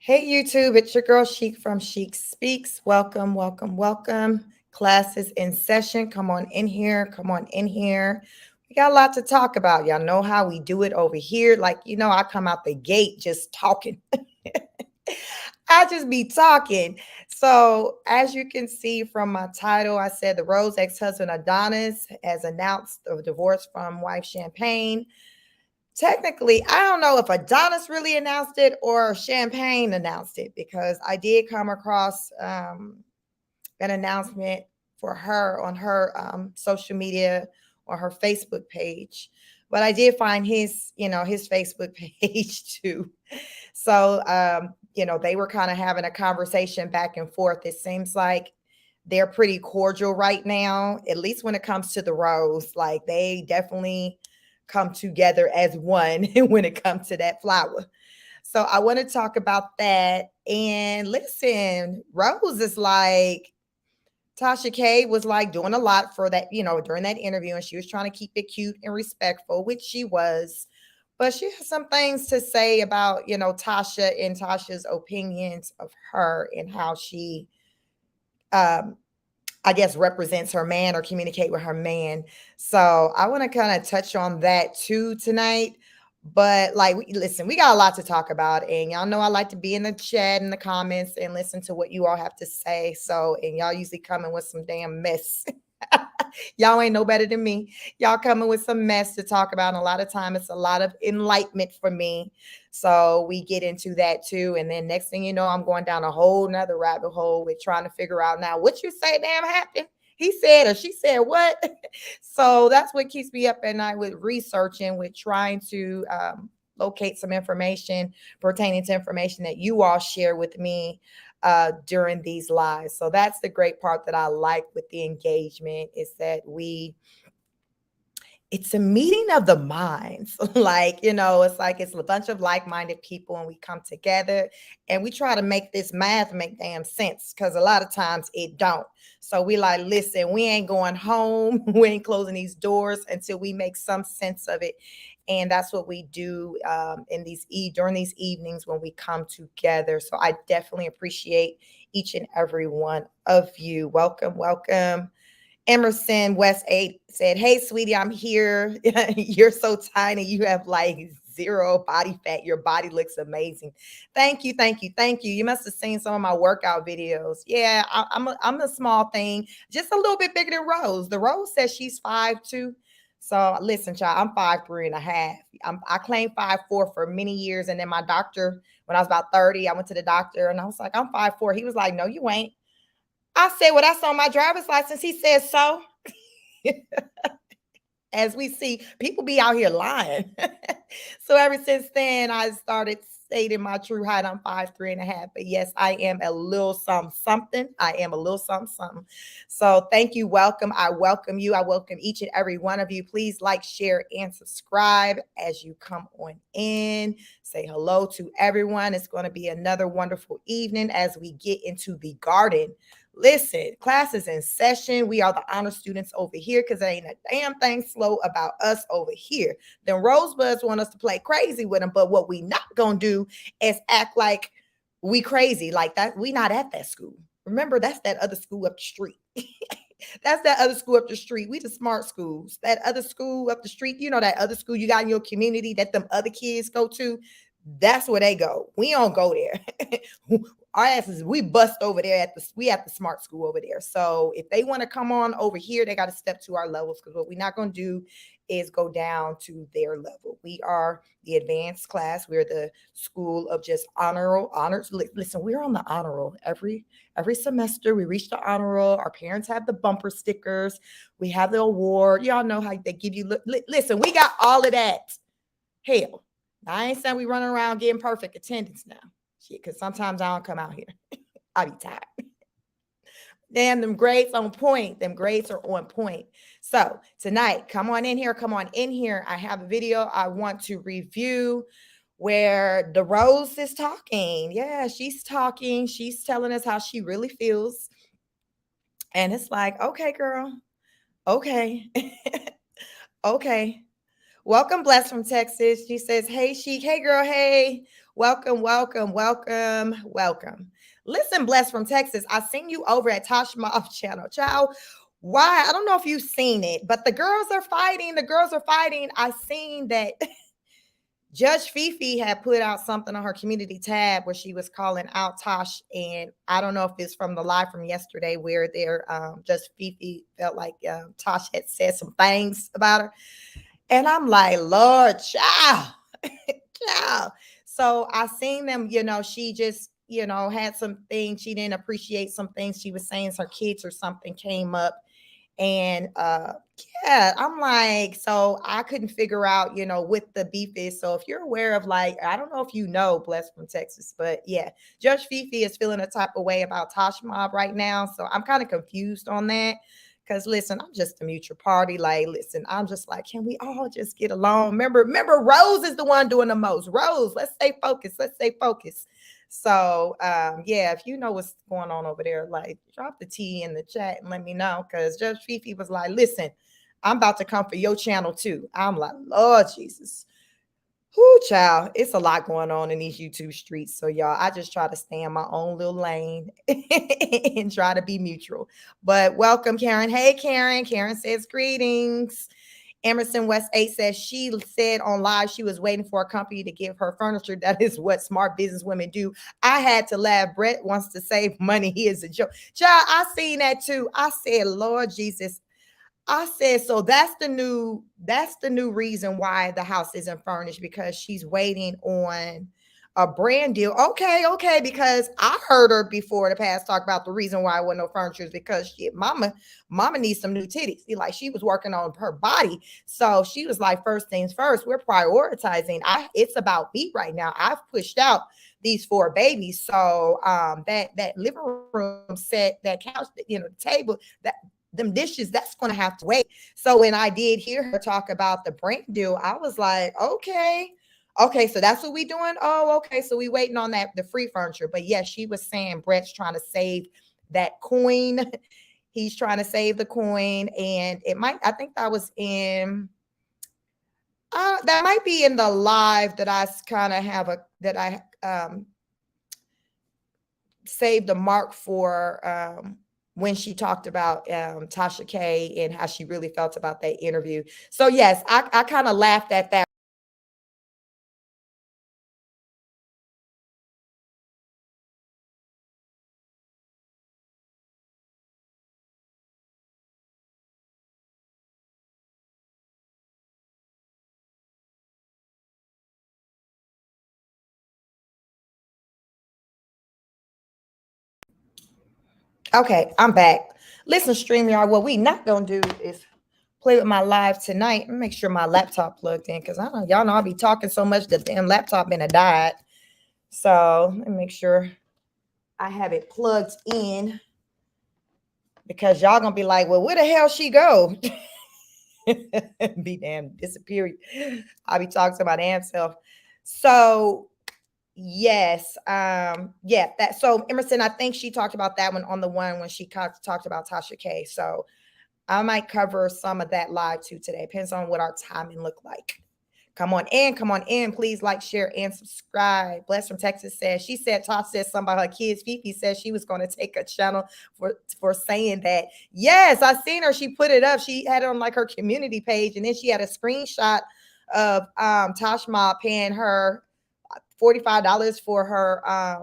Hey YouTube, it's your girl Chic from Chic Speaks. Welcome, welcome, welcome. Class is in session. Come on in here. Come on in here. We got a lot to talk about. Y'all know how we do it over here. I come out the gate just talking. I just be talking. So, as you can see from my title, I said the Rose ex-husband Adonis has announced the divorce from wife Champayne. Technically, I don't know if Adonis really announced it or Champayne announced it because I did come across an announcement for her on her social media or her Facebook page. But I did find his Facebook page too. So, they were kind of having a conversation back and forth. It seems like they're pretty cordial right now, at least when it comes to the rose. Like they definitely come together as one when it comes to that flower. So I want to talk about that. And listen, Rose is like, Tasha K was like doing a lot for that, during that interview, and she was trying to keep it cute and respectful, which she was. But she has some things to say about, Tasha and Tasha's opinions of her and how she, um, I guess, represents her man or communicate with her man. So I want to kind of touch on that too tonight. But listen, we got a lot to talk about, and y'all know I like to be in the chat in the comments and listen to what you all have to say. So, and y'all usually coming with some damn mess. Y'all ain't no better than me. Y'all coming with some mess to talk about. And a lot of time it's a lot of enlightenment for me. So we get into that too. And then next thing you know, I'm going down a whole nother rabbit hole with trying to figure out now what you say damn happened. He said or she said what? So that's what keeps me up at night with researching, with trying to locate some information pertaining to information that you all share with me during these lives. So that's the great part that I like with the engagement is that it's a meeting of the minds. It's like it's a bunch of like-minded people and we come together and we try to make this math make damn sense because a lot of times it don't. So we like, listen, we ain't going home. We ain't closing these doors until we make some sense of it. And that's what we do in during these evenings when we come together. So I definitely appreciate each and every one of you. Welcome, welcome. Emerson West 8 said, "Hey, sweetie, I'm here. You're so tiny. You have like zero body fat. Your body looks amazing. Thank you, thank you, thank you. You must have seen some of my workout videos. Yeah, I'm a small thing, just a little bit bigger than Rose. The Rose says she's 5'2". So listen, child, I'm 5'3" and a half. I claimed 5'4" for many years. And then my doctor, when I was about 30, I went to the doctor and I was like, I'm 5'4". He was like, no, you ain't. I said, well, that's on my driver's license. He said, so as we see, people be out here lying. So ever since then, I started stating my true height. I'm 5'3" and a half. But yes, I am a little something. I am a little something. So thank you. Welcome. I welcome you. I welcome each and every one of you. Please like, share, and subscribe as you come on in. Say hello to everyone. It's going to be another wonderful evening as we get into the garden. Listen, class is in session. We are the honor students over here because there ain't a damn thing slow about us over here. Then Rosebuds want us to play crazy with them, but what we not gonna do is act like we crazy like that. We not at that school. Remember, that's that other school up the street. That's that other school up the street. We the smart schools. That other school up the street, that other school you got in your community that them other kids go to. That's where they go. We don't go there. Our asses, we bust over there at the smart school over there. So if they want to come on over here, they got to step to our levels because what we're not going to do is go down to their level. We are the advanced class. We're the school of just honors. Listen, we're on the honor roll every semester. We reach the honor roll. Our parents have the bumper stickers. We have the award. Y'all know how they give you. Listen, we got all of that. Hell, I ain't saying we running around getting perfect attendance now. Shit, because sometimes I don't come out here. I be tired. Damn, them grades on point. Them grades are on point. So tonight, come on in here. Come on in here. I have a video I want to review where the Rose is talking. Yeah, she's talking. She's telling us how she really feels. And it's like, okay, girl. Okay. Okay. Welcome, Bless from Texas. She says, hey, Chic. Hey, girl. Hey. Welcome, welcome, welcome, welcome. Listen, Bless from Texas. I seen you over at Tosh Mob channel. Child, why? I don't know if you've seen it, but the girls are fighting. The girls are fighting. I seen that Judge Fifi had put out something on her community tab where she was calling out Tosh, and I don't know if it's from the live from yesterday where Judge Fifi felt like Tosh had said some things about her, and I'm like, Lord, child, child. So I seen them, she just, had some things she didn't appreciate, some things she was saying, her kids or something came up, and yeah, I'm like, so I couldn't figure out, what the beef is. So if you're aware of, like, I don't know if you know Blessed from Texas, but yeah, Judge Fifi is feeling a type of way about Tosh Mob right now. So I'm kind of confused on that. Because listen, I'm just a mutual party. Like, listen, I'm just like, can we all just get along? Remember, Rose is the one doing the most. Rose, let's stay focused. Let's stay focused. So yeah, if you know what's going on over there, like drop the T in the chat and let me know. Because Judge Fifi was like, listen, I'm about to come for your channel too. I'm like, Lord Jesus. Whoo, child, it's a lot going on in these YouTube streets. So, y'all, I just try to stay in my own little lane and try to be mutual. But welcome, Karen. Hey, Karen. Karen says greetings. Emerson West 8 says she said on live she was waiting for a company to give her furniture. That is what smart business women do. I had to laugh. Brett wants to save money. He is a joke. Child, I seen that too. I said, Lord Jesus. I said, so that's the new reason why the house isn't furnished, because she's waiting on a brand deal. Okay, because I heard her before the past talk about the reason why I wasn't no furniture is because mama needs some new titties. Like, she was working on her body. So she was like, first things first, we're prioritizing. It's about me right now. I've pushed out these 4 babies. So that living room set, that couch, the table, that them dishes, that's going to have to wait. So when I did hear her talk about the brand deal, I was like, okay, so that's what we doing. Oh, okay, so we waiting on the free furniture. But yes, she was saying Brett's trying to save that coin. He's trying to save the coin, and I think that was in that might be in the live that I kind of have that I saved a mark for when she talked about Tasha K and how she really felt about that interview. So yes, I kind of laughed at that. Okay, I'm back. Listen, StreamYard, what we not gonna do is play with my live tonight. Make sure my laptop plugged in, because I don't, y'all know I'll be talking so much the damn laptop been a died. So let me make sure I have it plugged in, because y'all gonna be like, well, where the hell she go? Be damn disappeared. I'll be talking to my damn self. So yes, yeah, that, so Emerson, I think she talked about that one on the one when she talked about Tasha K. So I might cover some of that live too today. Depends on what our timing look like. Come on in. Please like, share, and subscribe. Bless from Texas says, she said, Tosh said something about her kids. Fifi says she was going to take a channel for saying that. Yes, I seen her. She put it up. She had it on like her community page, and then she had a screenshot of Tosh Ma paying her $45 for her I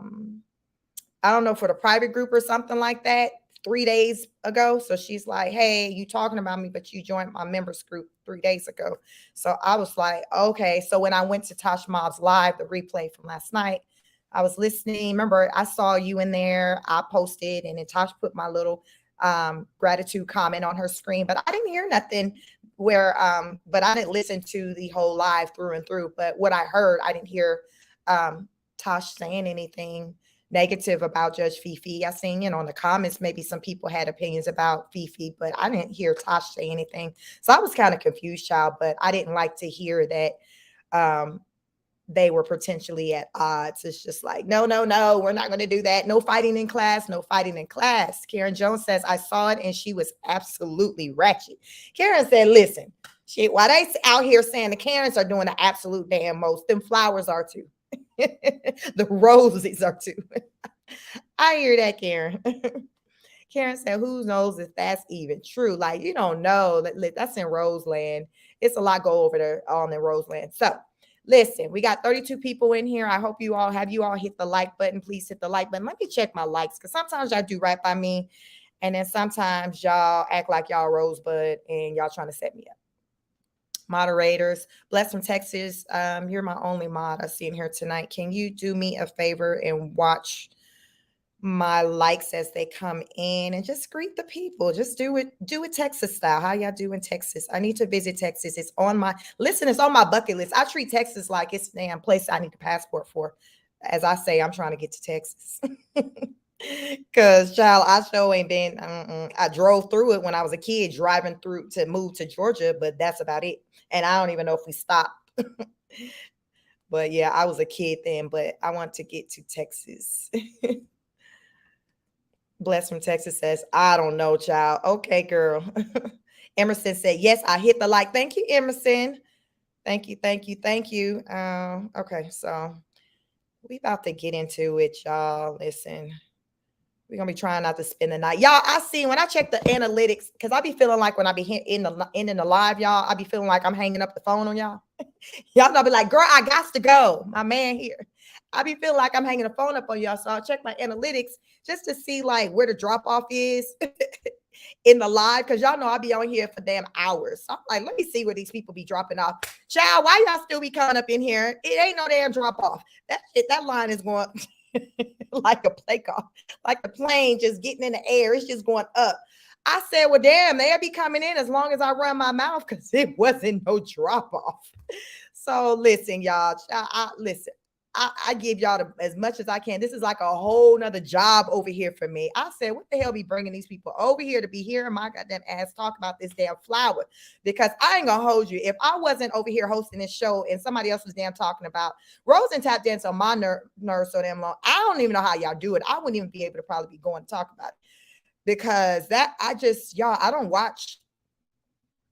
don't know, for the private group or something like that 3 days ago. So she's like, hey, you talking about me, but you joined my members group 3 days ago. So I was like, okay. So when I went to Tosh Mob's live, the replay from last night, I was listening. Remember, I saw you in there. I posted, and then Tosh put my little gratitude comment on her screen, but I didn't hear nothing where, but I didn't listen to the whole live through and through. But what I heard, I didn't hear Tosh saying anything negative about Judge Fifi. I seen, in the comments, maybe some people had opinions about Fifi, but I didn't hear Tosh say anything. So I was kind of confused, child, but I didn't like to hear that they were potentially at odds. It's just like, no, we're not going to do that. No fighting in class. Karen Jones says, I saw it and she was absolutely ratchet. Karen said, listen, Shit, why they out here saying the Karens are doing the absolute damn most, them flowers are too. The roses are too. I hear that, Karen. Karen said, who knows if that's even true? Like, you don't know. That's in Roseland. It's a lot go over there on in Roseland. So listen, we got 32 people in here. I hope you all hit the like button. Please hit the like button. Let me check my likes because sometimes y'all do right by me. And then sometimes y'all act like y'all Rosebud and y'all trying to set me up. Moderators, Bless from Texas. You're my only mod I see in here tonight. Can you do me a favor and watch my likes as they come in and just greet the people? Just do it Texas style. How y'all do in Texas? I need to visit Texas. It's on my bucket list. I treat Texas like it's a damn place I need a passport for. As I say, I'm trying to get to Texas. Cause child, I sure ain't been. I drove through it when I was a kid, driving through to move to Georgia, but that's about it. And I don't even know if we stopped. But yeah, I was a kid then. But I want to get to Texas. Bless from Texas says, I don't know, child. Okay, girl. Emerson said, yes, I hit the like. Thank you, Emerson. Thank you, thank you, thank you. Okay, so we about to get into it, y'all. Listen. We're gonna be trying not to spend the night. Y'all, I see when I check the analytics, because I be feeling like when I be in the live, y'all, I be feeling like I'm hanging up the phone on y'all. Y'all gonna be like, girl, I got to go. My man here. I be feeling like I'm hanging the phone up on y'all. So I'll check my analytics just to see like where the drop off is in the live. Cause y'all know I'll be on here for damn hours. So I'm like, let me see where these people be dropping off. Child, why y'all still be coming up in here? It ain't no damn drop off. That line is going like a plane off, like the plane just getting in the air. It's just going up. I said, well, damn, they'll be coming in as long as I run my mouth because it wasn't no drop off. So listen, y'all. Listen. I give y'all as much as I can. This is like a whole nother job over here for me. I said, what the hell be bringing these people over here to be hearing my goddamn ass talk about this damn flower? Because I ain't gonna hold you. If I wasn't over here hosting this show and somebody else was damn talking about Rose and tap dance on my nerves so damn long, I don't even know how y'all do it. I wouldn't even be able to probably be going to talk about it. Because I don't watch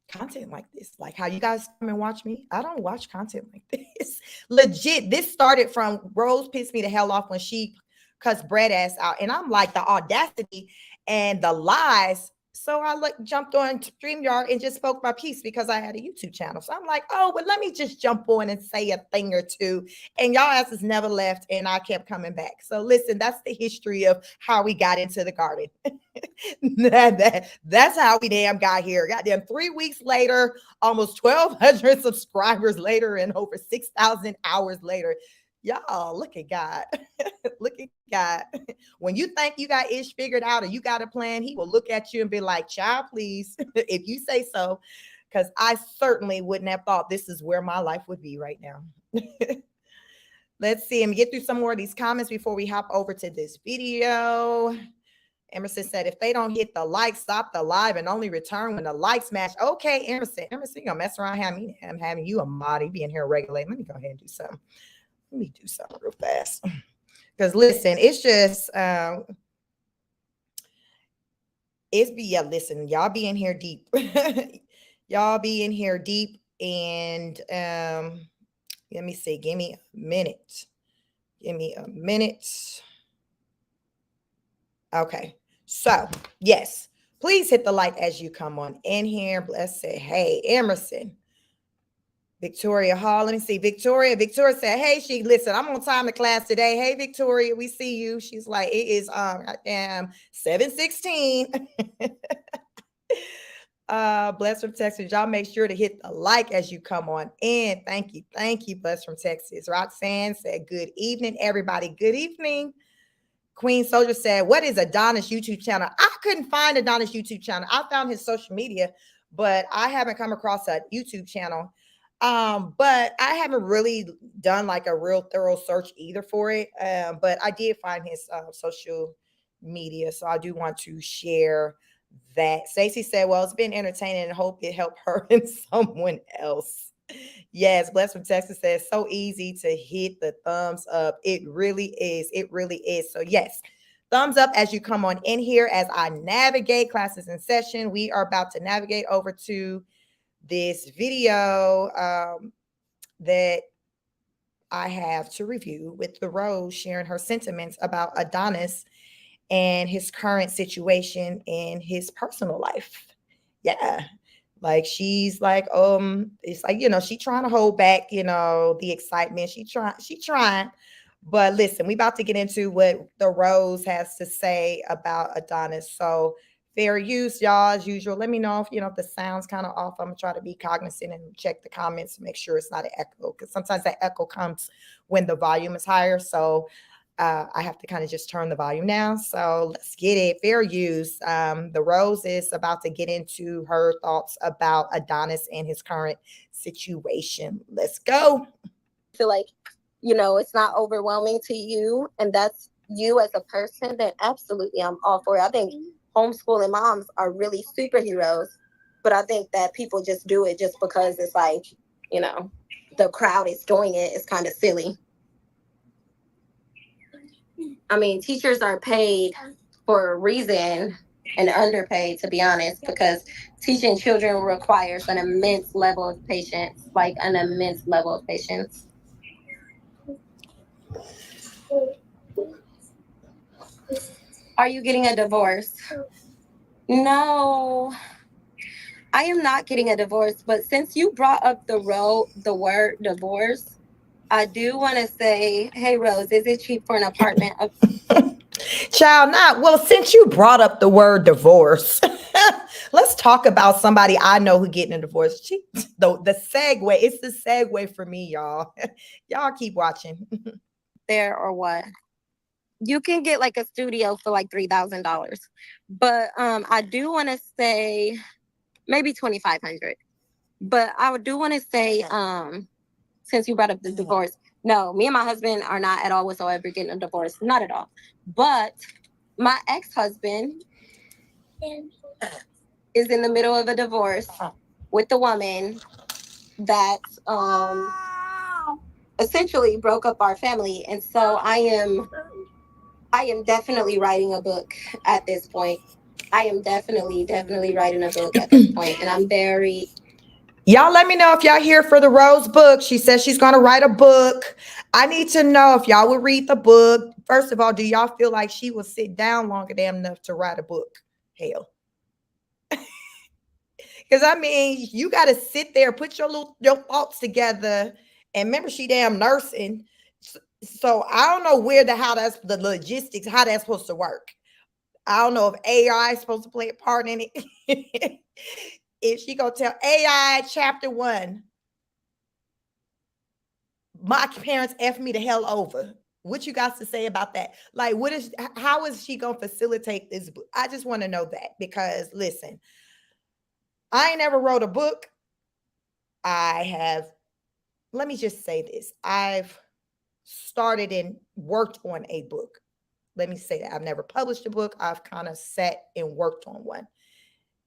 content like this, like how you guys come and watch me. I don't watch content like this. Legit, this started from Rose pissed me the hell off when she cussed Brad ass out, and I'm like, the audacity and the lies. So I jumped on StreamYard and just spoke my piece because I had a YouTube channel. So I'm like, oh, but let me just jump on and say a thing or two. And y'all asses never left, and I kept coming back. So listen, that's the history of how we got into the garden. That's how we damn got here. Goddamn, 3 weeks later, almost 1,200 subscribers later, and over 6,000 hours later. Y'all, look at God. Look at God. When you think you got ish figured out or you got a plan, he will look at you and be like, child, please, if you say so. Because I certainly wouldn't have thought this is where my life would be right now. Let's see. Let me get through some more of these comments before we hop over to this video. Emerson said, if they don't hit the like, stop the live and only return when the likes match. Okay, Emerson, you're gonna mess around. I'm having you a mod. You be in here regulating. Let me go ahead and do something. Let me do something real fast. Because listen, it's just listen, y'all be in here deep. Y'all be in here deep. And let me see. Give me a minute. Okay. So, yes, please hit the like as you come on in here. Let's say, hey, Emerson. Victoria Hall. Let me see. Victoria said, hey, listen, I'm on time to class today. Hey, Victoria, we see you. She's like, it is 7:16. Bless from Texas. Y'all make sure to hit the like as you come on in. Thank you, Bless from Texas. Roxanne said, good evening, everybody. Good evening. Queen Soldier said, what is Adonis YouTube channel? I couldn't find Adonis YouTube channel. I found his social media, but I haven't come across a YouTube channel. But I haven't really done like a real thorough search either for it. But I did find his social media. So I do want to share that. Stacey said, well, it's been entertaining and hope it helped her and someone else. Yes, Bless from Texas says, so easy to hit the thumbs up. It really is. It really is. So yes, thumbs up as you come on in here as I navigate classes in session. We are about to navigate over to this video that I have to review with the Rose sharing her sentiments about Adonis and his current situation in his personal life. Yeah. Like she's like, it's like, she trying to hold back, the excitement. She trying. But listen, we about to get into what the Rose has to say about Adonis. So fair use, y'all, as usual. Let me know if the sound's kind of off. I'm gonna try to be cognizant and check the comments to make sure it's not an echo. Because sometimes that echo comes when the volume is higher. So I have to kind of just turn the volume down. So let's get it. Fair use. The Rose is about to get into her thoughts about Adonis and his current situation. Let's go. Feel like, it's not overwhelming to you and that's you as a person, then absolutely I'm all for it. I think homeschooling moms are really superheroes, but I think that people just do it just because it's like, the crowd is doing it. It's kind of silly. I mean, teachers are paid for a reason and underpaid, to be honest, because teaching children requires an immense level of patience, like an immense level of patience. Are you getting a divorce? No, I am not getting a divorce. But since you brought up the word divorce, I do want to say, hey, Rose, is it cheap for an apartment? Child, not well. Since you brought up the word divorce, let's talk about somebody I know who getting a divorce. The segue, it's the segue for me, y'all. Y'all keep watching. There or what? You can get like a studio for like $3,000, but I do want to say maybe 2,500. But I do want to say, since you brought up the divorce, no, me and my husband are not at all whatsoever getting a divorce, not at all. But my ex-husband is in the middle of a divorce with a woman that essentially broke up our family, and so I am definitely writing a book at this point. I am definitely writing a book at this point, and I'm very. Y'all let me know if y'all here for the Rose book. She says she's going to write a book. I need to know if y'all would read the book. First of all, do y'all feel like she will sit down longer damn enough to write a book? Hell. Because I mean, you got to sit there, put your thoughts together, and remember, she damn nursing. So I don't know how that's the logistics, how that's supposed to work. I don't know if AI is supposed to play a part in it. If she gonna tell AI chapter 1, my parents F me the hell over. What you got to say about that? Like, how is she gonna facilitate this book? I just want to know that, because listen, I ain't never wrote a book. Let me just say this. I've started and worked on a book. Let me say that. I've never published a book. I've kind of sat and worked on one.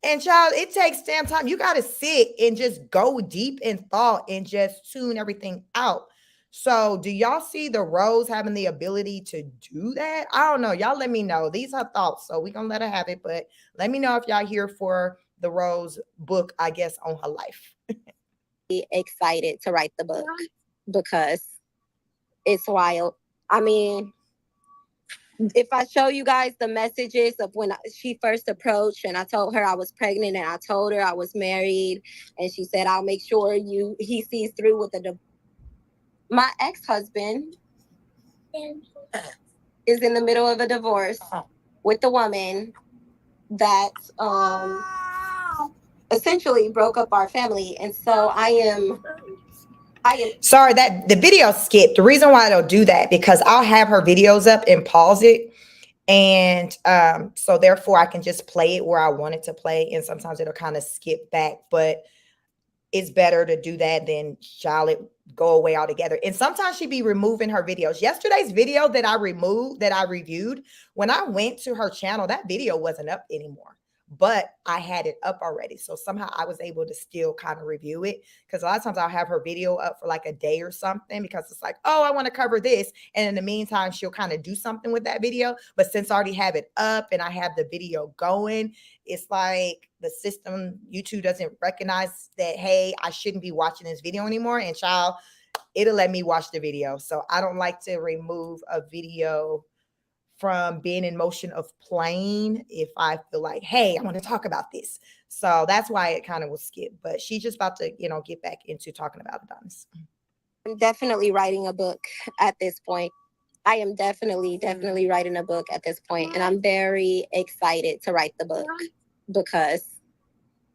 And child, it takes damn time. You got to sit and just go deep in thought and just tune everything out. So do y'all see the Rose having the ability to do that? I don't know. Y'all let me know. These are thoughts. So we're going to let her have it. But let me know if y'all here for the Rose book, I guess, on her life. Excited to write the book because it's wild. I mean, if I show you guys the messages of when she first approached and I told her I was pregnant and I told her I was married and she said, I'll make sure he sees through with my ex-husband is in the middle of a divorce with a woman that essentially broke up our family. And so I am sorry that the video skipped. The reason why I don't do that, because I'll have her videos up and pause it. And so therefore I can just play it where I want it to play. And sometimes it'll kind of skip back, but it's better to do that than shall it go away altogether. And sometimes she be removing her videos. Yesterday's video that I reviewed, when I went to her channel, that video wasn't up anymore. but I had it up already. So somehow I was able to still kind of review it, because a lot of times I'll have her video up for like a day or something, because it's like, oh, I want to cover this. And in the meantime, she'll kind of do something with that video. But since I already have it up and I have the video going, it's like the system, YouTube doesn't recognize that, hey, I shouldn't be watching this video anymore. And child, it'll let me watch the video. So I don't like to remove a video from being in motion of playing if I feel like, hey, I want to talk about this. So that's why it kind of was skipped. But she's just about to, get back into talking about Adonis. I'm definitely writing a book at this point. I am definitely writing a book at this point, and I'm very excited to write the book because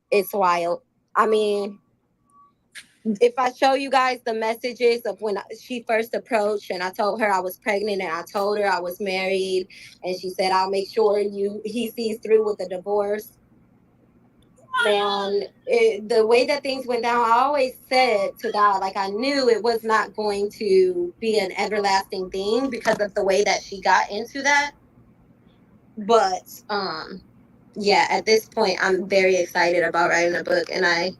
it's wild. I mean, if I show you guys the messages of when she first approached and I told her I was pregnant and I told her I was married, and she said, I'll make sure he sees through with the divorce. Man, the way that things went down, I always said to God, like, I knew it was not going to be an everlasting thing because of the way that she got into that. But yeah, at this point, I'm very excited about writing a book, and I'm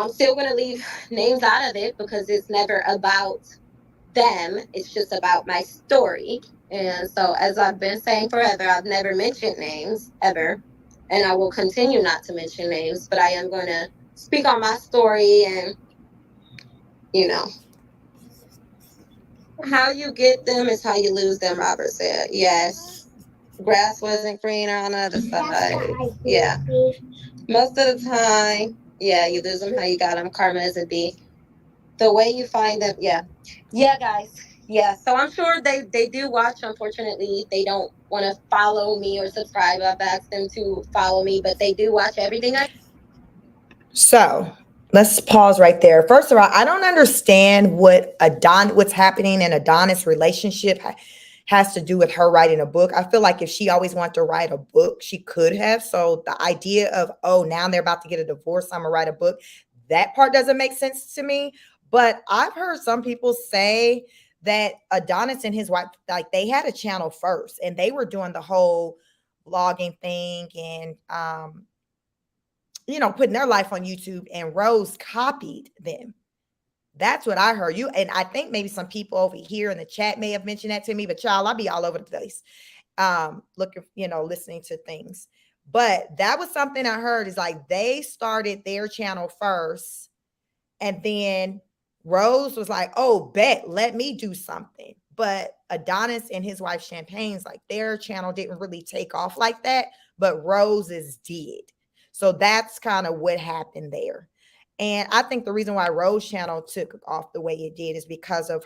still going to leave names out of it because it's never about them. It's just about my story. And so, as I've been saying forever, I've never mentioned names ever. And I will continue not to mention names, but I am going to speak on my story and, you know, how you get them is how you lose them, Robert said. Yes. Grass wasn't greener on the other side. Yeah. Most of the time, yeah, you lose them how you got them. Karma is a B. The way you find them, yeah. Yeah, guys. Yeah. So I'm sure they do watch. Unfortunately, they don't want to follow me or subscribe. I've asked them to follow me, but they do watch everything I. So let's pause right there. First of all, I don't understand what's happening in Adonis' relationship has to do with her writing a book. I feel like if she always wanted to write a book, she could have. So the idea of, oh, now they're about to get a divorce, I'm gonna write a book, that part doesn't make sense to me. But I've heard some people say that Adonis and his wife, like, they had a channel first and they were doing the whole vlogging thing and putting their life on YouTube, and Rose copied them. That's what I heard. And I think maybe some people over here in the chat may have mentioned that to me, but child, I'll be all over the place. Looking, listening to things. But that was something I heard, is like they started their channel first, and then Rose was like, oh, bet, let me do something. But Adonis and his wife Champagne's, like, their channel didn't really take off like that, but Rose's did. So that's kind of what happened there. And I think the reason why Rose channel took off the way it did is because of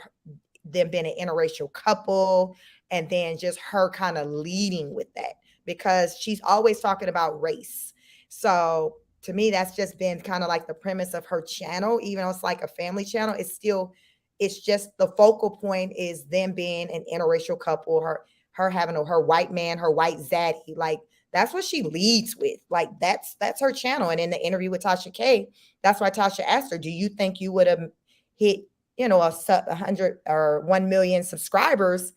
them being an interracial couple, and then just her kind of leading with that, because she's always talking about race. So to me, that's just been kind of like the premise of her channel. Even though it's like a family channel, it's just the focal point is them being an interracial couple, her having her white man, her white zaddy. Like, that's what she leads with. Like, that's her channel. And in the interview with Tasha K, that's why Tasha asked her, do you think you would have hit, a 100 or 1 million subscribers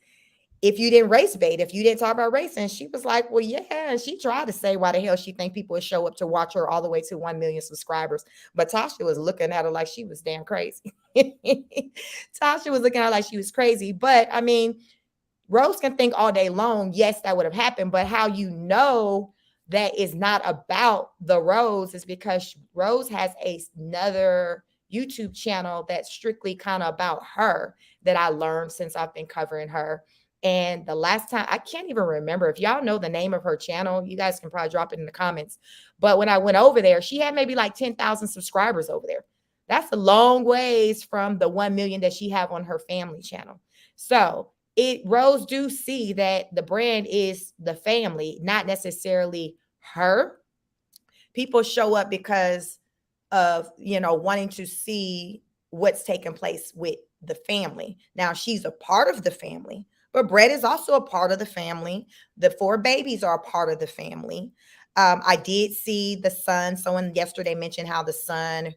if you didn't race bait, if you didn't talk about race? And she was like, well, yeah. And she tried to say why the hell she think people would show up to watch her all the way to 1 million subscribers. But Tasha was looking at her like she was damn crazy. Tasha was looking at her like she was crazy. But I mean, Rose can think all day long, yes, that would have happened. But how that is not about the Rose is because Rose has another YouTube channel that's strictly kind of about her, that I learned since I've been covering her. And the last time, I can't even remember. If y'all know the name of her channel, you guys can probably drop it in the comments. But when I went over there, she had maybe like 10,000 subscribers over there. That's a long ways from the 1 million that she have on her family channel. So Rose do see that the brand is the family, not necessarily her. People show up because of, wanting to see what's taking place with the family. Now, she's a part of the family, but Brett is also a part of the family. The 4 babies are a part of the family. I did see the son. Someone yesterday mentioned how the son,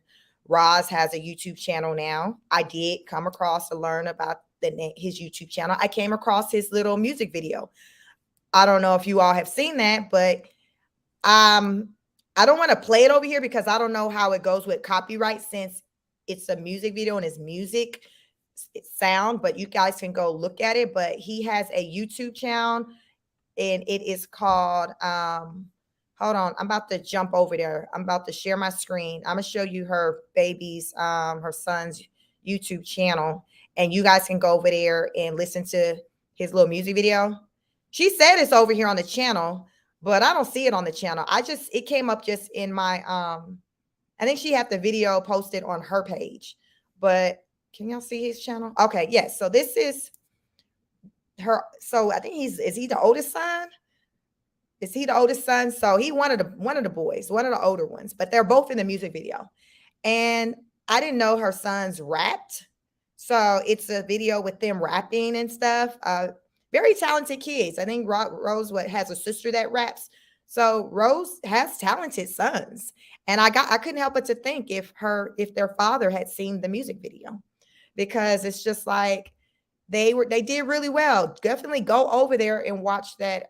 Roz, has a YouTube channel now. I did come across to learn about his YouTube channel. I came across his little music video. I don't know if you all have seen that, but I don't want to play it over here because I don't know how it goes with copyright since it's a music video and it's music, it's sound, but you guys can go look at it. But he has a YouTube channel and it is called hold on, I'm about to jump over there. I'm about to share my screen. I'm gonna show you her baby's her son's YouTube channel, and you guys can go over there and listen to his little music video. She said it's over here on the channel, but I don't see it on the channel. It came up just in my I think she had the video posted on her page. But can y'all see his channel? Okay, yes. So this is her. So I think is he the oldest son? Is he the oldest son? So he one of the boys, one of the older ones, but they're both in the music video. And I didn't know her sons rapped. So it's a video with them rapping and stuff. Very talented kids. I think Rose has a sister that raps. So Rose has talented sons. And I couldn't help but to think if their father had seen the music video, because it's just like they did really well. Definitely go over there and watch that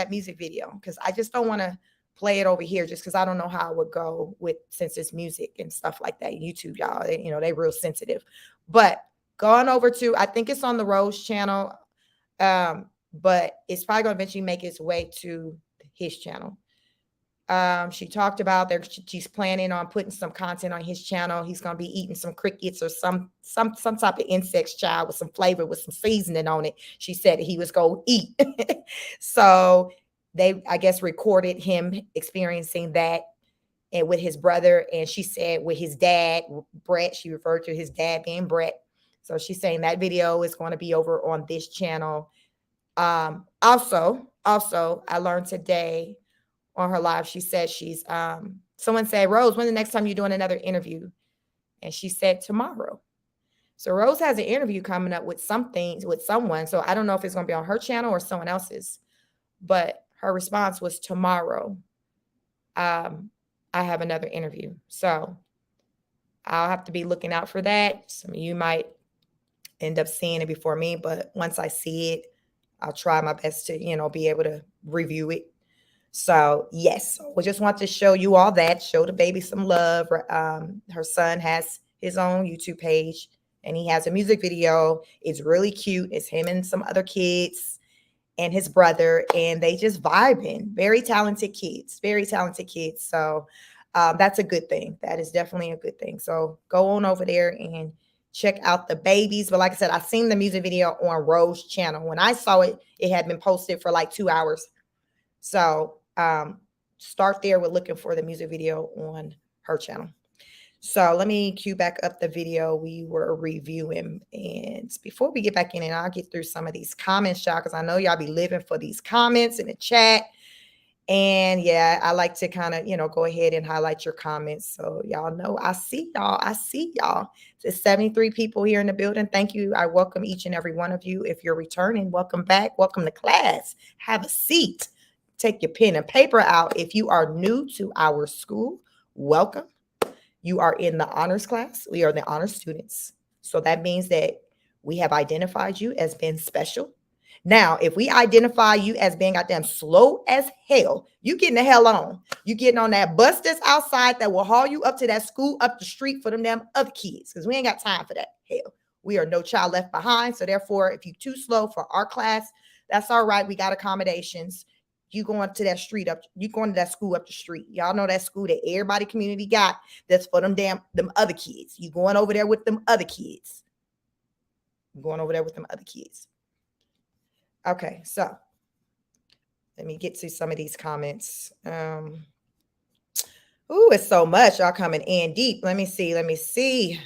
music video, because I just don't want to play it over here just because I don't know how it would go with, since it's music and stuff like that. YouTube, y'all, they real sensitive. But going over to, I think it's on the Rose channel, but it's probably going to eventually make its way to his channel. She talked about that she's planning on putting some content on his channel. He's gonna be eating some crickets or some type of insects, child, with some flavor, with some seasoning on it. She said he was gonna eat. So they, I guess, recorded him experiencing that, and with his brother, and she said with his dad, Brett. She referred to his dad being Brett. So she's saying that video is going to be over on this channel. Also, I learned today on her live, she said someone said, Rose, when the next time you're doing another interview? And she said tomorrow. So Rose has an interview coming up with someone. So I don't know if it's going to be on her channel or someone else's, but her response was tomorrow. I have another interview. So I'll have to be looking out for that. Some of you might end up seeing it before me, but once I see it, I'll try my best to, be able to review it. So yes, we just want to show you all that, show the baby some love. Her son has his own YouTube page and he has a music video. It's really cute. It's him and some other kids and his brother, and they just vibing. Very talented kids, very talented kids. So that's a good thing. That is definitely a good thing. So go on over there and check out the babies. But like I said, I seen the music video on Rose's channel. When I saw it, it had been posted for like 2 hours. So start there with looking for the music video on her channel. So let me cue back up the video we were reviewing. And before we get back in, and I'll get through some of these comments, y'all, because I know y'all be living for these comments in the chat. And yeah, I like to kind of, go ahead and highlight your comments. So y'all know I see y'all. I see y'all. There's 73 people here in the building. Thank you. I welcome each and every one of you. If you're returning, welcome back. Welcome to class. Have a seat. Take your pen and paper out. If you are new to our school, welcome. You are in the honors class. We are the honors students. So that means that we have identified you as being special. Now, if we identify you as being goddamn slow as hell, you getting the hell on. You getting on that bus that's outside that will haul you up to that school up the street for them damn other kids, because we ain't got time for that. Hell, we are no child left behind. So therefore, if you're too slow for our class, that's all right. We got accommodations. You going to that street up, you going to that school up the street. Y'all know that school that everybody community got that's for them other kids. You going over there with them other kids. Going over there with them other kids. Okay, so let me get to some of these comments. It's so much. Y'all coming in deep. Let me see.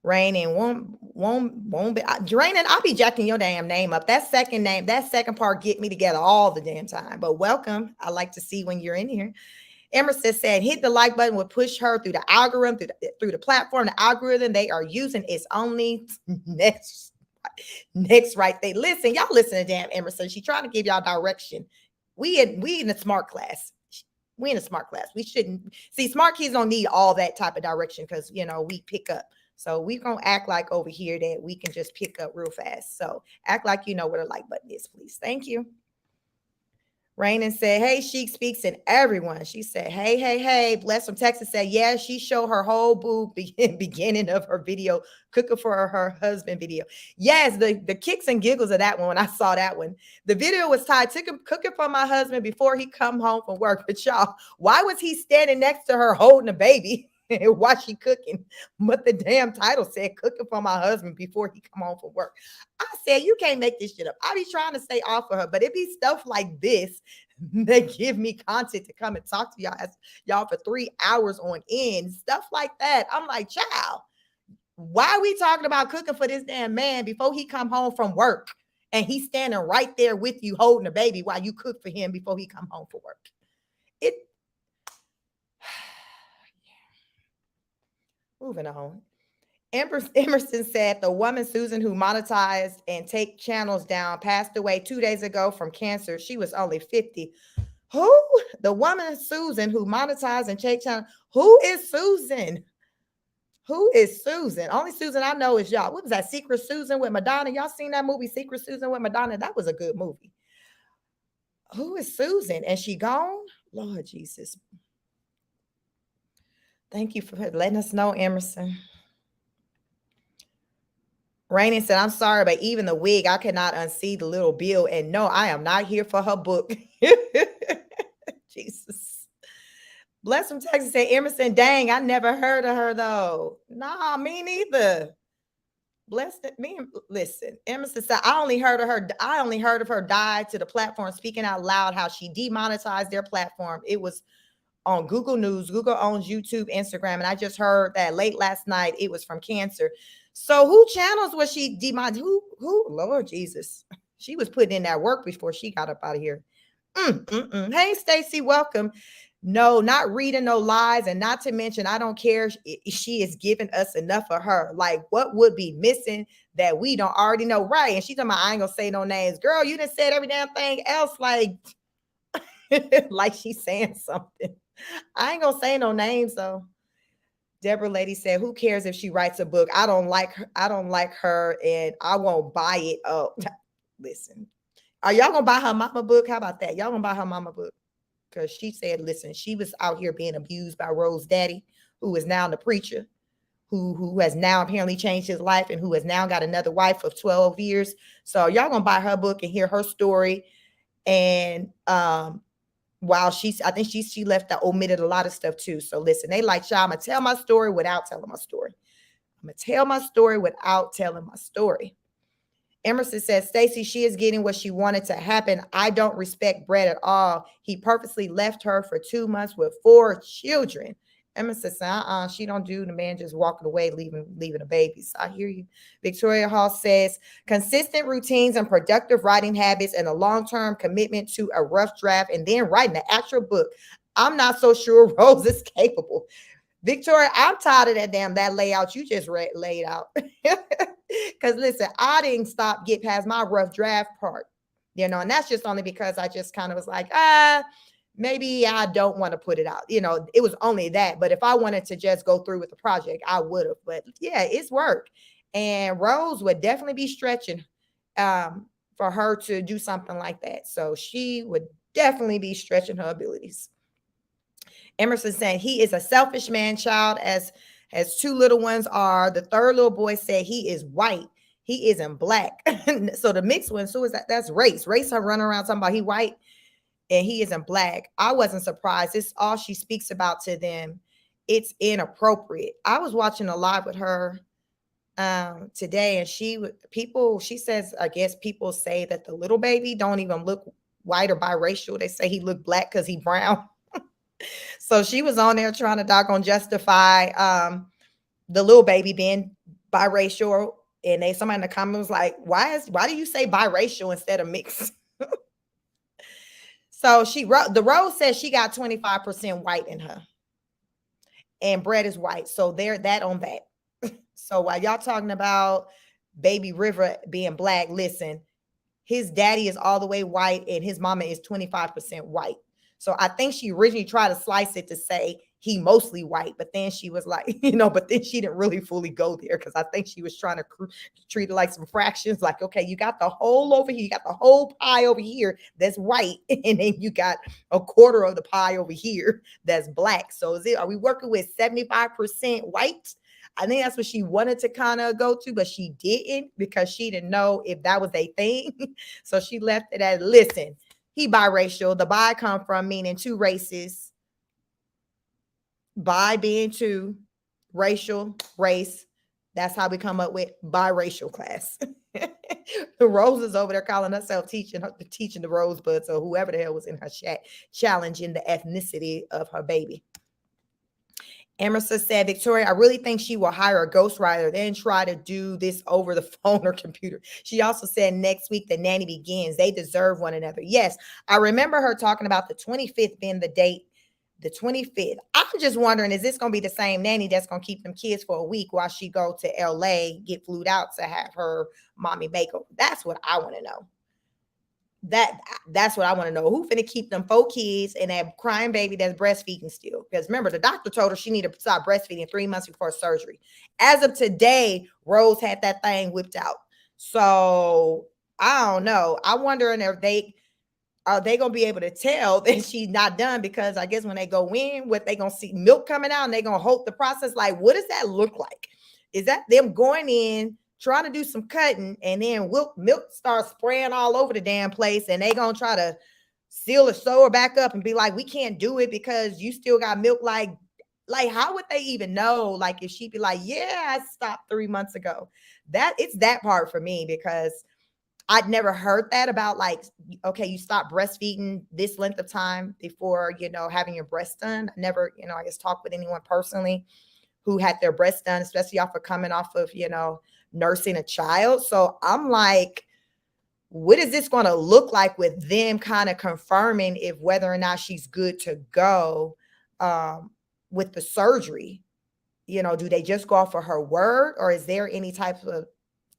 Raining won't be draining. I'll be jacking your damn name up. That second part get me together all the damn time. But welcome. I like to see when you're in here. Emerson said, hit the like button will push her through the algorithm, through the platform. The algorithm they are using is only next right there. Listen, y'all listen to damn Emerson. She trying to give y'all direction. We in a smart class. We in a smart class. We shouldn't see smart kids don't need all that type of direction because we pick up. So we're going to act like over here that we can just pick up real fast. So act like you know what a like button is, please. Thank you. Rainin said, hey, Sheik Speaks and everyone. She said, hey, hey, hey. Bless from Texas said, yeah, she showed her whole boob beginning of her video, cooking for her husband video. Yes, the kicks and giggles of that one when I saw that one. The video was titled, cooking for my husband before he come home from work. But y'all, why was he standing next to her holding a baby while she cooking? But the damn title said, cooking for my husband before he come home from work. I said, you can't make this shit up. I be trying to stay off of her, but it be stuff like this that give me content to come and talk to y'all for 3 hours on end, stuff like that. I'm like, child, why are we talking about cooking for this damn man before he come home from work and he's standing right there with you holding a baby while you cook for him before he come home from work? It moving on. Emerson said the woman Susan who monetized and take channels down passed away 2 days ago from cancer. She was only 50. Who? The woman Susan who monetized and take channel. Who is Susan? Who is Susan? Only Susan I know is y'all. What was that? Secret Susan with Madonna? Y'all seen that movie, Secret Susan with Madonna? That was a good movie. Who is Susan? And she gone? Lord Jesus. Thank you for letting us know, Emerson. Rainey said, I'm sorry, but even the wig, I cannot unsee the little bill. And no, I am not here for her book. Jesus. Bless from Texas said, Emerson, dang, I never heard of her though. Nah, me neither. Blessed me. Listen, Emerson said, I only heard of her die to the platform speaking out loud how she demonetized their platform. It was on Google News. Google owns YouTube, Instagram, and I just heard that late last night it was from cancer. So who channels was she demonetized? Who? Lord Jesus. She was putting in that work before she got up out of here. Hey, Stacy, welcome. No, not reading no lies, and not to mention, I don't care. She is giving us enough of her. Like, what would be missing that we don't already know? Right. And she's talking about, I ain't gonna say no names. Girl, you done said every damn thing else. Like, like she's saying something. I ain't gonna say no names though. Deborah Lady said, who cares if she writes a book? I don't like her. I don't like her, and I won't buy it. Oh, listen. Are y'all gonna buy her mama book? How about that? Y'all gonna buy her mama book? Because she said, listen, she was out here being abused by Rose Daddy, who is now the preacher, who has now apparently changed his life and who has now got another wife of 12 years. So y'all gonna buy her book and hear her story. And while I think she left that omitted a lot of stuff too. So listen, they like, I'm gonna tell my story without telling my story. I'm gonna tell my story without telling my story. Emerson says, Stacy, she is getting what she wanted to happen. I don't respect Brett at all. He purposely left her for 2 months with 4 children. Emerson says, she don't do the man just walking away, leaving a baby. So I hear you. Victoria Hall says, consistent routines and productive writing habits and a long-term commitment to a rough draft and then writing the actual book. I'm not so sure Rose is capable. Victoria, I'm tired of that layout you just laid out. Because listen, I didn't get past my rough draft part, and that's just only because I just kind of was like, maybe I don't want to put it out. It was only that. But if I wanted to just go through with the project, I would have. But yeah, it's work. And Rose would definitely be stretching for her to do something like that. So she would definitely be stretching her abilities. Emerson saying he is a selfish man child, as 2 little ones are. The 3rd little boy said he is white. He isn't black. So the mixed one, so is that's race. Race are running around talking about he white and he isn't black. I wasn't surprised. It's all she speaks about to them. It's inappropriate. I was watching a live with her today, and she says, I guess people say that the little baby don't even look white or biracial. They say he looked black because he brown. So she was on there trying to doggone justify the little baby being biracial. And somebody in the comments was like, why do you say biracial instead of mixed? So the Rose says she got 25% white in her. And Brett is white. So they're that on that. So while y'all talking about baby River being black, listen, his daddy is all the way white and his mama is 25% white. So I think she originally tried to slice it to say he mostly white. But then she was like, but then she didn't really fully go there because I think she was trying to treat it like some fractions. Like, okay, you got the whole over here, you got the whole pie over here that's white, and then you got a quarter of the pie over here that's black. So are we working with 75% white? I think that's what she wanted to kind of go to, but she didn't because she didn't know if that was a thing. So she left it at, listen, he biracial. The bi come from meaning two races. Bi being two, racial, race. That's how we come up with biracial class. The Rose is over there calling herself teaching the Rosebuds or whoever the hell was in her chat, challenging the ethnicity of her baby. Emerson said, Victoria, I really think she will hire a ghostwriter, then try to do this over the phone or computer. She also said next week the nanny begins. They deserve one another. Yes, I remember her talking about the 25th being the date. The 25th. I'm just wondering, is this going to be the same nanny that's going to keep them kids for a week while she go to LA, get flued out to have her mommy makeover? That's what I want to know. That's what I want to know. Who finna keep them 4 kids and that crying baby that's breastfeeding still? Because remember, the doctor told her she needed to stop breastfeeding 3 months before surgery. As of today, Rose had that thing whipped out. So I don't know. I wonder if are they gonna be able to tell that she's not done? Because I guess when they go in, what they gonna see milk coming out and they gonna hold the process. Like, what does that look like? Is that them going in, trying to do some cutting, and then milk starts spraying all over the damn place, and they gonna try to seal or sew her back up and be like, we can't do it because you still got milk? Like how would they even know? Like, if she'd be like, yeah, I stopped 3 months ago. It's that part for me, because I'd never heard that about, like, okay, you stop breastfeeding this length of time before, having your breast done. I never, I guess, talked with anyone personally who had their breast done, especially off of coming off of, nursing a child. So I'm like, what is this going to look like with them kind of confirming if whether or not she's good to go with the surgery? Do they just go off of her word, or is there any type of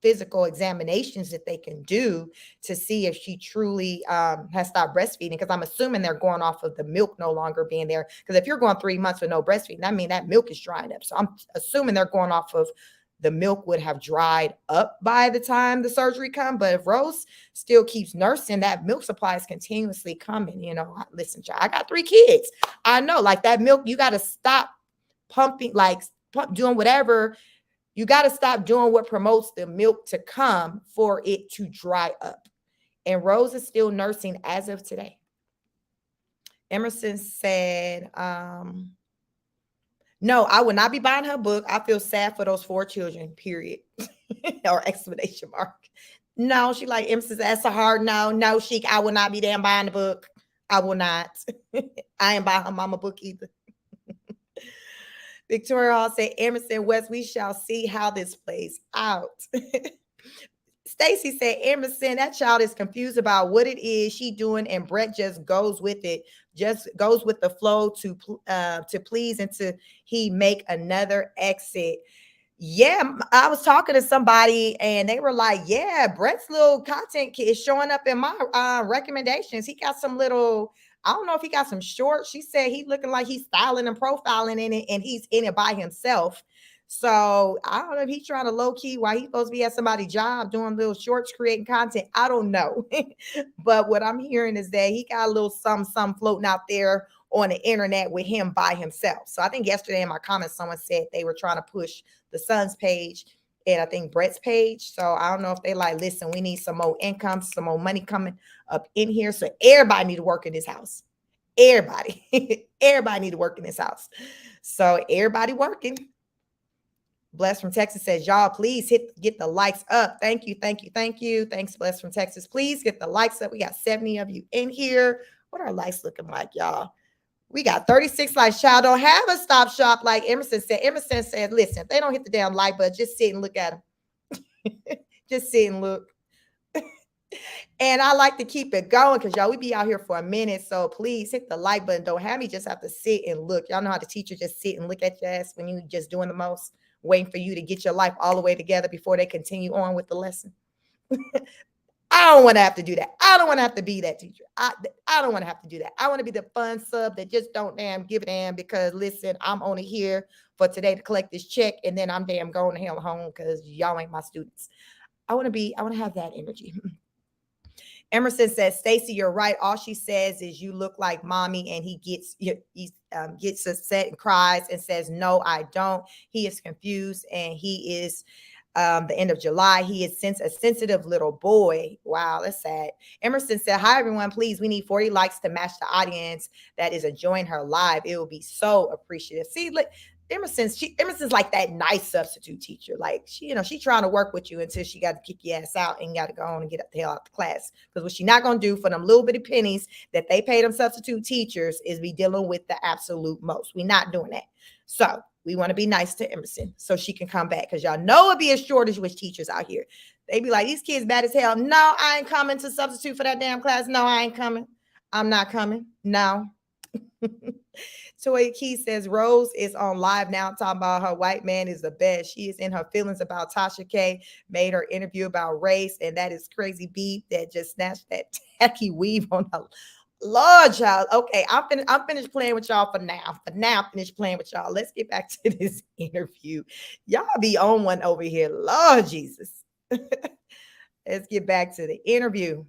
physical examinations that they can do to see if she truly has stopped breastfeeding? Because I'm assuming they're going off of the milk no longer being there. Because if you're going 3 months with no breastfeeding, I mean, that milk is drying up. So I'm assuming they're going off of the milk would have dried up by the time the surgery come. But if Rose still keeps nursing, that milk supply is continuously coming. Listen, child, I got 3 kids. I know, like, that milk, you got to stop pumping, like doing whatever. You got to stop doing what promotes the milk to come for it to dry up. And Rose is still nursing as of today. Emerson said, no, I would not be buying her book. I feel sad for those 4 children, period. Or exclamation mark. No, she like, Emerson said, that's a hard no. No, Chic, I will not be damn buying the book. I will not. I ain't buying her mama book either. Victoria Hall said, Emerson West, we shall see how this plays out. Stacy said, Emerson, that child is confused about what it is she doing, and Brett just goes with it, just goes with the flow to please until he make another exit. Yeah, I was talking to somebody and they were like, yeah, Brett's little content is showing up in my recommendations. He got some little, I don't know if he got some shorts. She said he's looking like he's styling and profiling in it, and he's in it by himself. So I don't know if he's trying to low key while he's supposed to be at somebody's job doing little shorts, creating content. I don't know. But what I'm hearing is that he got a little some floating out there on the internet with him by himself. So I think yesterday in my comments, someone said they were trying to push the Sun's page and I think Brett's page. So I don't know if they like, listen, we need some more income, some more money coming up in here. So everybody need to work in this house. Everybody, everybody need to work in this house. So everybody working. Bless from Texas says, y'all, please get the likes up. Thank you, thank you, thank you. Thanks, Bless from Texas. Please get the likes up. We got 70 of you in here. What are our likes looking like, y'all? We got 36 likes. Child, don't have a stop shop like Emerson said. Emerson said, listen, if they don't hit the damn like button, just sit and look at them. Just sit and look. And I like to keep it going because y'all, we be out here for a minute. So please hit the like button. Don't have me just have to sit and look. Y'all know how the teacher just sit and look at your ass when you just doing the most, waiting for you to get your life all the way together before they continue on with the lesson. I don't want to have to do that. I don't want to have to be that teacher. I don't want to have to do that. I want to be the fun sub that just don't damn give a damn because listen, I'm only here for today to collect this check and then I'm damn going to hell home because y'all ain't my students. I want to have that energy. Emerson says, Stacy, you're right. All she says is you look like mommy, and gets upset and cries and says, no, I don't. He is confused, and he is the end of July. He is a sensitive little boy. Wow, that's sad. Emerson said, hi, everyone. Please, we need 40 likes to match the audience that is enjoying her live. It will be so appreciative. See, look, Emerson's like that nice substitute teacher. Like she's trying to work with you until she got to kick your ass out and got to go on and get the hell out the class. Because what she's not gonna do for them little bitty pennies that they pay them substitute teachers is be dealing with the absolute most. We're not doing that. So we want to be nice to Emerson so she can come back. Because y'all know it'll be a shortage with teachers out here. They be like, these kids bad as hell. No, I ain't coming to substitute for that damn class. No, I ain't coming. I'm not coming. No. Toya Key says Rose is on live now talking about her white man is the best. She is in her feelings about Tasha K. Made her interview about race, and that is crazy beat that just snatched that tacky weave on her. Lord, child. Okay, I'm finished playing with y'all for now. For now, I'm finished playing with y'all. Let's get back to this interview. Y'all be on one over here. Lord Jesus. Let's get back to the interview.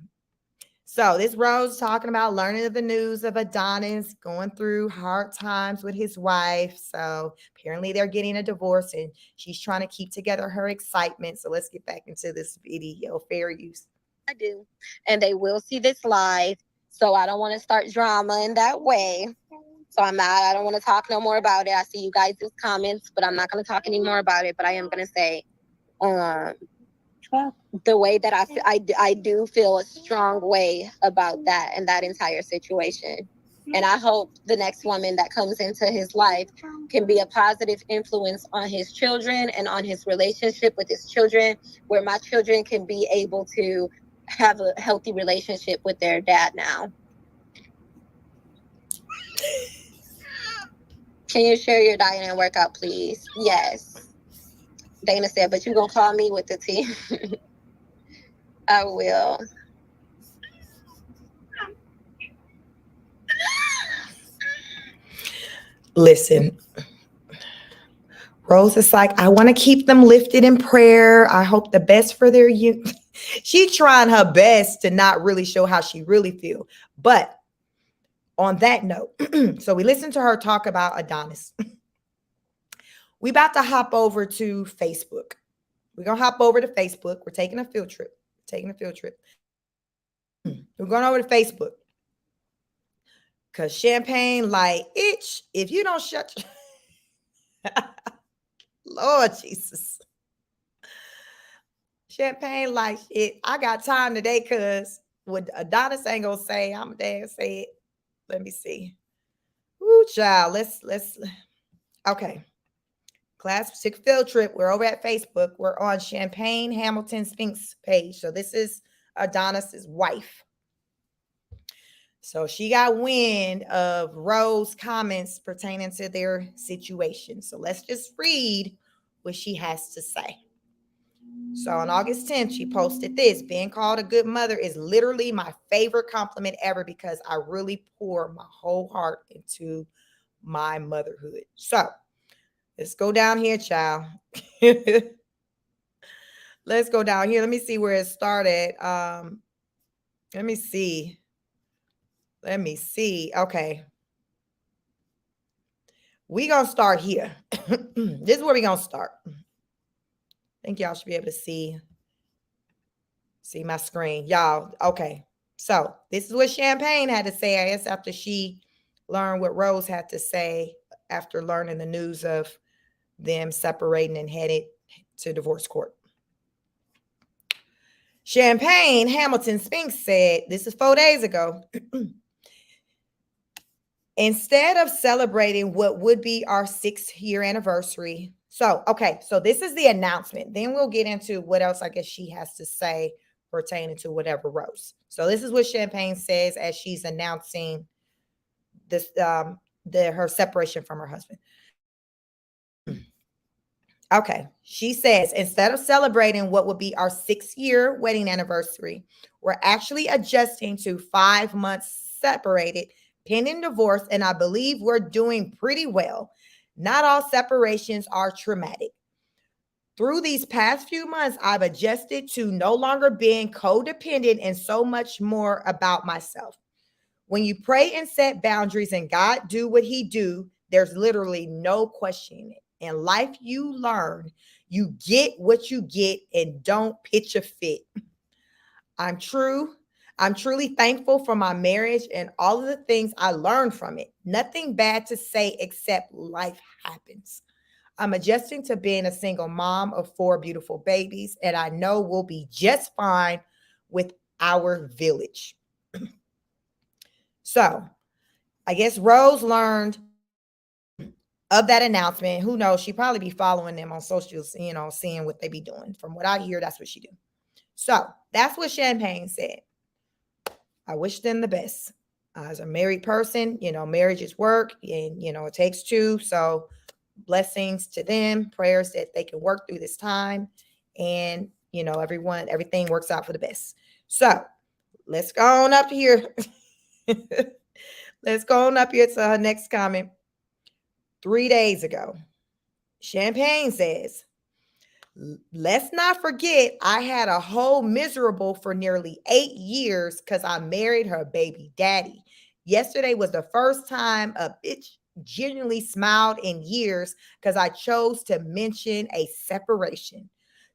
So this Rose talking about learning of the news of Adonis going through hard times with his wife. So apparently they're getting a divorce and she's trying to keep together her excitement. So let's get back into this video. Fair use. I do. And they will see this live. So I don't want to start drama in that way. So I don't want to talk no more about it. I see you guys' comments, but I'm not going to talk any more about it. But I am going to say, the way that I do feel a strong way about that and that entire situation. And I hope the next woman that comes into his life can be a positive influence on his children and on his relationship with his children, where my children can be able to have a healthy relationship with their dad now. Can you share your diet and workout, please? Yes. Dana said, but you gonna call me with the tea. I will. Listen, Rose is like, I want to keep them lifted in prayer. I hope the best for their youth. She's trying her best to not really show how she really feel. But on that note, so we listened to her talk about Adonis. We about to hop over to Facebook. We're going to hop over to Facebook. We're taking a field trip. We're going over to Facebook. Because Champayne like, itch, if you don't shut Lord Jesus. Champayne like shit. I got time today because what Adonis ain't gonna say, I'm damn say it. Let me see. Ooh, child. Let's okay. Class took field trip. We're over at Facebook. We're on Champayne Hamilton Spinks page. So this is Adonis's wife. So she got wind of Rose's comments pertaining to their situation. So let's just read what she has to say. So on August 10th, she posted this. Being called a good mother is literally my favorite compliment ever because I really pour my whole heart into my motherhood. So let's go down here, child. Let's go down here. Let me see where it started. Let me see. Okay. We're going to start here. This is where we're going to start. I think y'all should be able to see my screen. Y'all, okay. So this is what Champayne had to say, I guess, after she learned what Rose had to say after learning the news of them separating and headed to divorce court. Champayne Hamilton Spinks said, this is 4 days ago, instead of celebrating what would be our 6-year anniversary. So, okay, so this is the announcement. Then we'll get into what else I guess she has to say pertaining to whatever Rose. So this is what Champayne says as she's announcing this her separation from her husband. Okay, she says, instead of celebrating what would be our 6-year wedding anniversary, We're actually adjusting to 5 months separated, pending divorce, and I believe we're doing pretty well. Not all separations are traumatic. Through these past few months, I've adjusted to no longer being codependent and so much more about myself. When you pray and set boundaries and God do what he do, there's literally no questioning it. In life, you learn, you get what you get and don't pitch a fit. I'm true. I'm truly thankful for my marriage and all of the things I learned from it. Nothing bad to say except life happens. I'm adjusting to being a single mom of four beautiful babies, and I know we'll be just fine with our village. So, I guess Rose learned of that announcement. Who knows? She probably be following them on socials, seeing what they be doing. From what I hear, that's what she do. So that's what Champayne said. I wish them the best. As a married person, marriage is work and, it takes two. So blessings to them, prayers that they can work through this time. And, everything works out for the best. So let's go on up here. Let's go on up here to her next comment. 3 days ago, Champayne says, let's not forget I had a whole miserable for nearly 8 years because I married her baby daddy. Yesterday was the first time a bitch genuinely smiled in years because I chose to mention a separation.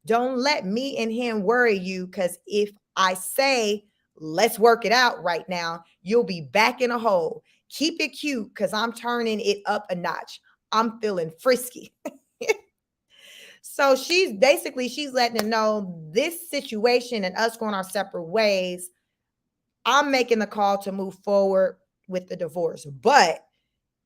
Don't let me and him worry you because if I say, let's work it out right now, you'll be back in a hole. Keep it cute because I'm turning it up a notch. I'm feeling frisky. So she's letting them know this situation and us going our separate ways. I'm making the call to move forward with the divorce. But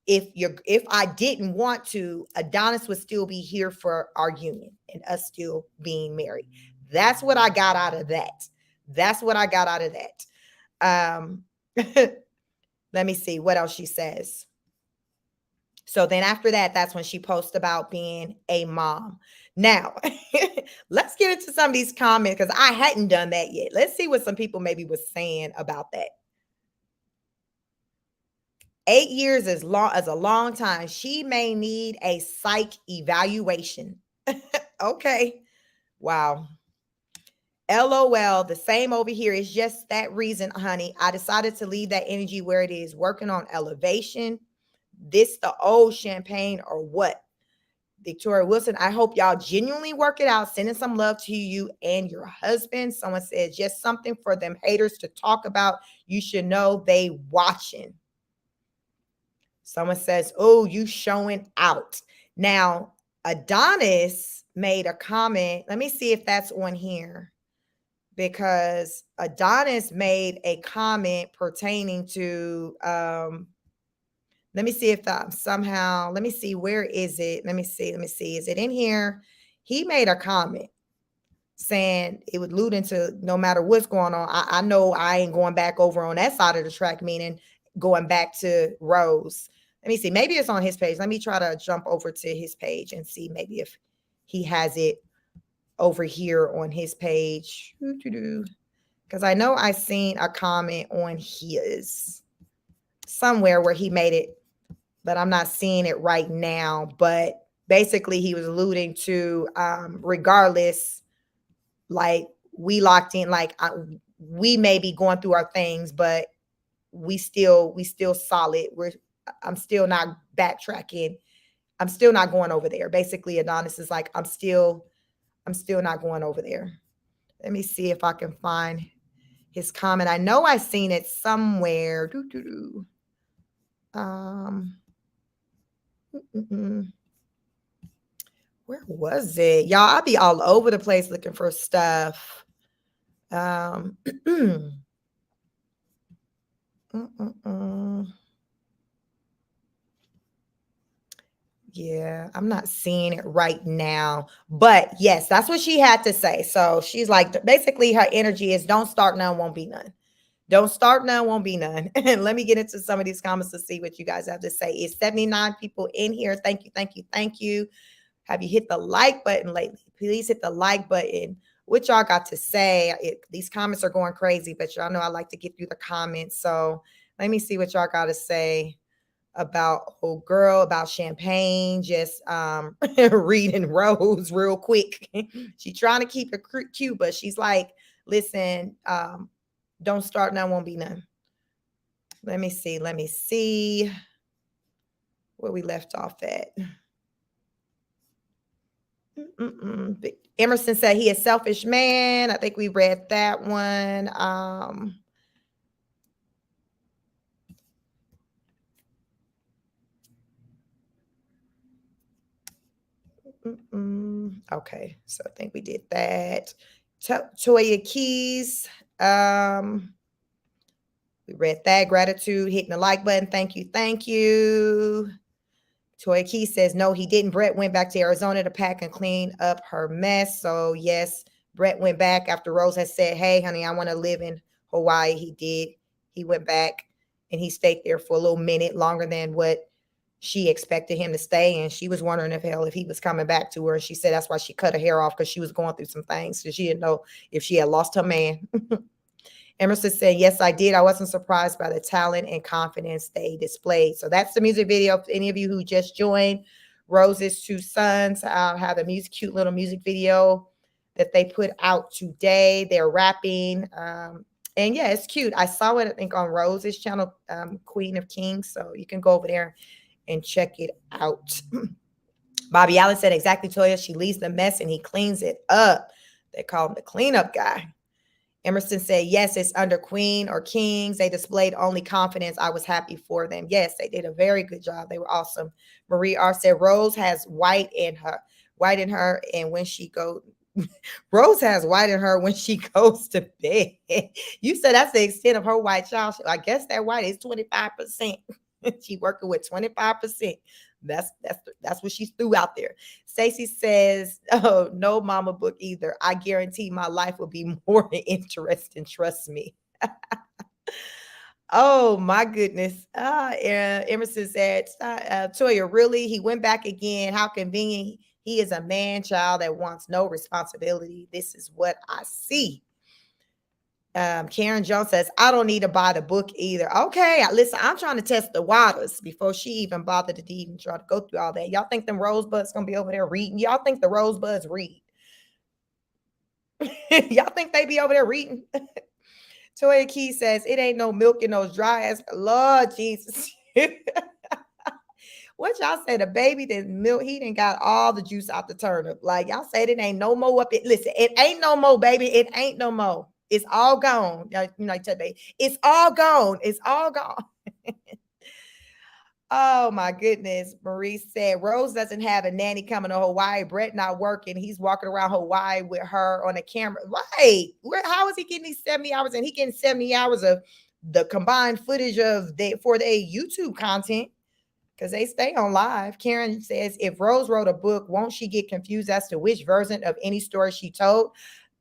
if I didn't want to, Adonis would still be here for our union and us still being married. That's what I got out of that. That's what I got out of that. Let me see what else she says. So then after that, that's when she posts about being a mom. Now, let's get into some of these comments because I hadn't done that yet. Let's see what some people maybe was saying about that. 8 years is a long time. She may need a psych evaluation. Okay. Wow. LOL, the same over here. It's just that reason, honey. I decided to leave that energy where it is, working on elevation. This the old Champayne or what? Victoria Wilson, I hope y'all genuinely work it out. Sending some love to you and your husband. Someone said just something for them haters to talk about. You should know they watching. Someone says, oh, you showing out. Now, Adonis made a comment. Let me see if that's on here. Because Adonis made a comment pertaining to let me see if somehow, let me see, where is it? Let me see. Is it in here? He made a comment saying it would allude into no matter what's going on. I know I ain't going back over on that side of the track, meaning going back to Rose. Let me see. Maybe it's on his page. Let me try to jump over to his page and see maybe if he has it over here on his page. Because I know I seen a comment on his somewhere where he made it, but I'm not seeing it right now. But basically he was alluding to regardless, like we locked in, like we may be going through our things, but we still solid. I'm still not backtracking. I'm still not going over there. Basically, Adonis is like, I'm still not going over there. Let me see if I can find his comment. I know I seen it somewhere. Where was it? Y'all, I'll be all over the place looking for stuff. Yeah, I'm not seeing it right now. But yes, that's what she had to say. So she's like, basically, her energy is don't start none, won't be none. Don't start none, won't be none. And let me get into some of these comments to see what you guys have to say. It's 79 people in here. Thank you, thank you, thank you. Have you hit the like button lately? Please hit the like button. what y'all got to say. These comments are going crazy, but y'all know I like to get through the comments. So let me see what y'all got to say about old girl, about Champayne, just reading Rose real quick. She trying to keep it cute, but she's like, listen, don't start, none won't be none. Let me see where we left off at. Emerson said he is selfish man. I think we read that one. Okay, so I think we did that. Toya Keys. We read that. Gratitude, hitting the like button. Thank you. Thank you. Toya Keys says, no, he didn't. Brett went back to Arizona to pack and clean up her mess. So, yes, Brett went back after Rose had said, hey, honey, I want to live in Hawaii. He did. He went back and he stayed there for a little minute longer than what she expected him to stay. And she was wondering if he was coming back to her. And she said that's why she cut her hair off, because she was going through some things. So she didn't know if she had lost her man. Emerson said, yes, I did. I wasn't surprised by the talent and confidence they displayed. So that's the music video. For any of you who just joined, Rose's two sons have a cute little music video that they put out today. They're rapping. And yeah, it's cute. I saw it, I think, on Rose's channel, Queen of Kings. So you can go over there and check it out. Bobby Allen said, exactly, Toya. She leaves the mess and he cleans it up. They call him the cleanup guy. Emerson said, yes, it's under Queen or Kings. They displayed only confidence. I was happy for them. Yes, they did a very good job. They were awesome. Marie R said, Rose has white in her. And when she goes, Rose has white in her when she goes to bed. You said that's the extent of her white child. I guess that white is 25%. She working with 25%. That's what she threw out there. Stacey says, oh, no mama book either. I guarantee my life will be more interesting. Trust me. Oh my goodness. Emerson said, Toya, really? He went back again. How convenient. He is a man child that wants no responsibility. This is what I see. Karen Jones says, I don't need to buy the book either. Okay, listen, I'm trying to test the waters before she even bothered to even try to go through all that. Y'all think them rosebuds gonna be over there reading? Y'all think the rosebuds read? Y'all think they be over there reading? Toya Key says, it ain't no milk in those dry ass. Lord Jesus. What y'all say? The baby that milk, he done got all the juice out the turnip. Like y'all said, it ain't no more up it. Listen, it ain't no more, baby. It ain't no more. It's all gone. You know, it's all gone. It's all gone. Oh my goodness. Marie said, Rose doesn't have a nanny coming to Hawaii. Brett not working. He's walking around Hawaii with her on a camera. Right. How is he getting these 70 hours? And he getting 70 hours of the combined footage of for their YouTube content, because they stay on live. Karen says, if Rose wrote a book, won't she get confused as to which version of any story she told?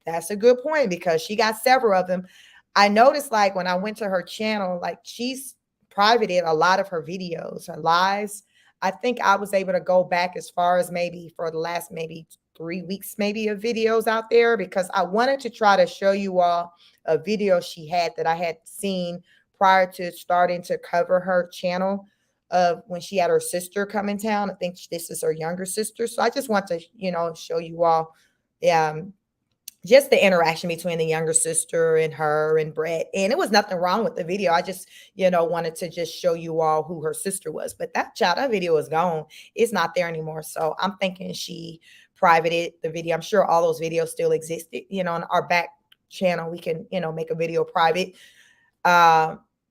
That's a good point, because she got several of them. I noticed, like, when I went to her channel, like, she's privated a lot of her videos, her lives. I think I was able to go back as far as maybe for the last maybe 3 weeks, maybe, of videos out there, because I wanted to try to show you all a video she had that I had seen prior to starting to cover her channel, of when she had her sister come in town. I think this is her younger sister. So I just want to, show you all just the interaction between the younger sister and her and Brett. And it was nothing wrong with the video. I just, wanted to just show you all who her sister was. But that video is gone. It's not there anymore. So I'm thinking she privated the video. I'm sure all those videos still existed, on our back channel. We can, make a video private.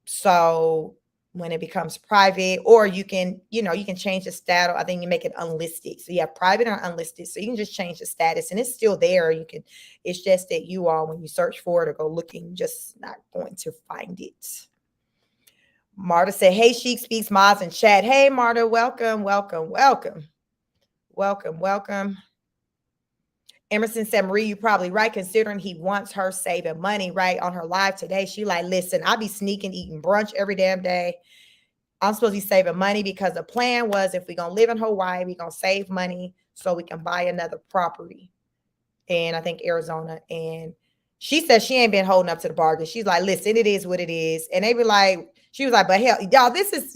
So when it becomes private, or you can change the status. I think you make it unlisted. So you have private or unlisted. So you can just change the status and it's still there. It's just that you all, when you search for it or go looking, just not going to find it. Marta said, hey, Chic Speaks Mods in chat. Hey, Marta, welcome, welcome, welcome. Welcome, welcome. Emerson said, Marie, you're probably right, considering he wants her saving money, right? On her live today, she like, listen, I be sneaking, eating brunch every damn day. I'm supposed to be saving money because the plan was, if we're going to live in Hawaii, we're going to save money so we can buy another property. in I think Arizona, and she says she ain't been holding up to the bargain. She's like, listen, it is what it is. And they be like, she was like, but hell, y'all, this is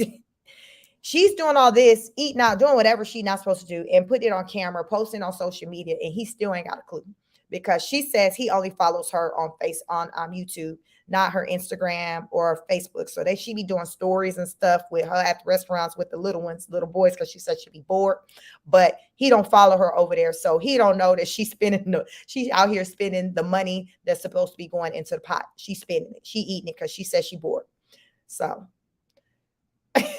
she's doing all this, eating out, doing whatever she's not supposed to do, and put it on camera, posting on social media, and he still ain't got a clue because she says he only follows her on YouTube, not her Instagram or Facebook. So they she be doing stories and stuff with her at the restaurants with the little ones, little boys, because she said she'd be bored. But he don't follow her over there, so he don't know that she's out here spending the money that's supposed to be going into the pot. She's spending it. She eating it because she says she bored. So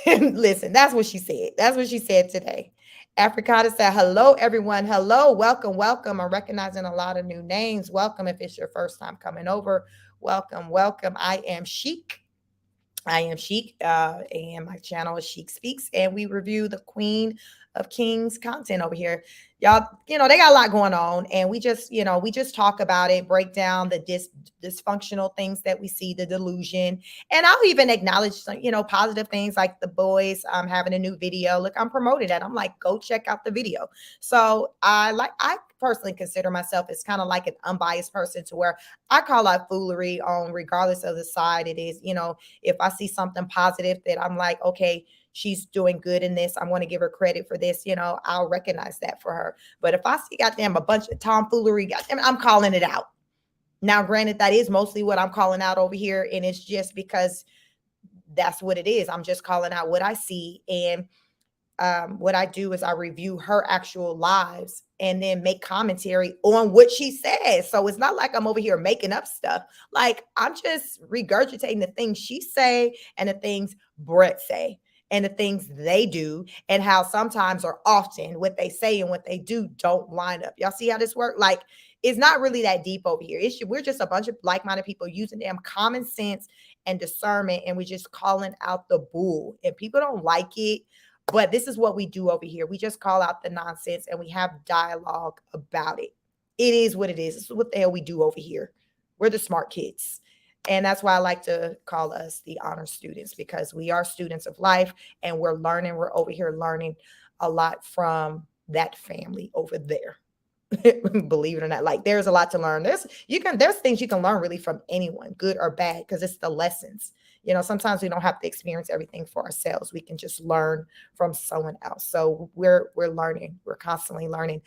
listen, that's what she said. That's what she said today. Africana said, hello, everyone. Hello, welcome, welcome. I'm recognizing a lot of new names. Welcome if it's your first time coming over. Welcome, welcome. I am Chic. I am Chic, and my channel is Chic Speaks, and we review the Queen of Kings content over here. Y'all, they got a lot going on, and we just talk about it, break down the dysfunctional things that we see, the delusion, and I'll even acknowledge some, positive things like the boys having a new video. Look, I'm promoting that. I'm like, go check out the video. So I personally consider myself as kind of like an unbiased person to where I call out foolery on regardless of the side it is. If I see something positive that I'm like, okay, she's doing good in this, I want to give her credit for this, I'll recognize that for her. But if I see goddamn a bunch of tomfoolery, goddamn, I'm calling it out. Now, granted, that is mostly what I'm calling out over here, and it's just because that's what it is. I'm just calling out what I see, and what I do is I review her actual lives and then make commentary on what she says. So it's not like I'm over here making up stuff. Like I'm just regurgitating the things she say and the things Brett say and the things they do and how sometimes or often what they say and what they do don't line up. Y'all see how this works? Like it's not really that deep over here. We're just a bunch of like-minded people using damn common sense and discernment, and we're just calling out the bull. And people don't like it. But this is what we do over here. We just call out the nonsense and we have dialogue about it. It is what it is. This is what the hell we do over here. We're the smart kids. And that's why I like to call us the honor students, because we are students of life and we're learning. We're over here learning a lot from that family over there. Believe it or not, like there's a lot to learn. There's things you can learn really from anyone, good or bad, because it's the lessons. Sometimes we don't have to experience everything for ourselves. We can just learn from someone else. So we're learning. We're constantly learning.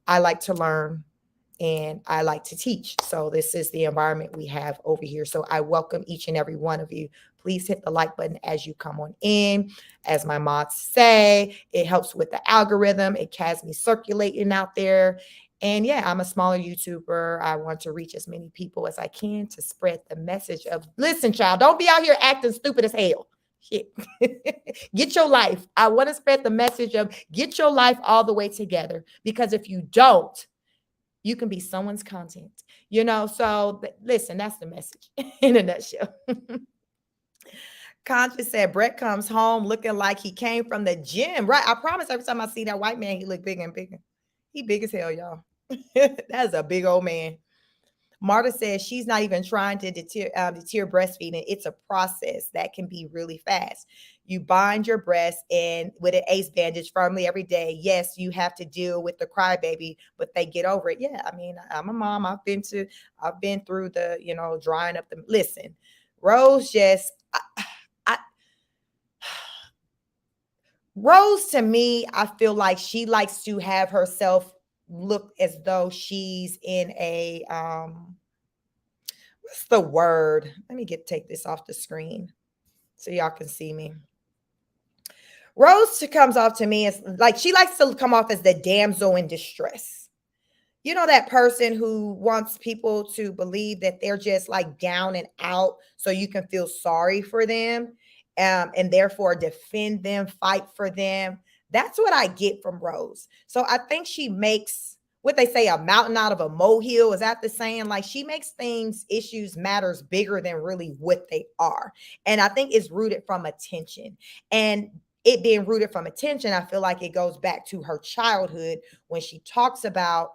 I like to learn and I like to teach. So this is the environment we have over here. So I welcome each and every one of you. Please hit the like button as you come on in. As my mods say, it helps with the algorithm. It has me circulating out there. And yeah, I'm a smaller YouTuber. I want to reach as many people as I can to spread the message of, listen, child, don't be out here acting stupid as hell. Shit. Get your life. I want to spread the message of get your life all the way together, because if you don't, you can be someone's content, So listen, that's the message in a nutshell. Conscious said Brett comes home looking like he came from the gym. Right. I promise every time I see that white man, he look bigger and bigger. He big as hell, y'all. That's a big old man. Marta says she's not even trying to deter breastfeeding. It's a process that can be really fast. You bind your breast and with an ACE bandage firmly every day. Yes, you have to deal with the crybaby, but they get over it. Yeah, I mean, I'm a mom. I've been through the, drying up the. Listen, Rose just, Rose to me, I feel like she likes to have herself look as though she's in a what's the word? Let me take this off the screen so y'all can see me. Rose comes off to me as like she likes to come off as the damsel in distress. That person who wants people to believe that they're just like down and out so you can feel sorry for them, and therefore defend them, fight for them. That's what I get from Rose. So I think she makes what they say a mountain out of a molehill. Is that the saying? Like she makes issues, matters bigger than really what they are. And I think it's rooted from attention. And it being rooted from attention, I feel like it goes back to her childhood when she talks about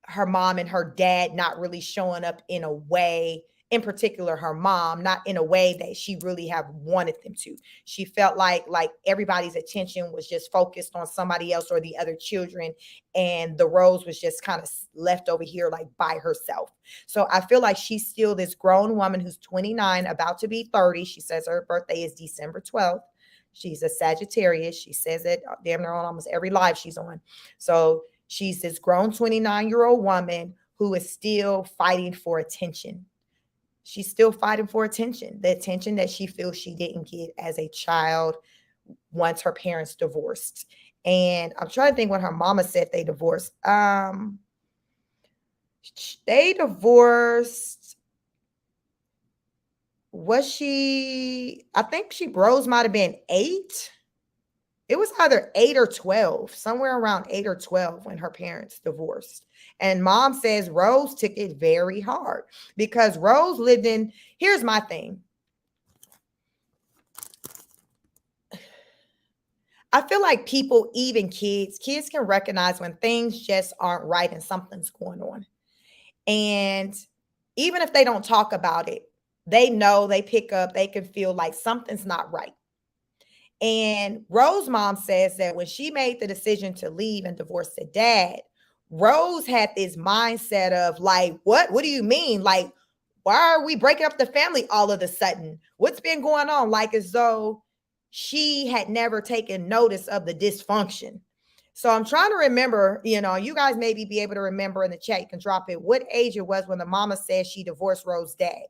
her mom and her dad not really showing up in a way in particular her mom, not in a way that she really have wanted them to. She felt like everybody's attention was just focused on somebody else or the other children, and the Rose was just kind of left over here like by herself. So I feel like she's still this grown woman who's 29, about to be 30. She says her birthday is December 12th. She's a Sagittarius. She says it damn near on almost every live she's on. So she's this grown 29-year-old woman who is still fighting for attention. She's still fighting for attention, the attention that she feels she didn't get as a child once her parents divorced. And I'm trying to think when her mama said they divorced. They divorced. Was she? I think Rose might have been 8. It was either 8 or 12, somewhere around 8 or 12 when her parents divorced. And mom says Rose took it very hard because Rose lived in, here's my thing. I feel like people, even kids can recognize when things just aren't right and something's going on. And even if they don't talk about it, they know, they pick up, they can feel like something's not right. And Rose's mom says that when she made the decision to leave and divorce the dad, Rose had this mindset of like, what do you mean? Like, why are we breaking up the family all of a sudden? What's been going on? Like as though she had never taken notice of the dysfunction. So I'm trying to remember, you guys maybe be able to remember in the chat, you can drop it, what age it was when the mama said she divorced Rose's dad.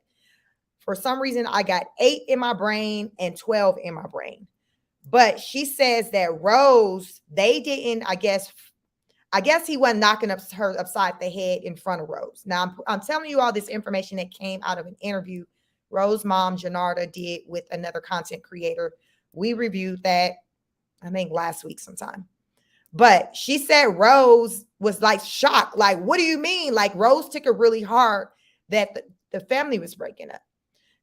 For some reason, I got 8 in my brain and 12 in my brain. But she says that Rose, they didn't, I guess he wasn't knocking her upside the head in front of Rose. Now, I'm telling you all this information that came out of an interview Rose's mom, Janarda, did with another content creator. We reviewed that, I think, last week sometime. But she said Rose was like shocked. Like, what do you mean? Like, Rose took it really hard that the family was breaking up.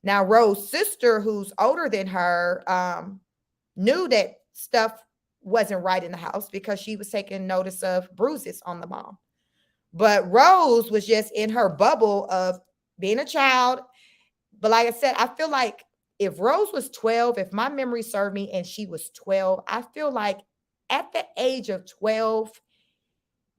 Now, Rose's sister, who's older than her, knew that stuff wasn't right in the house because she was taking notice of bruises on the mom. But Rose was just in her bubble of being a child. But like I said, I feel like if Rose was 12, if my memory served me and she was 12, I feel like at the age of 12,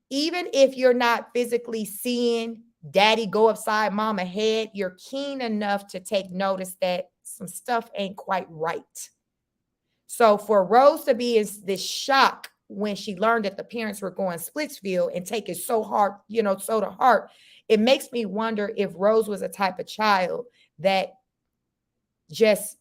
even if you're not physically seeing daddy go upside mama head, you're keen enough to take notice that some stuff ain't quite right. So for Rose to be in this shock when she learned that the parents were going Splitsville and take it so hard, so to heart, it makes me wonder if Rose was a type of child that just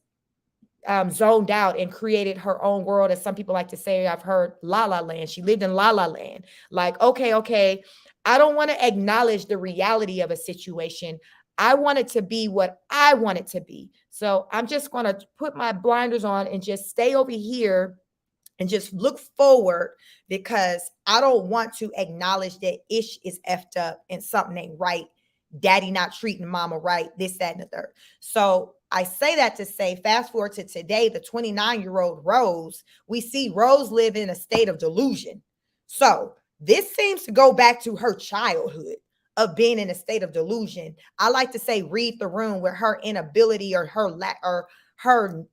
zoned out and created her own world, as some people like to say. I've heard La La Land. She lived in La La Land. Like, okay, I don't want to acknowledge the reality of a situation. I want it to be what I want it to be. So I'm just going to put my blinders on and just stay over here and just look forward because I don't want to acknowledge that Ish is effed up and something ain't right. Daddy not treating mama right, this, that, and the third. So I say that to say, fast forward to today, the 29-year-old Rose, we see Rose live in a state of delusion. So this seems to go back to her childhood of being in a state of delusion. I like to say read the room, where her inability or her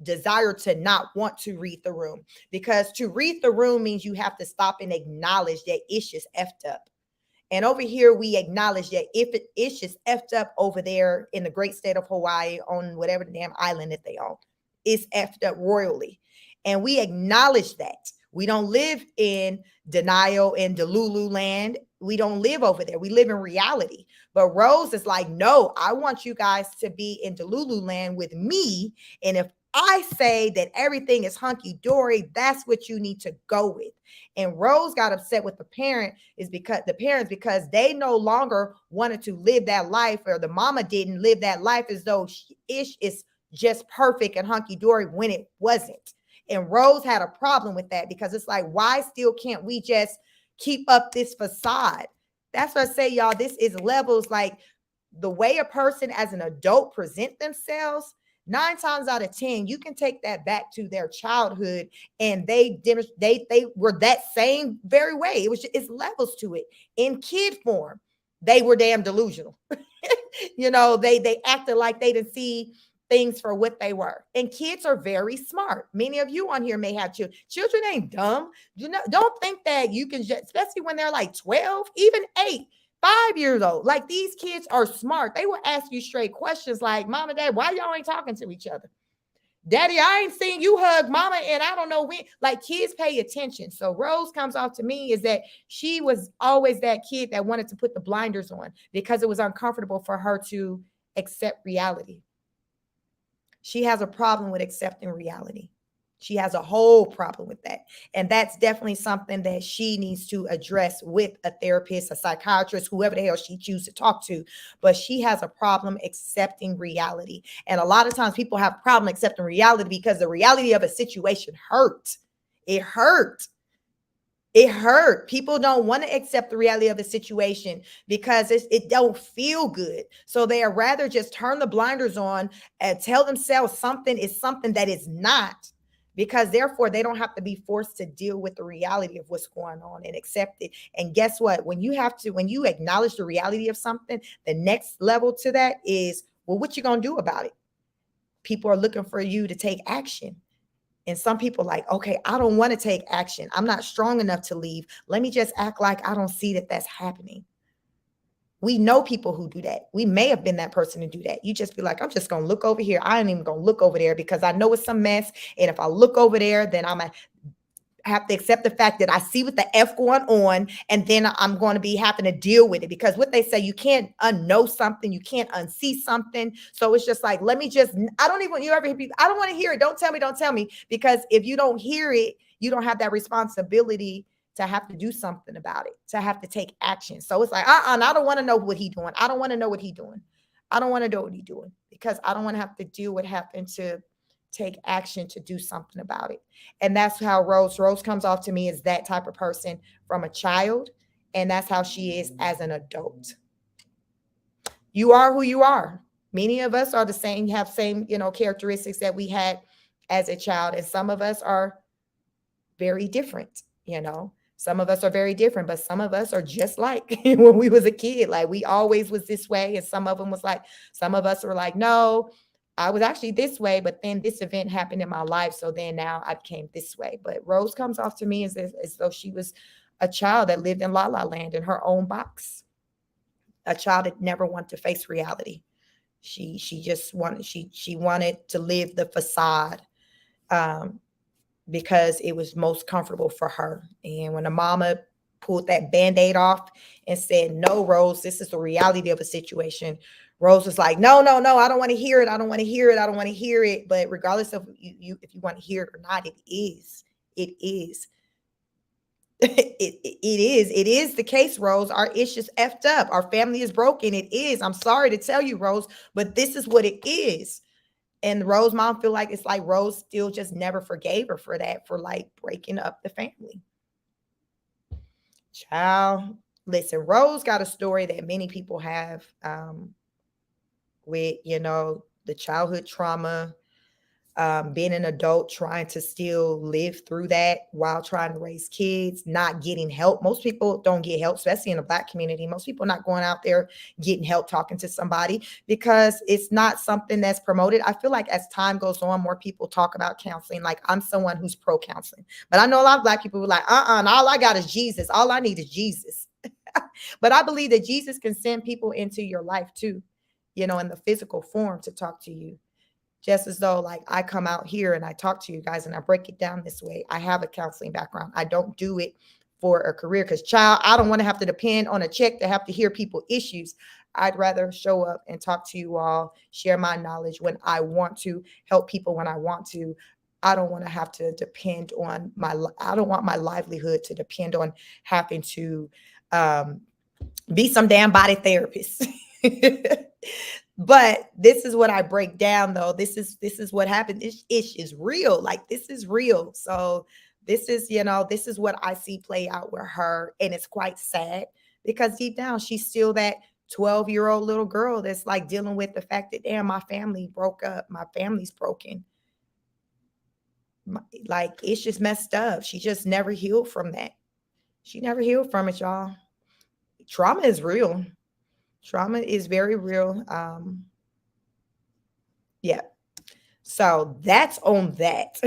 desire to not want to read the room, because to read the room means you have to stop and acknowledge that Ish is effed up. And over here, we acknowledge that if Ish is effed up over there in the great state of Hawaii on whatever the damn island that they own, it's effed up royally. And we acknowledge that. We don't live in denial in Delulu land. We don't live over there. We live in reality. But Rose is like, no, I want you guys to be in Delulu land with me. And if I say that everything is hunky-dory, that's what you need to go with. And Rose got upset with the parents because they no longer wanted to live that life, or the mama didn't live that life as though Ish is just perfect and hunky-dory when it wasn't. And Rose had a problem with that because it's like, why still can't we just keep up this facade? That's what I say, y'all. This is levels. Like, the way a person as an adult present themselves, 9 times out of 10, you can take that back to their childhood, and they were that same very way. It's levels to it. In kid form, they were damn delusional. They acted like they didn't see things for what they were. And kids are very smart. Many of you on here may have children. Children ain't dumb. Don't think that you can just, especially when they're like 12, even 8, 5 years old. Like, these kids are smart. They will ask you straight questions like, Mom and Dad, why y'all ain't talking to each other? Daddy, I ain't seen you hug mama and I don't know when. Like, kids pay attention. So Rose comes off to me is that she was always that kid that wanted to put the blinders on because it was uncomfortable for her to accept reality. She has a problem with accepting reality. She has a whole problem with that. And that's definitely something that she needs to address with a therapist, a psychiatrist, whoever the hell she chooses to talk to. But she has a problem accepting reality. And a lot of times people have a problem accepting reality because the reality of a situation hurt. It hurt. It hurt. People don't want to accept the reality of the situation because it don't feel good. So they are rather just turn the blinders on and tell themselves something is something that is not, because therefore they don't have to be forced to deal with the reality of what's going on and accept it. And guess what? When you acknowledge the reality of something, the next level to that is, well, what you gonna do about it? People are looking for you to take action. And some people like, okay, I don't want to take action. I'm not strong enough to leave. Let me just act like I don't see that that's happening. We know people who do that. We may have been that person to do that. You just be like, I'm just going to look over here. I ain't even going to look over there because I know it's some mess. And if I look over there, then I'm going to have to accept the fact that I see what the F going on, and then I'm going to be having to deal with it, because what they say, you can't unknow something, you can't unsee something. So it's just like, let me just, I don't even, you ever hear people, I don't want to hear it. Don't tell me, because if you don't hear it, you don't have that responsibility to have to do something about it, to have to take action. So it's like, I don't want to know what he doing. I don't want to know what he doing. I don't want to know what he doing because I don't want to have to deal with having to take action to do something about it. And that's how Rose comes off to me as that type of person from a child. And that's how she is as an adult. You are who you are. Many of us are the same, have same, characteristics that we had as a child. And some of us are very different. Some of us are very different, but some of us are just like when we was a kid. Like, we always was this way. And some of them was like, some of us were like, no, I was actually this way, but then this event happened in my life. So then now I became this way. But Rose comes off to me as though she was a child that lived in La La Land in her own box, a child that never wanted to face reality. She just wanted, she wanted to live the facade. Um, because it was most comfortable for her. And when the mama pulled that band-aid off and said, no, Rose, this is the reality of a situation, Rose was like, no, no, no, I don't want to hear it. I don't want to hear it. I don't want to hear it. But regardless of you if you want to hear it or not, it is. It is. It is the case, Rose. Our issue's effed up. Our family is broken. It is. I'm sorry to tell you, Rose, but this is what it is. And Rose mom feel like it's like Rose still just never forgave her for that, for like breaking up the family. Child, listen, Rose got a story that many people have, with, the childhood trauma, being an adult, trying to still live through that while trying to raise kids, not getting help. Most people don't get help, especially in the Black community. Most people are not going out there getting help, talking to somebody, because it's not something that's promoted. I feel like as time goes on, more people talk about counseling. Like, I'm someone who's pro counseling, but I know a lot of Black people who are like, and all I got is Jesus. All I need is Jesus. But I believe that Jesus can send people into your life too, in the physical form to talk to you. Just as though, like, I come out here and I talk to you guys and I break it down this way. I have a counseling background. I don't do it for a career because, child, I don't want to have to depend on a check to have to hear people issues. I'd rather show up and talk to you all, share my knowledge when I want to, help people when I want to. I don't want to have to depend on I don't want my livelihood to depend on having to be some damn body therapist. But this is what I break down, though. This is what happened. This ish is real. Like, this is real. So this is what I see play out with her. And it's quite sad because deep down, she's still that 12-year-old little girl that's like dealing with the fact that, damn, my family broke up. My family's broken. Like, it's just messed up. She just never healed from that. She never healed from it, y'all. Trauma is real. Trauma is very real. Yeah. So that's on that.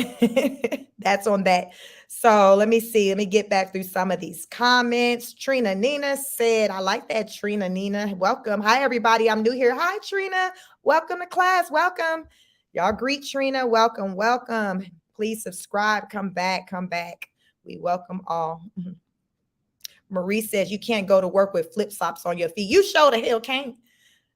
That's on that. So let me see. Let me get back through some of these comments. Trina Nina said, I like that, Trina Nina. Welcome. Hi, everybody. I'm new here. Hi, Trina. Welcome to class. Welcome. Y'all greet Trina. Welcome. Welcome. Please subscribe. Come back. Come back. We welcome all. Marie says, you can't go to work with flip flops on your feet. You sure the hell can't.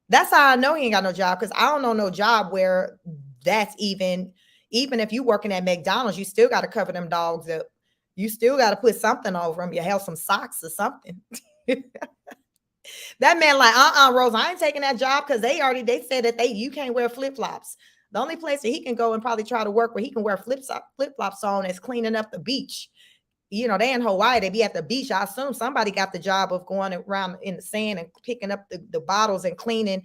That's how I know he ain't got no job, because I don't know no job where that's even if you working at McDonald's, you still got to cover them dogs up. You still got to put something over them. You have some socks or something. That man like, Rose, I ain't taking that job, because they said that you can't wear flip-flops. The only place that he can go and probably try to work where he can wear flip-flops on is cleaning up the beach. You know, they in Hawaii, they be at the beach. I assume somebody got the job of going around in the sand and picking up the bottles and cleaning.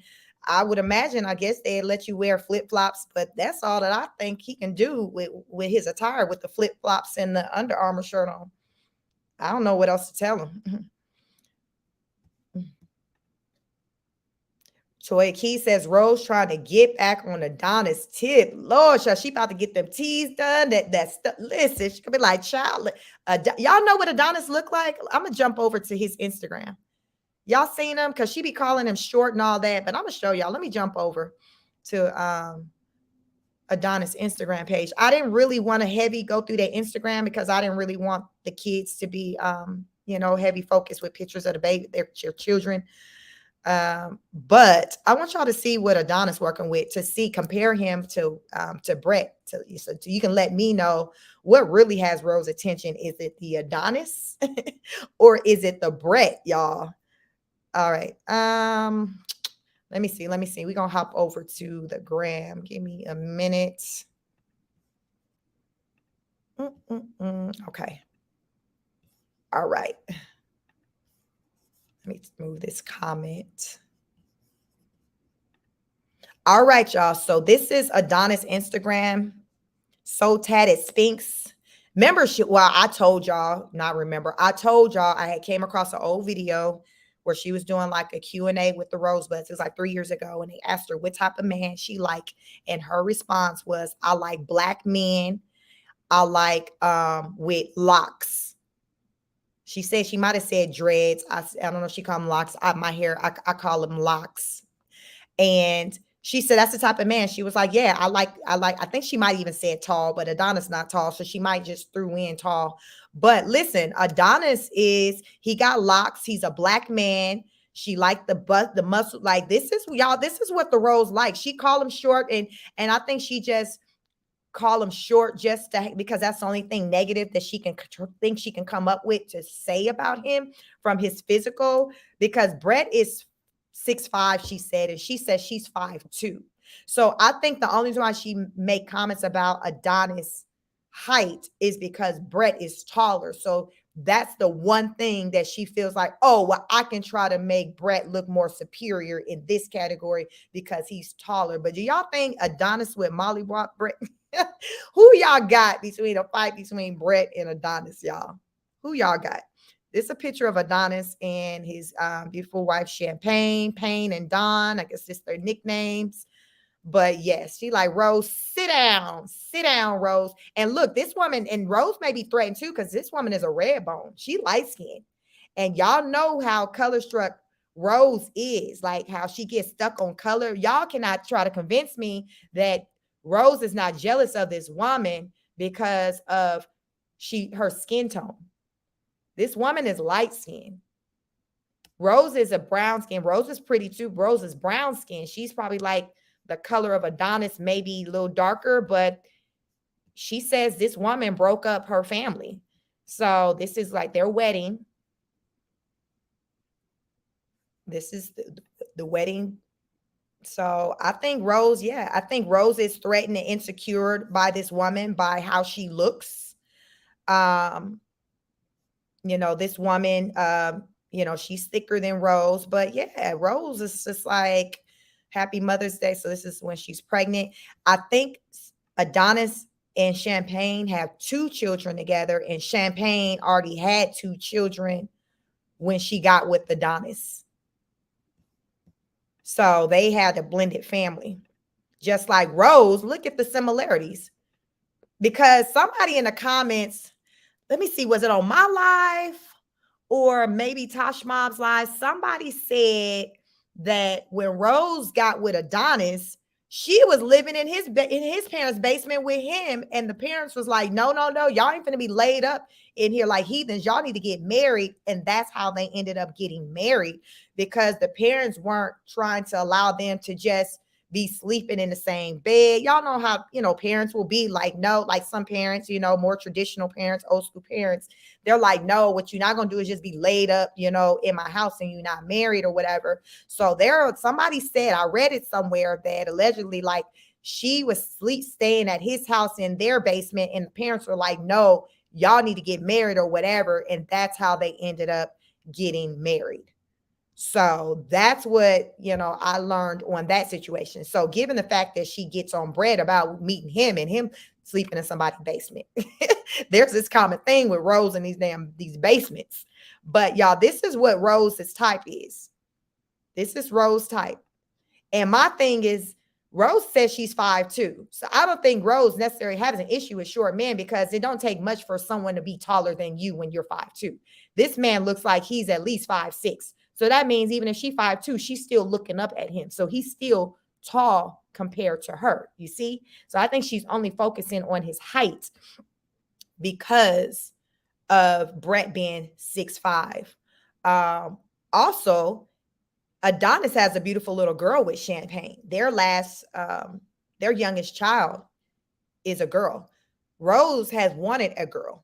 I would imagine, I guess they'd let you wear flip-flops, but that's all that I think he can do with his attire, with the flip-flops and the Under Armour shirt on. I don't know what else to tell him. Toy Key says, Rose trying to get back on Adonis tip. Lord, she about to get them teas done. That's listen, she could be like, child. Y'all know what Adonis look like? I'm gonna jump over to his Instagram. Y'all seen him? Because she be calling him short and all that. But I'm gonna show y'all. Let me jump over to Adonis Instagram page. I didn't really want to heavy go through their Instagram, because I didn't really want the kids to be heavy focus with pictures of the baby, their children. But I want y'all to see what Adonis working with, to compare him to Brett. So you can let me know what really has Rose's attention. Is it the Adonis or is it the Brett, y'all? All right. Let me see. We're gonna hop over to the gram. Give me a minute. Okay. All right. Let me move this comment. All right, y'all. So this is Adonis Instagram. So Tatted Sphinx. Membership. Well, I told y'all, not remember. I told y'all I had came across an old video where she was doing like a Q&A with the Rosebuds. It was like 3 years ago. And they asked her what type of man she like. And her response was, I like black men. I like with locks. She said, she might have said dreads. I don't know if she called them locks. My hair, I call them locks. And she said, that's the type of man. She was like, yeah, I think she might even say tall, but Adonis not tall. So she might just threw in tall. But listen, Adonis he got locks. He's a black man. She liked the butt, the muscle. Like, this is what the Rose like. She called him short. And I think she just call him short just because that's the only thing negative that she can come up with to say about him from his physical, because Brett is 6'5", she said, and she says she's 5'2". So I think the only reason why she made comments about Adonis' height is because Brett is taller. So that's the one thing that she feels like, oh, well, I can try to make Brett look more superior in this category because he's taller. But do y'all think Adonis would mollywop Brett? Who y'all got between a fight between Brett and Adonis, y'all? Who y'all got? This is a picture of Adonis and his beautiful wife, Champayne, Payne, and Dawn. I guess it's their nicknames. But yes, she like, Rose, sit down, Rose. And look, this woman, and Rose may be threatened too, because this woman is a red bone. She light skinned. And y'all know how color struck Rose is, like how she gets stuck on color. Y'all cannot try to convince me that Rose is not jealous of this woman because of her skin tone. This woman is light skinned. Rose is a brown skin. Rose is pretty too. Rose is brown skin. She's probably like the color of Adonis, maybe a little darker, but she says this woman broke up her family. So this is like their wedding. This is the wedding. So I think Rose is threatened and insecure by this woman, by how she looks. This woman, she's thicker than Rose, but yeah, Rose is just like, happy Mother's Day. So this is when she's pregnant. I think Adonis and Champayne have 2 children together, and Champayne already had 2 children when she got with Adonis. So they had a blended family. Just like Rose, look at the similarities. Because somebody in the comments, let me see, was it on my live or maybe Tosh Mob's live? Somebody said that when Rose got with Adonis, she was living in his parents' basement with him, and the parents was like, "No, no, no, y'all ain't gonna be laid up in here like heathens. Y'all need to get married." And that's how they ended up getting married, because the parents weren't trying to allow them to just be sleeping in the same bed. Y'all know how, parents will be like, no, like some parents, more traditional parents, old school parents, they're like, no, what you're not going to do is just be laid up, in my house and you're not married or whatever. So somebody said, I read it somewhere that allegedly like she was staying at his house in their basement, and the parents were like, no, y'all need to get married or whatever. And that's how they ended up getting married. So that's what, I learned on that situation. So given the fact that she gets on Brett about meeting him and him sleeping in somebody's basement, there's this common thing with Rose in these basements. But y'all, this is what Rose's type is. This is Rose type. And my thing is, Rose says she's 5'2". So I don't think Rose necessarily has an issue with short men, because it don't take much for someone to be taller than you when you're 5'2". This man looks like he's at least 5'6". So that means even if she's 5'2", she's still looking up at him. So he's still tall compared to her, you see? So I think she's only focusing on his height because of Brett being 6'5". Also, Adonis has a beautiful little girl with Champayne. Their youngest child is a girl. Rose has wanted a girl.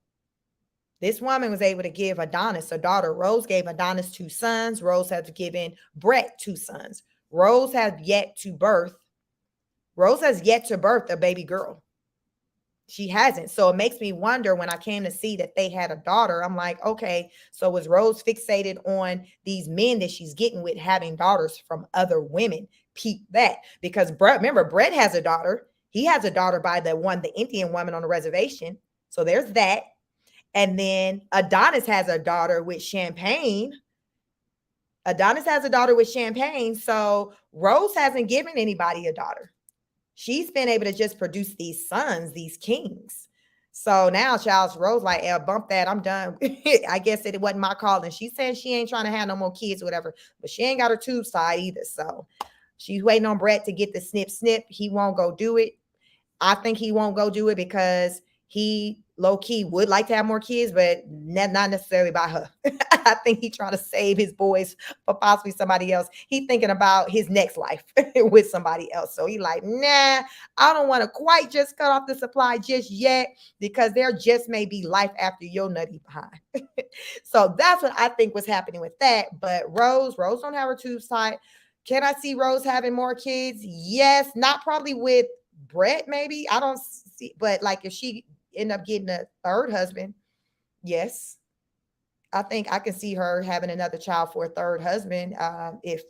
This woman was able to give Adonis a daughter. Rose gave Adonis 2 sons. Rose has given Brett 2 sons. Rose has yet to birth a baby girl. She hasn't. So it makes me wonder, when I came to see that they had a daughter, I'm like, okay, so was Rose fixated on these men that she's getting with having daughters from other women? Peep that. Because remember, Brett has a daughter. He has a daughter by the Indian woman on the reservation. So there's that. And then Adonis has a daughter with Champayne. So Rose hasn't given anybody a daughter. She's been able to just produce these sons, these kings. So now Charles Rose like, bump that, I'm done. I guess it wasn't my call. And she said she ain't trying to have no more kids or whatever, but she ain't got her tube side either. So she's waiting on Brett to get the snip. He won't go do it. I think he won't go do it because he low-key would like to have more kids, but not necessarily by her. I think he's trying to save his boys for possibly somebody else. He's thinking about his next life with somebody else. So he like, nah, I don't want to quite just cut off the supply just yet, because there just may be life after your nutty behind. So that's what I think was happening with that. But Rose don't have her tubes tied. Can I see Rose having more kids? Yes, not probably with Brett, maybe. I don't see, but like if she end up getting a third husband, yes, I think I can see her having another child for a third husband, if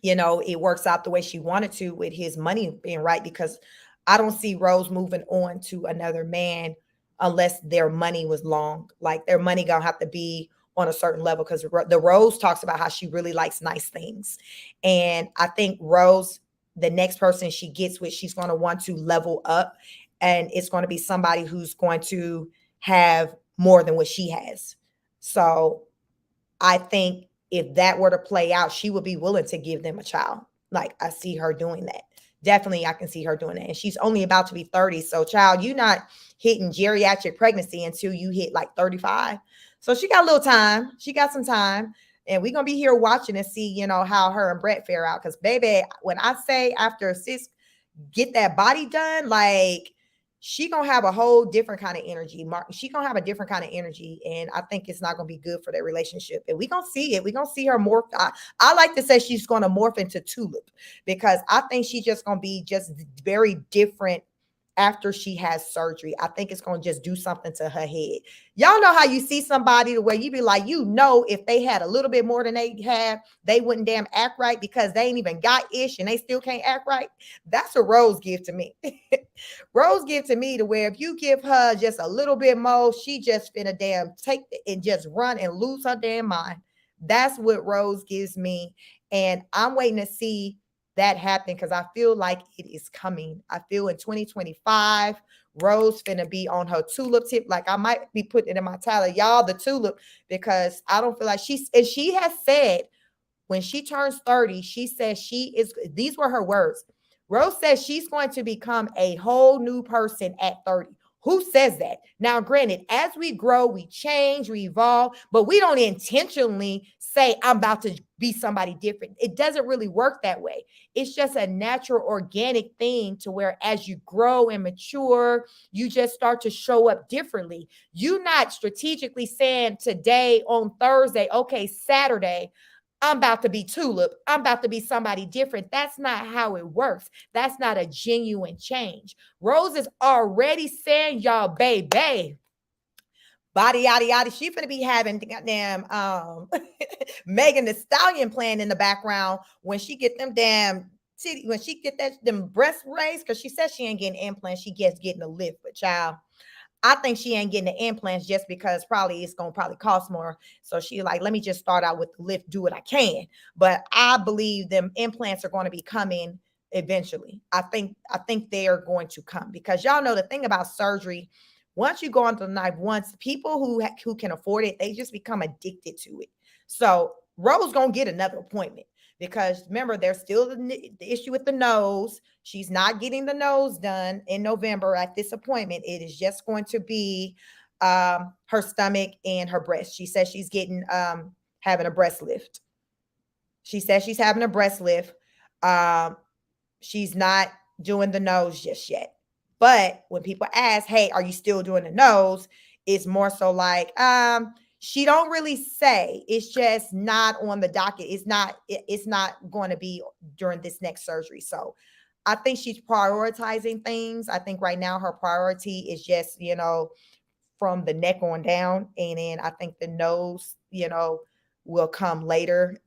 it works out the way she wanted to with his money being right, because I don't see Rose moving on to another man unless their money was long. Like their money gonna have to be on a certain level, because the Rose talks about how she really likes nice things. And I think Rose, the next person she gets with, she's going to want to level up, and it's going to be somebody who's going to have more than what she has. So I think if that were to play out, she would be willing to give them a child. Like I see her doing that. Definitely, I can see her doing that. And she's only about to be 30. So child, you're not hitting geriatric pregnancy until you hit like 35. So she got a little time. She got some time. And we're going to be here watching and see, how her and Brett fare out. Because, baby, when I say after sis get that body done, like, she going to have a whole different kind of energy. She going to have a different kind of energy. And I think it's not going to be good for their relationship. And we're going to see it. We're going to see her morph. I like to say she's going to morph into Tulip, because I think she's just going to be just very different after she has surgery. I think it's going to just do something to her head. Y'all know how you see somebody the way you be like, if they had a little bit more than they have, they wouldn't damn act right, because they ain't even got ish and they still can't act right. That's a Rose gift to me. Rose gift to me to where if you give her just a little bit more, she just finna damn take and just run and lose her damn mind. That's what Rose gives me. And I'm waiting to see that happen because I feel like it is coming. I feel in 2025, Rose finna be on her tulip tip. Like I might be putting it in my title, y'all, the tulip, because I don't feel like she has said when she turns 30, she says these were her words. Rose says she's going to become a whole new person at 30. Who says that? Now, granted, as we grow, we change, we evolve, but we don't intentionally say, I'm about to be somebody different. It doesn't really work that way. It's just a natural, organic thing to where as you grow and mature, you just start to show up differently. You're not strategically saying today on Thursday, okay, Saturday, I'm about to be Tulip. I'm about to be somebody different. That's not how it works. That's not a genuine change. Rose is already saying, y'all, baby, body yada yada. She finna be having goddamn Megan the Stallion playing in the background when she get them damn titty, when she get that them breast raised, because she says she ain't getting implants, she gets getting a lift. But child, I think she ain't getting the implants just because probably it's gonna probably cost more. So she like, let me just start out with the lift, do what I can. But I believe them implants are going to be coming eventually. I think they are going to come because y'all know the thing about surgery. Once you go onto the knife, once people who can afford it, they just become addicted to it. So Rose gonna get another appointment because remember, there's still the issue with the nose. She's not getting the nose done in November at this appointment. It is just going to be her stomach and her breast. She says she's getting having a breast lift. She says she's having a breast lift. Um, she's not doing the nose just yet. But when people ask, "Hey, are you still doing the nose?" It's more so like she don't really say. It's just not on the docket. It's not going to be during this next surgery. So I think she's prioritizing things. I think right now her priority is just, from the neck on down. And then I think the nose, will come later.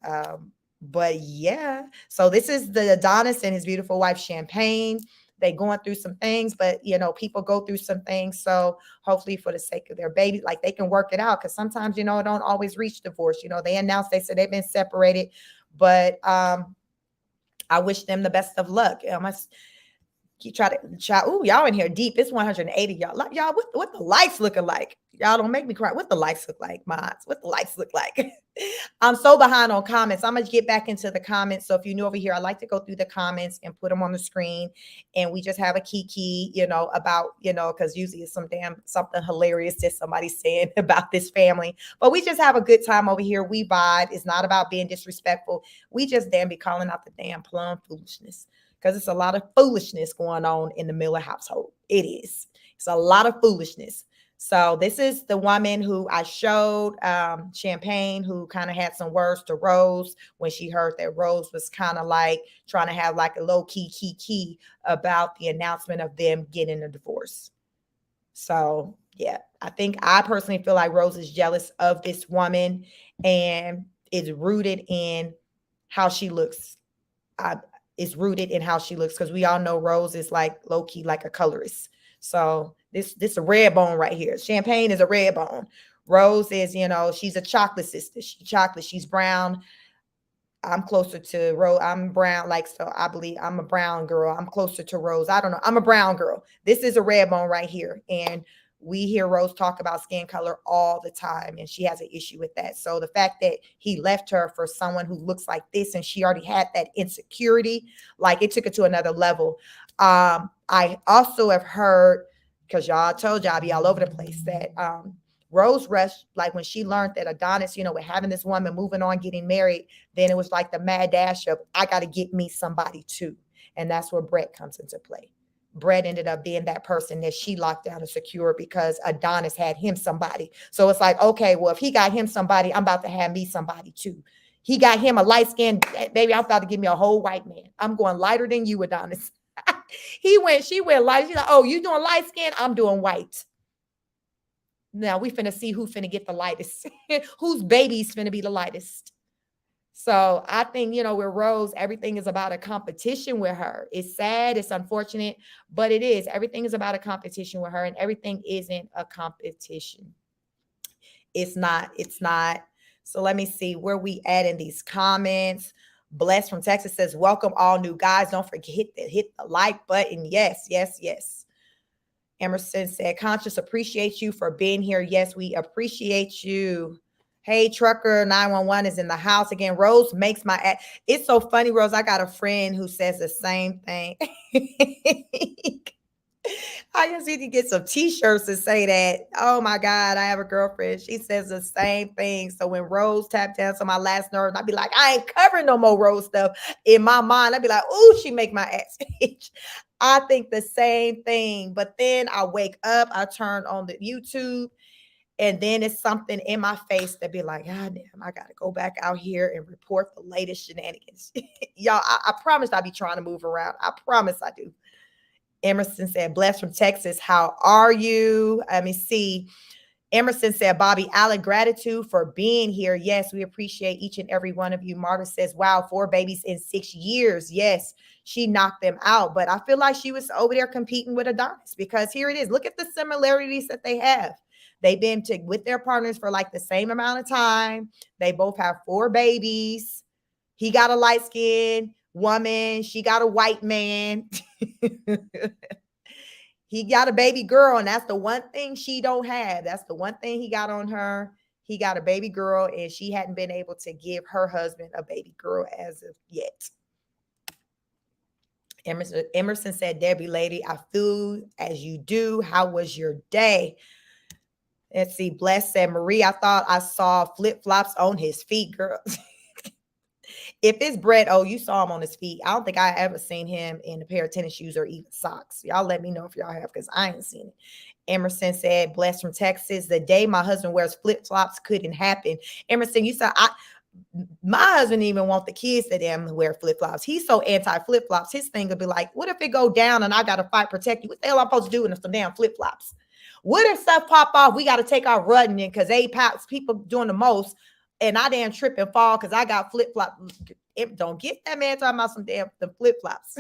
But yeah, so this is the Adonis and his beautiful wife, Champayne. They going through some things, but people go through some things. So hopefully for the sake of their baby, like they can work it out. Cause sometimes, it don't always reach divorce. They announced, they said they've been separated, but I wish them the best of luck. I must keep try to try. Ooh, y'all in here deep. It's 180, y'all. Like, y'all, what the lights looking like? Y'all don't make me cry. What the lights look like, mods? What the lights look like? I'm so behind on comments. I'm gonna get back into the comments. So if you're new over here, I like to go through the comments and put them on the screen, and we just have a kiki, about because usually it's something hilarious that somebody's saying about this family. But we just have a good time over here. We vibe. It's not about being disrespectful. We just damn be calling out the damn plum foolishness because it's a lot of foolishness going on in the Miller household. It is. It's a lot of foolishness. So this is the woman who I showed, Champayne, who kind of had some words to Rose when she heard that Rose was kind of like trying to have like a low key about the announcement of them getting a divorce. So yeah, I personally feel like Rose is jealous of this woman and it's rooted in how she looks. Is rooted in how she looks because we all know Rose is like low key like a colorist. So this a red bone right here. Champayne is a red bone. Rose is, she's a chocolate sister. She's chocolate. She's brown. I'm closer to Rose. I'm brown, like, so I believe I'm a brown girl. I'm closer to Rose. I don't know. I'm a brown girl. This is a red bone right here. And we hear Rose talk about skin color all the time, and she has an issue with that. So the fact that he left her for someone who looks like this, and she already had that insecurity, like it took it to another level. I also have heard, because y'all told y'all be all over the place, that Rose Rush, like when she learned that Adonis, with having this woman moving on, getting married, then it was like the mad dash of, I got to get me somebody too. And that's where Brett comes into play. Brett ended up being that person that she locked down and secured because Adonis had him somebody. So it's like, okay, well, if he got him somebody, I'm about to have me somebody too. He got him a light skin, baby. I'm about to give me a whole white man. I'm going lighter than you, Adonis. She went light. She's like, oh, you doing light skin? I'm doing white. Now we finna see who finna get the lightest, whose baby's finna be the lightest. So I think, with Rose, everything is about a competition with her. It's sad, it's unfortunate, but it is. Everything is about a competition with her, and everything isn't a competition. It's not. So let me see where we at in these comments. Bless from Texas says, welcome all new guys. Don't forget hit the like button. Yes, yes, yes. Emerson said, Conscious appreciates you for being here. Yes, we appreciate you. Hey, Trucker 911 is in the house again. Rose makes my it's so funny, Rose. I got a friend who says the same thing. I just need to get some t-shirts to say that. Oh my God, I have a girlfriend. She says the same thing. So when Rose tapped down to my last nerve, I'd be like, I ain't covering no more Rose stuff. In my mind, I'd be like, oh, she make my ass itch. I think the same thing. But then I wake up, I turn on the YouTube, and then it's something in my face that be like, God damn, I gotta go back out here and report the latest shenanigans. Y'all, I promise I'll be trying to move around. I promise I do. Emerson said, blessed from Texas. How are you? Let me see. Emerson said, Bobby Allen, gratitude for being here. Yes, we appreciate each and every one of you. Marta says, wow, 4 babies in 6 years. Yes, she knocked them out. But I feel like she was over there competing with Adonis, because here it is. Look at the similarities that they have. They've been with their partners for like the same amount of time. They both have 4 babies. He got a light skinned woman. She got a white man. He got a baby girl, and that's the one thing she don't have. That's the one thing he got on her. He got a baby girl, and she hadn't been able to give her husband a baby girl as of yet. Emerson said, Debbie lady, I feel as you do. How was your day? Let's see. Bless said, Marie, I thought I saw flip-flops on his feet, girl. If it's Brett, oh, you saw him on his feet. I don't think I ever seen him in a pair of tennis shoes or even socks. Y'all let me know if y'all have, because I ain't seen it. Emerson said, blessed from Texas. The day my husband wears flip-flops couldn't happen. Emerson, you said, my husband even want the kids to them wear flip-flops. He's so anti-flip-flops. His thing would be like, what if it go down and I got to fight, protect you? What the hell am I supposed to do with some damn flip-flops? What if stuff pop off? We got to take our run in because people doing the most. And I damn trip and fall because I got flip-flop. Don't get that man talking about some damn the flip-flops.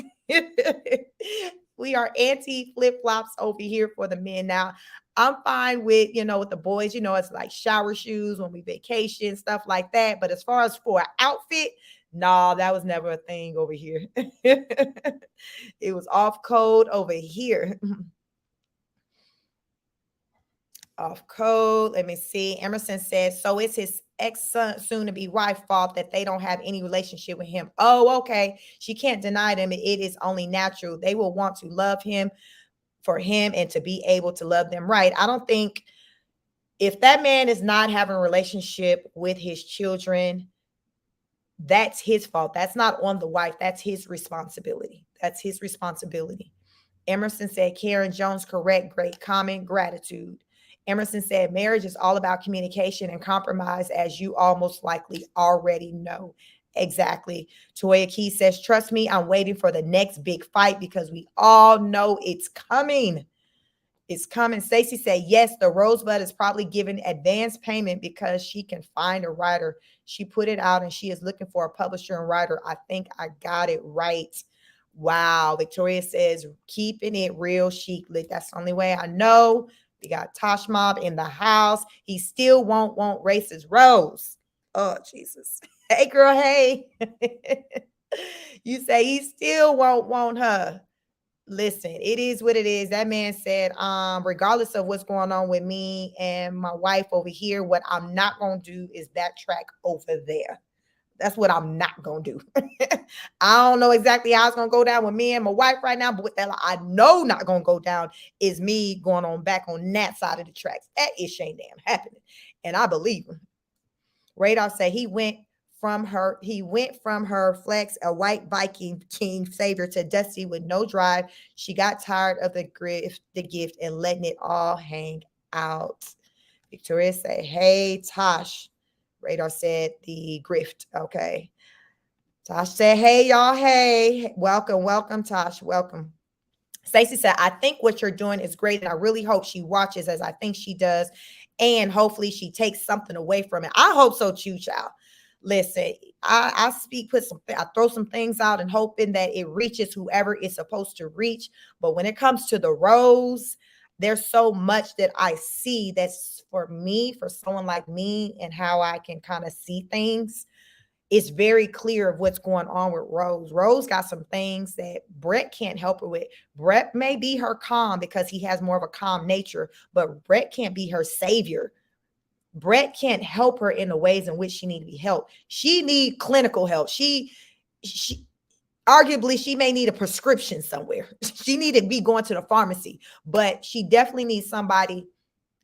We are anti-flip-flops over here for the men. Now, I'm fine with, with the boys, it's like shower shoes when we vacation, stuff like that. But as far as for an outfit, no, that was never a thing over here. It was off code over here. Off code. Let me see. Emerson says, so it's his ex-son, soon-to-be wife fault that they don't have any relationship with him. Oh, okay. She can't deny them. It is only natural. They will want to love him for him and to be able to love them right. I don't think if that man is not having a relationship with his children, that's his fault. That's not on the wife. That's his responsibility. That's his responsibility. Emerson said, Karen Jones, correct. Great comment. Gratitude. Emerson said, marriage is all about communication and compromise, as you almost likely already know. Exactly. Toya Key says, trust me, I'm waiting for the next big fight because we all know it's coming. It's coming. Stacey said, yes, the Rosebud is probably giving advance payment because she can find a writer. She put it out and she is looking for a publisher and writer. I think I got it right. Wow. Victoria says, keeping it real chic. That's the only way I know. We got Tosh Mob in the house. He still won't racist Rose. Oh, Jesus. Hey, girl, hey. You say he still won't want her. Listen, it is what it is. That man said, regardless of what's going on with me and my wife over here, what I'm not going to do is backtrack over there. That's what I'm not going to do. I don't know exactly how it's going to go down with me and my wife right now, but what that I know not going to go down is me going on back on that side of the tracks. That is shame damn happening. And I believe him. Radar say he went from her flex, a white Viking king savior, to Dusty with no drive. She got tired of the gift and letting it all hang out. Victoria said, hey, Tosh. Radar said the grift. Okay. Tosh said, hey, y'all. Hey, welcome, Tosh. Welcome. Stacey said, I think what you're doing is great, and I really hope she watches as I think she does, and hopefully she takes something away from it. I hope so too, child. Listen, I throw some things out and hoping that it reaches whoever it's supposed to reach. But when it comes to the rose, there's so much that I see that's for me, for someone like me, and how I can kind of see things. it's very clear of what's going on with Rose. Rose got some things that Brett can't help her with. Brett may be her calm because he has more of a calm nature, but Brett can't be her savior. Brett can't help her in the ways in which she need to be helped. She need clinical help. She arguably she may need a prescription somewhere. She need to be going to the pharmacy, but she definitely needs somebody.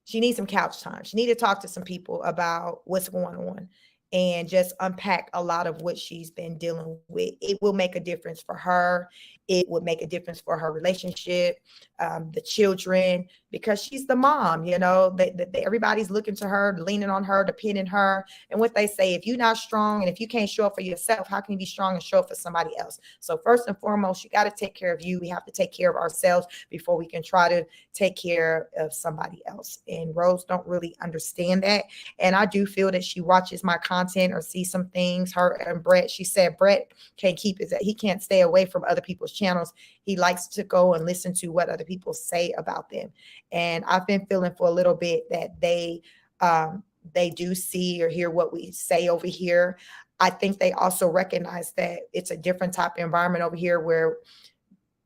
She needs some couch time. She need to talk to some people about what's going on and just unpack a lot of what she's been dealing with. It will make a difference for her. It would make a difference for her relationship, the children, because she's the mom. Everybody's looking to her, leaning on her, depending on her. And what they say, if you're not strong and if you can't show up for yourself, how can you be strong and show up for somebody else? So first and foremost, you got to take care of you. We have to take care of ourselves before we can try to take care of somebody else. And Rose don't really understand that. And I do feel that she watches my content or sees some things. Her and Brett, she said Brett can't keep it, he can't stay away from other people's channels. He likes to go and listen to what other people say about them. And I've been feeling for a little bit that they do see or hear what we say over here. I think they also recognize that it's a different type of environment over here where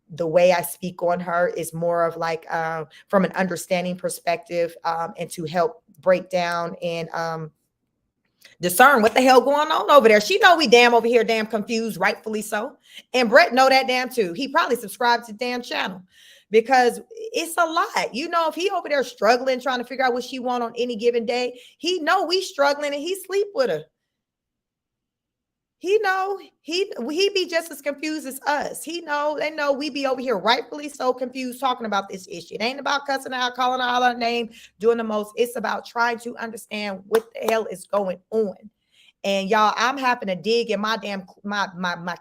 the way I speak on her is more of like from an understanding perspective, and to help break down and discern what the hell going on over there. She know we damn over here damn confused, rightfully so. And Brett know that damn too. He probably subscribed to the damn channel because it's a lot. If he over there struggling, trying to figure out what she want on any given day, he know we struggling and he sleep with her. He know he be just as confused as us. They know we be over here rightfully so confused talking about this issue. It ain't about cussing out, calling out our name, doing the most. It's about trying to understand what the hell is going on. And y'all, I'm having to dig in my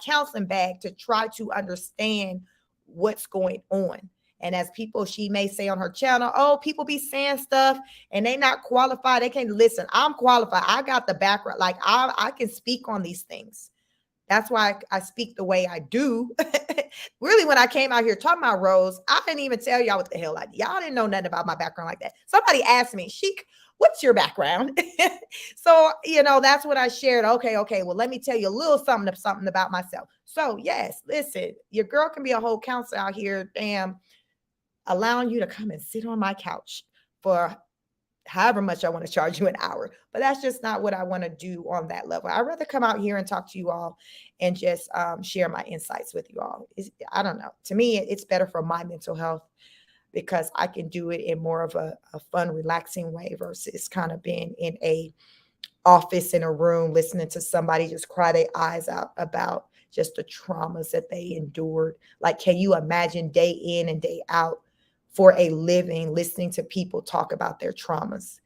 counseling bag to try to understand what's going on. And as people, she may say on her channel, oh, people be saying stuff and they not qualified. They can't listen. I'm qualified. I got the background. Like I can speak on these things. That's why I speak the way I do. Really, when I came out here talking about Rose, I didn't even tell y'all what the hell I did. Y'all didn't know nothing about my background like that. Somebody asked me, Sheik, what's your background? So, that's what I shared. Okay. Well, let me tell you a little something about myself. So yes, listen, your girl can be a whole counselor out here. Damn. Allowing you to come and sit on my couch for however much I want to charge you an hour. But that's just not what I want to do on that level. I'd rather come out here and talk to you all and just share my insights with you all. I don't know. To me, it's better for my mental health because I can do it in more of a fun, relaxing way versus kind of being in a office in a room listening to somebody just cry their eyes out about just the traumas that they endured. Like, can you imagine day in and day out for a living, listening to people talk about their traumas,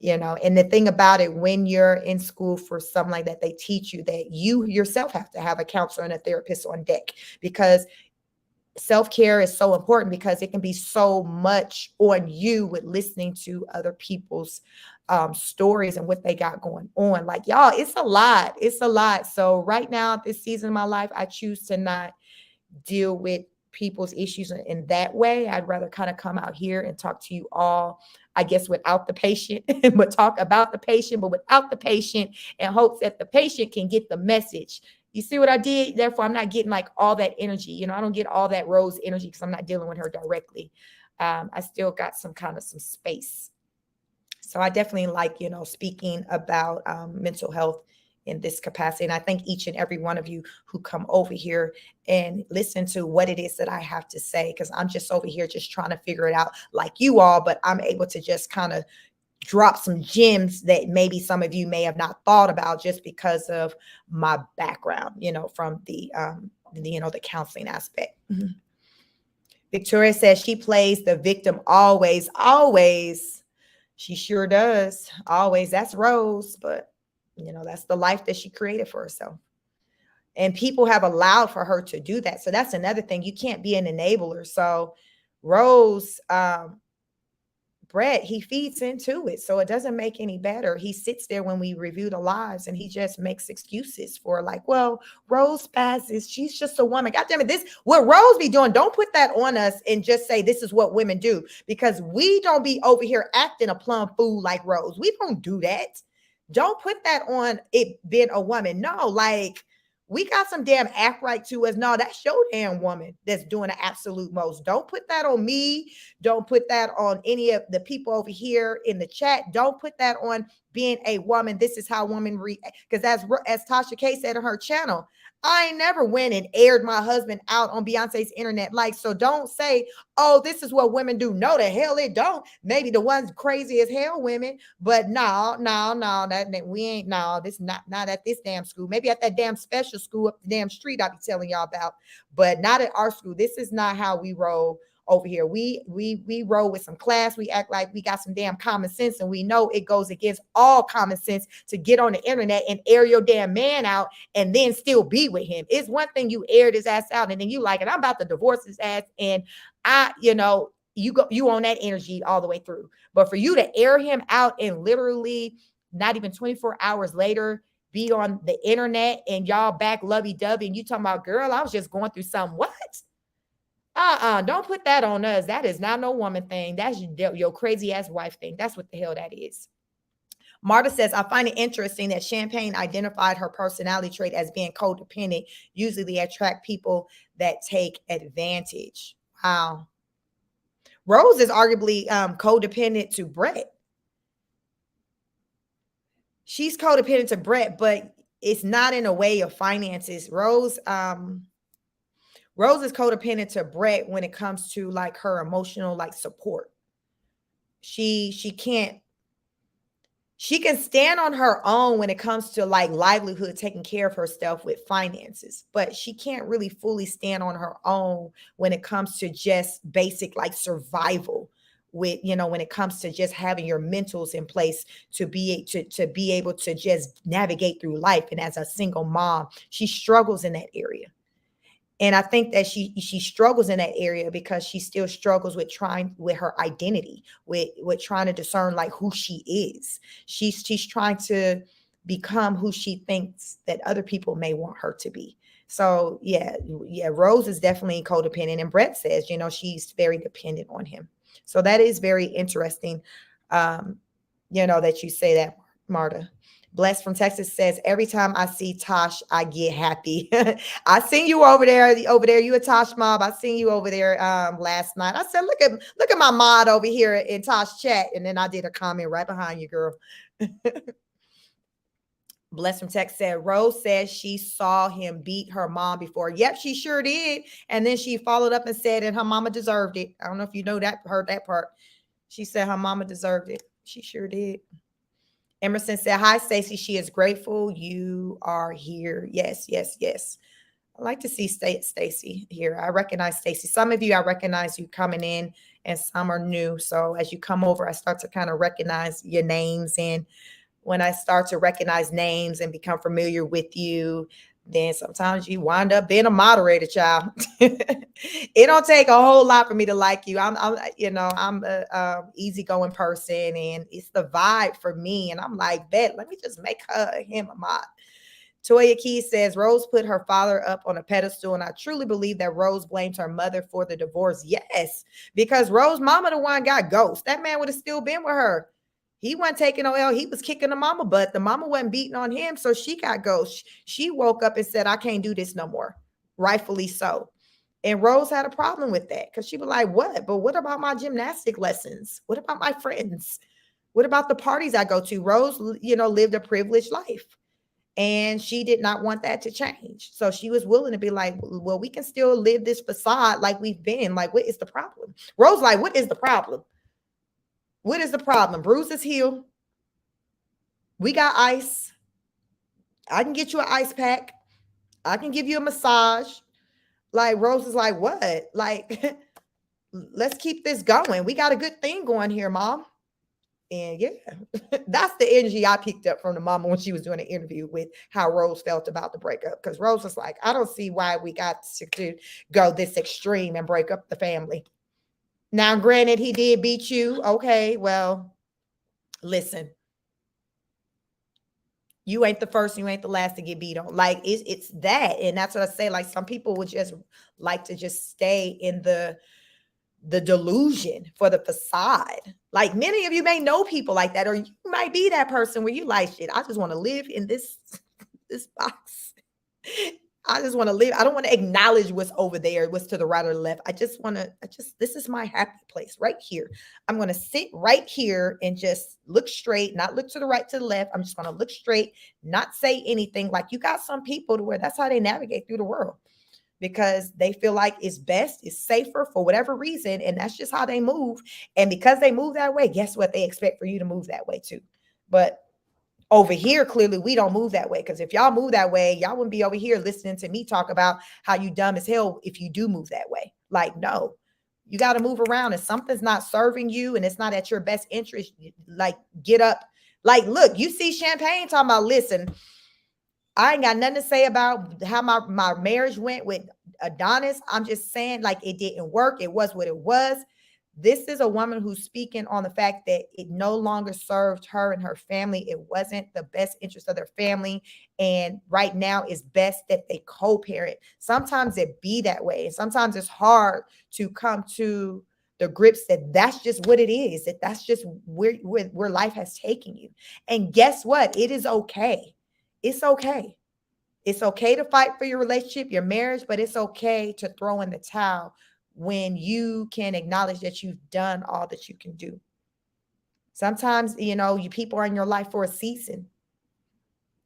And the thing about it, when you're in school for something like that, they teach you that you yourself have to have a counselor and a therapist on deck because self-care is so important because it can be so much on you with listening to other people's stories and what they got going on. Like, y'all, it's a lot. It's a lot. So right now, this season of my life, I choose to not deal with people's issues in that way. I'd rather kind of come out here and talk to you all, I guess, without the patient, but talk about the patient, but without the patient, in hopes that the patient can get the message. You see what I did? Therefore, I'm not getting like all that energy. I don't get all that Rose energy because I'm not dealing with her directly. I still got some space. So I definitely like, speaking about mental health in this capacity. And I thank each and every one of you who come over here and listen to what it is that I have to say, because I'm just over here just trying to figure it out like you all, but I'm able to just kind of drop some gems that maybe some of you may have not thought about just because of my background, from the counseling aspect. Mm-hmm. Victoria says she plays the victim always, always. She sure does. Always. That's Rose, but that's the life that she created for herself. And people have allowed for her to do that. So that's another thing. You can't be an enabler. So Rose, Brett, he feeds into it. So it doesn't make any better. He sits there when we review the lives and he just makes excuses for like, well, Rose passes. She's just a woman. God damn it. This, what Rose be doing, don't put that on us and just say this is what women do, because we don't be over here acting a plum fool like Rose. We don't do that. Don't put that on it being a woman. No, like we got some damn act right to us. No, that's your damn woman that's doing the absolute most. Don't put that on me. Don't put that on any of the people over here in the chat. Don't put that on being a woman. This is how women react. Because as Tasha K said on her channel, I ain't never went and aired my husband out on Beyonce's internet. Like, so don't say, oh, this is what women do. No, the hell it don't. Maybe the ones crazy as hell women, but no, that we ain't, no, this not at this damn school. Maybe at that damn special school up the damn street I be telling y'all about, but not at our school. This is not how we roll over here. We roll with some class. We act like we got some damn common sense, and we know it goes against all common sense to get on the internet and air your damn man out and then still be with him. It's one thing you aired his ass out and then you like, and I'm about to divorce his ass, and you on that energy all the way through. But for you to air him out and literally not even 24 hours later be on the internet and y'all back lovey-dovey and you talking about, girl, I was just going through something. What? Don't put that on us. That is not no woman thing. That's your crazy ass wife thing. That's what the hell that is. Marta says, I find it interesting that Champayne identified her personality trait as being codependent. Usually they attract people that take advantage. Wow. Rose is arguably codependent to Brett. She's codependent to Brett, but it's not in a way of finances. Rose is codependent to Brett when it comes to like her emotional like support. She can stand on her own when it comes to like livelihood, taking care of herself with finances, but she can't really fully stand on her own when it comes to just basic like survival with, when it comes to just having your mentals in place to be able to just navigate through life. And as a single mom, she struggles in that area. And I think that she struggles in that area because she still struggles with her identity, with trying to discern like who she is. She's trying to become who she thinks that other people may want her to be. So yeah, Rose is definitely codependent, and Brett says, she's very dependent on him. So that is very interesting, that you say that, Marta. Blessed from Texas says, every time I see Tosh, I get happy. I seen you over there. You a Tosh mob. I seen you over there last night. I said, look at my mod over here in Tosh chat. And then I did a comment right behind you, girl. Blessed from Texas said, Rose says she saw him beat her mom before. Yep, she sure did. And then she followed up and said, and her mama deserved it. I don't know if you heard that part. She said her mama deserved it. She sure did. Emerson said, hi, Stacey. She is grateful you are here. Yes. I like to see Stacey here. I recognize Stacey. Some of you, I recognize you coming in, and some are new. So as you come over, I start to kind of recognize your names. And when I start to recognize names and become familiar with you, then sometimes you wind up being a moderator, child. It don't take a whole lot for me to like you. I'm a easygoing person, and it's the vibe for me. And I'm like, bet, let me just make him a mod. Toya Keys says, Rose put her father up on a pedestal, and I truly believe that Rose blames her mother for the divorce. Yes, because Rose mama the one got ghost. That man would have still been with her. He wasn't taking no L. He was kicking the mama butt. The mama wasn't beating on him, so she got ghost. She woke up and said, I can't do this no more. Rightfully so. And Rose had a problem with that because she was like, what? But what about my gymnastic lessons? What about my friends? What about the parties I go to? Rose, lived a privileged life. And she did not want that to change. So she was willing to be like, well, we can still live this facade like we've been. Like, what is the problem? Rose like, what is the problem? What is the problem? Bruises heal. We got ice. I can get you an ice pack. I can give you a massage. Like, Rose is like, what? Like, let's keep this going. We got a good thing going here, Mom. And yeah, that's the energy I picked up from the mama when she was doing an interview with how Rose felt about the breakup. Because Rose was like, I don't see why we got to go this extreme and break up the family. Now, granted, he did beat you. Okay, well, listen. You ain't the first, you ain't the last to get beat on. Like, it's that. And that's what I say. Like, some people would just like to just stay in the delusion for the facade. Like many of you may know people like that, or you might be that person where you like, shit, I just want to live in this box. I just want to live. I don't want to acknowledge what's over there, what's to the right or the left. This is my happy place right here. I'm going to sit right here and just look straight, not look to the right, to the left. I'm just going to look straight, not say anything. Like you got some people to where that's how they navigate through the world because they feel like it's best, it's safer for whatever reason. And that's just how they move. And because they move that way, guess what? They expect for you to move that way too. But over here, clearly, we don't move that way. Because if y'all move that way, y'all wouldn't be over here listening to me talk about how you dumb as hell if you do move that way. Like, no, you got to move around. If something's not serving you and it's not at your best interest, like, get up. Like, look, you see Champayne talking about, listen, I ain't got nothing to say about how my marriage went with Adonis. I'm just saying, like, it didn't work. It was what it was. This is a woman who's speaking on the fact that it no longer served her and her family. It wasn't the best interest of their family. And right now it's best that they co-parent. Sometimes it be that way. And sometimes it's hard to come to the grips that that's just what it is, that that's just where life has taken you. And guess what? It is okay. It's okay. It's okay to fight for your relationship, your marriage, but it's okay to throw in the towel when you can acknowledge that you've done all that you can do. Sometimes, you people are in your life for a season.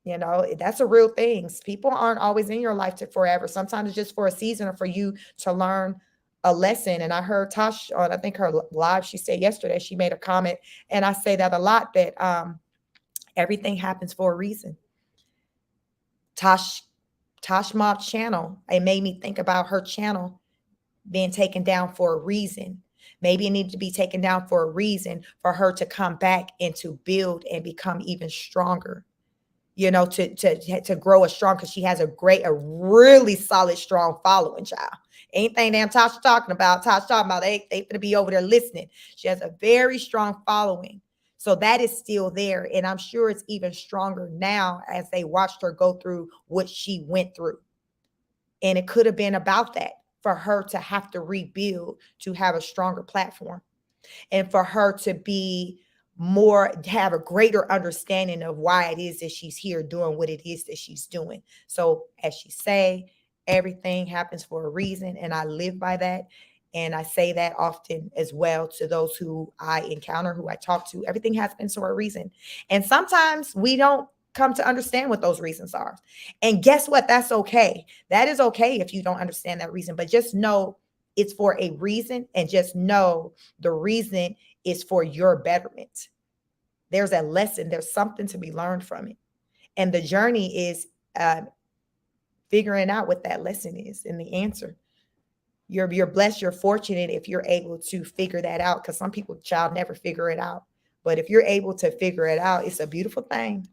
That's a real thing. People aren't always in your life to forever. Sometimes it's just for a season or for you to learn a lesson. And I heard Tosh on, I think her live, she said yesterday, she made a comment, and I say that a lot, that everything happens for a reason. Tosh Mob channel, it made me think about her channel being taken down for a reason. Maybe it needed to be taken down for a reason for her to come back and to build and become even stronger. To grow a strong, because she has a really solid, strong following, child. Anything damn Tasha talking about, they gonna be over there listening. She has a very strong following. So that is still there. And I'm sure it's even stronger now as they watched her go through what she went through. And it could have been about that, for her to have to rebuild, to have a stronger platform, and for her to have a greater understanding of why it is that she's here doing what it is that she's doing. So as she say, everything happens for a reason. And I live by that. And I say that often as well to those who I encounter, who I talk to. Everything happens for a reason. And sometimes we don't come to understand what those reasons are. And guess what? That's okay. That is okay if you don't understand that reason. But just know it's for a reason, and just know the reason is for your betterment. There's a lesson. There's something to be learned from it. And the journey is figuring out what that lesson is and the answer. You're blessed, you're fortunate if you're able to figure that out, because some people, child, never figure it out. But if you're able to figure it out, it's a beautiful thing.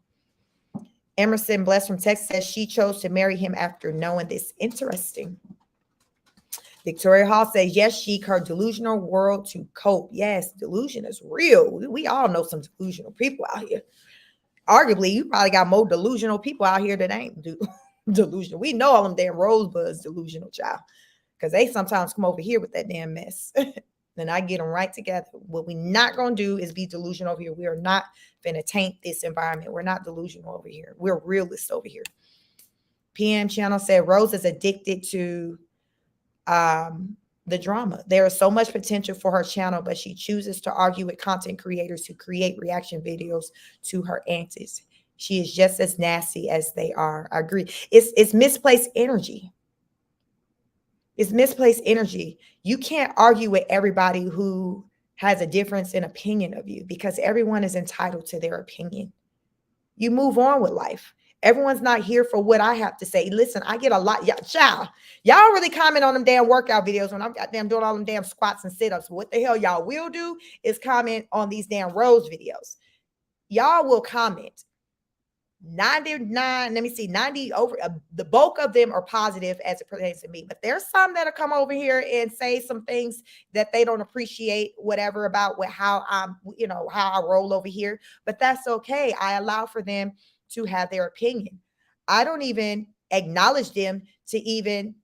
Emerson Bless from Texas says she chose to marry him after knowing this. Interesting. Victoria Hall says, yes, Sheik, her delusional world to cope. Yes, delusion is real. We all know some delusional people out here. Arguably, you probably got more delusional people out here that ain't delusional. We know all them damn rosebuds delusional, child, because they sometimes come over here with that damn mess. Then I get them right together. What we not going to do is be delusional over here. We are not going to taint this environment. We're not delusional over here. We're realists over here. PM Channel said, Rose is addicted to the drama. There is so much potential for her channel, but she chooses to argue with content creators who create reaction videos to her antics. She is just as nasty as they are. I agree. It's misplaced energy. It's misplaced energy. You can't argue with everybody who has a difference in opinion of you, because everyone is entitled to their opinion. You move on with life. Everyone's not here for what I have to say. Listen, I get a lot. Y'all really comment on them damn workout videos when I'm goddamn doing all them damn squats and sit-ups. What the hell y'all will do is comment on these damn Rose videos. Y'all will comment. 99, let me see, 90 over, the bulk of them are positive as it pertains to me, but there's some that'll come over here and say some things that they don't appreciate, whatever, about how I'm, how I roll over here. But that's okay. I allow for them to have their opinion. I don't even acknowledge them to even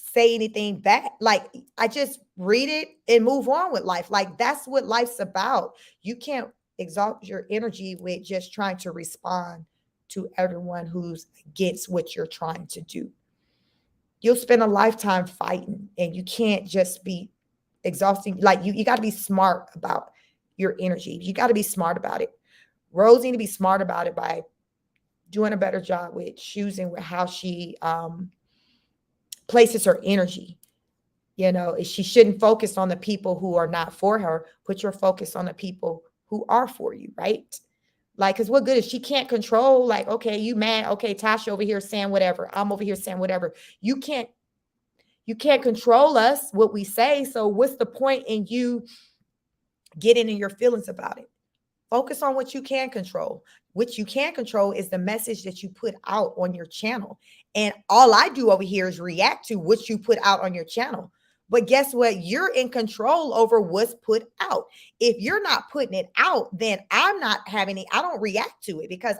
say anything bad. Like, I just read it and move on with life. Like, that's what life's about. You can't exalt your energy with just trying to respond to everyone who's against what you're trying to do. You'll spend a lifetime fighting, and you can't just be exhausting. Like, you got to be smart about your energy. You got to be smart about it. Rose need to be smart about it by doing a better job with choosing with how she places her energy. You know, she shouldn't focus on the people who are not for her. Put your focus on the people who are for you, right? Like, because what good is she can't control, like, okay, you mad, okay, Tasha over here saying whatever, I'm over here saying whatever. You can't control us, what we say. So what's the point in you getting in your feelings about it? Focus on what you can control. What you can control is the message that you put out on your channel. And all I do over here is react to what you put out on your channel. But guess what? You're in control over what's put out. If you're not putting it out, then I'm not having it. I don't react to it because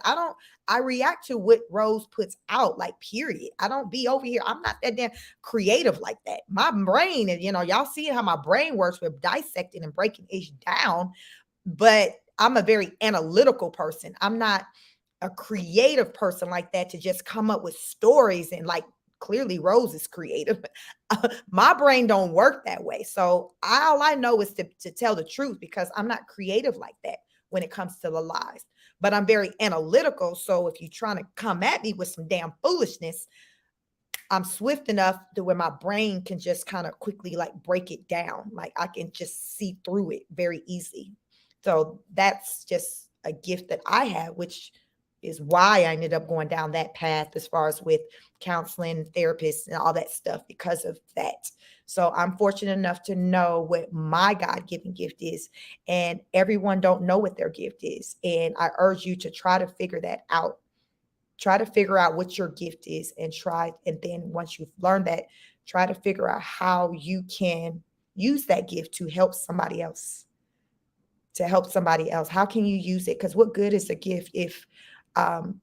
I react to what Rose puts out, like, period. I don't be over here. I'm not that damn creative like that. My brain is, y'all see how my brain works with dissecting and breaking it down. But I'm a very analytical person. I'm not a creative person like that to just come up with stories and, like, clearly Rose is creative. My brain don't work that way. So all I know is to tell the truth, because I'm not creative like that when it comes to the lies. But I'm very analytical. So if you're trying to come at me with some damn foolishness, I'm swift enough to where my brain can just kind of quickly, like, break it down. Like, I can just see through it very easy. So that's just a gift that I have, which is why I ended up going down that path as far as with counseling, therapists, and all that stuff, because of that. So I'm fortunate enough to know what my God-given gift is, and everyone don't know what their gift is. And I urge you to try to figure that out. Try to figure out what your gift is, and then once you've learned that, try to figure out how you can use that gift to help somebody else. How can you use it? Because what good is a gift um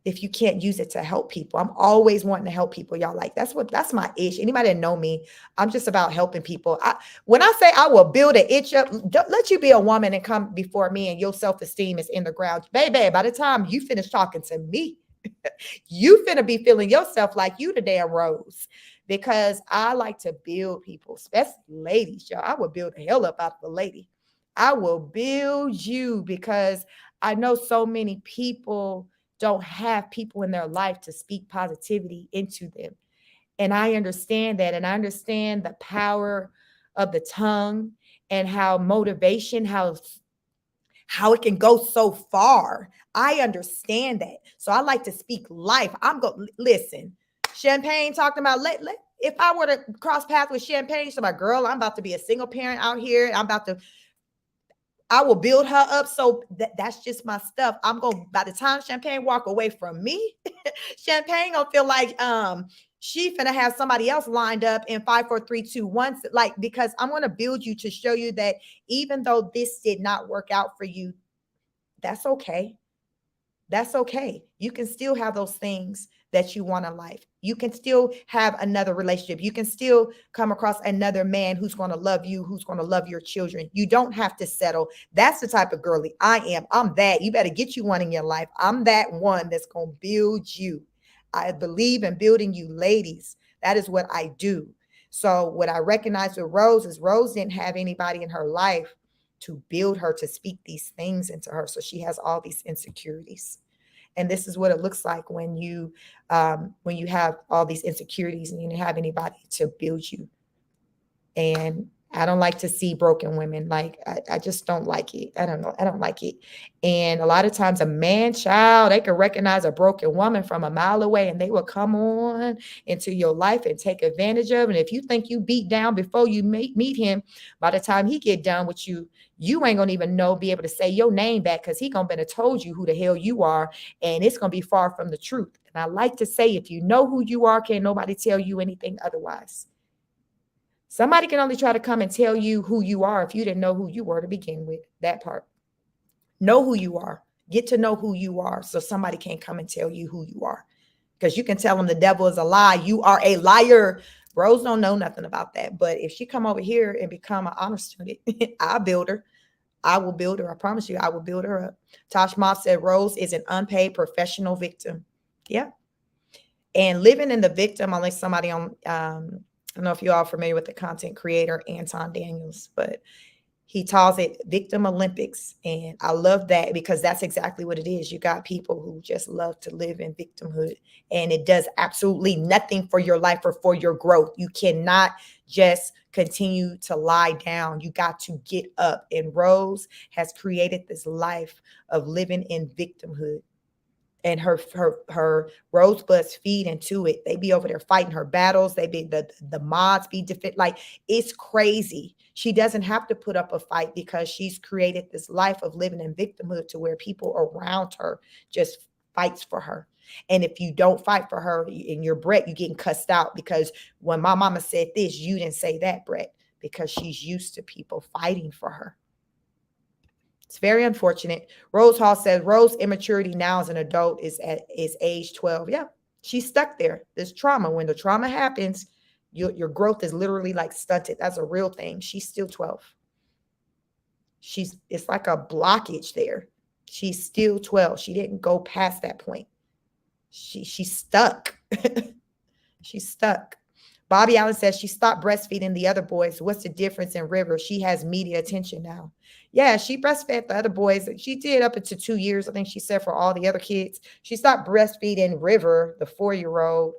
if you can't use it to help people? I'm always wanting to help people, y'all. Like, that's my itch. Anybody that know me, I'm just about helping people. When I say I will build an itch up, don't let you be a woman and come before me and your self-esteem is in the ground. Baby, by the time you finish talking to me, you finna be feeling yourself like you the damn Rose. Because I like to build people, especially ladies, y'all. I will build the hell up out of a lady. I will build you, because I know so many people don't have people in their life to speak positivity into them. And I understand that. And I understand the power of the tongue, and how motivation, how it can go so far. I understand that. So I like to speak life. Listen, Champayne talking about, if I were to cross paths with Champayne, so my girl, I'm about to be a single parent out here. I will build her up. So that's just my stuff. By the time Champayne walk away from me, Champayne gonna feel like she finna have somebody else lined up in 5, 4, 3, 2, 1. Like, because I'm gonna build you to show you that even though this did not work out for you, that's okay. That's okay. You can still have those things that you want in life. You can still have another relationship. You can still come across another man who's going to love you, who's going to love your children. You don't have to settle. That's the type of girly I am. I'm that. You better get you one in your life. I'm that one that's going to build you. I believe in building you, ladies. That is what I do. So what I recognize with Rose is Rose didn't have anybody in her life to build her, to speak these things into her. So she has all these insecurities. And this is what it looks like when you have all these insecurities and you don't have anybody to build you. And I don't like to see broken women. Like, I just don't like it. I don't know. I don't like it. And a lot of times a man child, they can recognize a broken woman from a mile away, and they will come on into your life and take advantage of it. And if you think you beat down before you meet him, by the time he get done with you, you ain't gonna even be able to say your name back, because he gonna better told you who the hell you are, and it's gonna be far from the truth. And I like to say, if you know who you are, can't nobody tell you anything otherwise. Somebody can only try to come and tell you who you are if you didn't know who you were to begin with. That part. Know who you are. Get to know who you are, so somebody can't come and tell you who you are. Because you can tell them the devil is a lie. You are a liar. Rose don't know nothing about that. But if she come over here and become an honor student, I'll build her. I will build her. I promise you, I will build her up. Tosh Mob said Rose is an unpaid professional victim. Yeah. And living in the victim, unless somebody on, I don't know if you all are familiar with the content creator, Anton Daniels, but he calls it Victim Olympics. And I love that because that's exactly what it is. You got people who just love to live in victimhood, and it does absolutely nothing for your life or for your growth. You cannot just continue to lie down. You got to get up. And Rose has created this life of living in victimhood, and her rosebuds feed into it. They be over there fighting her battles. They be the mods be defend, like it's crazy. She doesn't have to put up a fight because she's created this life of living in victimhood to where people around her just fights for her. And if you don't fight for her in your Brett, you're getting cussed out because when my mama said this, you didn't say that, Brett, because she's used to people fighting for her. It's very unfortunate. Rose Hall says Rose immaturity now as an adult is age 12. Yeah, she's stuck there. There's trauma. When the trauma happens, your growth is literally like stunted. That's a real thing. She's still 12. It's like a blockage there. She's still 12. She didn't go past that point. She's stuck. She's stuck. Bobby Allen says she stopped breastfeeding the other boys. What's the difference in River? She has media attention now. Yeah, she breastfed the other boys. She did up into 2 years, I think she said, for all the other kids. She stopped breastfeeding River, the 4-year-old.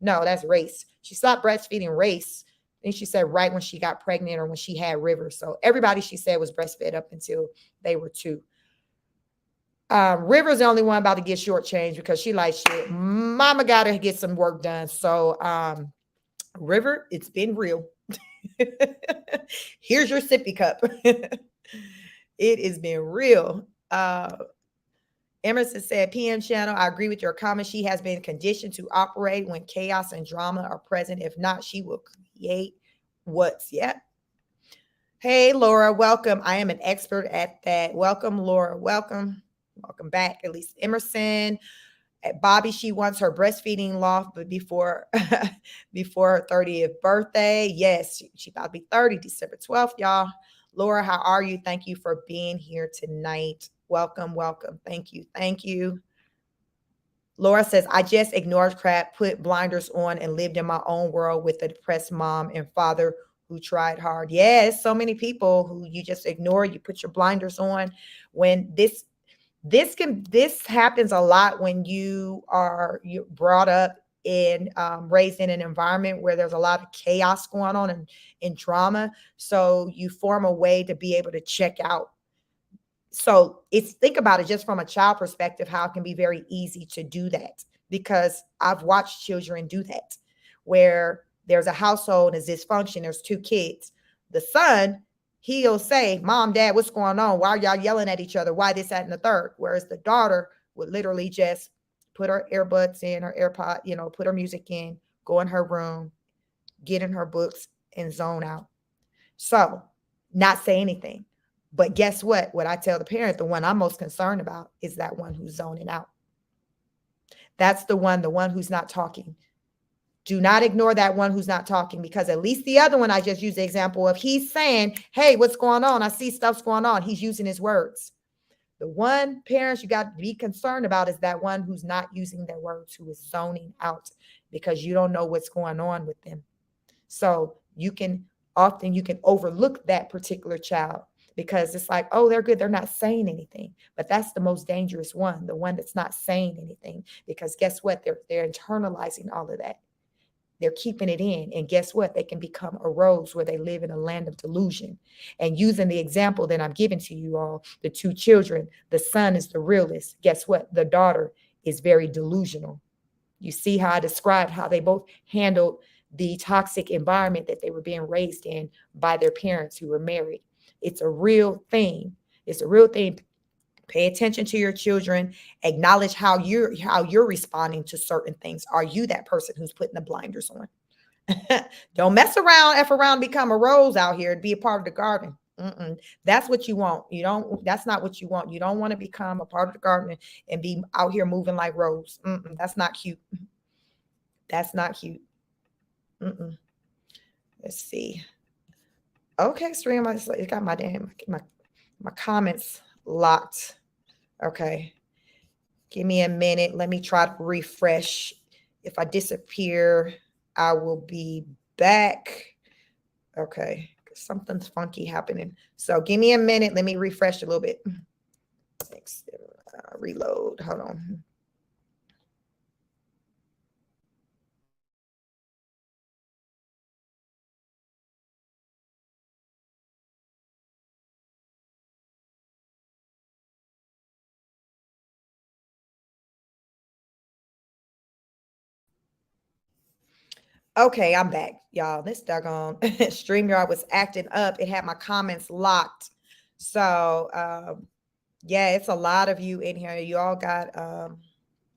No, that's Race. She stopped breastfeeding Race. I think she said right when she got pregnant or when she had River. So everybody, she said, was breastfed up until they were 2. River's the only one about to get shortchanged because she like, shit, mama got to get some work done. So River, it's been real. Here's your sippy cup. It has been real. Emerson said, PM channel, I agree with your comment. She has been conditioned to operate when chaos and drama are present. If not, she will create what's, yeah. Hey, Laura, welcome. I am an expert at that. Welcome, Laura. Welcome. Welcome back. At least Emerson. Bobby, she wants her breastfeeding loft, but before her 30th birthday. Yes, she about to be 30, December 12th, y'all. Laura, how are you? Thank you for being here tonight. Welcome, welcome. Thank you, thank you. Laura says, I just ignored crap, put blinders on, and lived in my own world with a depressed mom and father who tried hard. Yes, so many people who you just ignore, you put your blinders on. When this happens a lot when you're brought up and raised in an environment where there's a lot of chaos going on and drama. So you form a way to be able to check out. So think about it just from a child perspective, how it can be very easy to do that, because I've watched children do that, where there's a household is dysfunction. There's 2 kids. The son, he'll say, Mom, Dad, what's going on? Why are y'all yelling at each other? Why this, that, and the third? Whereas the daughter would literally just put her earbuds in, her AirPod, put her music in, go in her room, get in her books, and zone out. So not say anything. But guess what? What I tell the parent, the one I'm most concerned about is that one who's zoning out. That's the one who's not talking. Do not ignore that one who's not talking, because at least the other one I just used the example of, he's saying, hey, what's going on? I see stuff's going on. He's using his words. The one parents you got to be concerned about is that one who's not using their words, who is zoning out, because you don't know what's going on with them. So you can overlook that particular child because it's like, oh, they're good, they're not saying anything. But that's the most dangerous one, the one that's not saying anything, because guess what? They're internalizing all of that. They're keeping it in. And guess what? They can become a rose where they live in a land of delusion. And using the example that I'm giving to you all, the 2 children, the son is the realist. Guess what? The daughter is very delusional. You see how I described how they both handled the toxic environment that they were being raised in by their parents who were married. It's a real thing. It's a real thing. Pay attention to your children. Acknowledge how you're responding to certain things. Are you that person who's putting the blinders on? Don't mess around, F around, become a rose out here and be a part of the garden. That's what you want. That's not what you want. You don't want to become a part of the garden and be out here moving like Rose. That's not cute. That's not cute. Let's see. Okay, stream. It got my damn my comments locked. Okay, give me a minute. Let me try to refresh. If I disappear, I will be back. Okay, something's funky happening. So give me a minute. Let me refresh a little bit. Thanks. Reload. Hold on. Okay, I'm back, y'all. This doggone StreamYard was acting up. It had my comments locked. So, yeah, it's a lot of you in here. You all got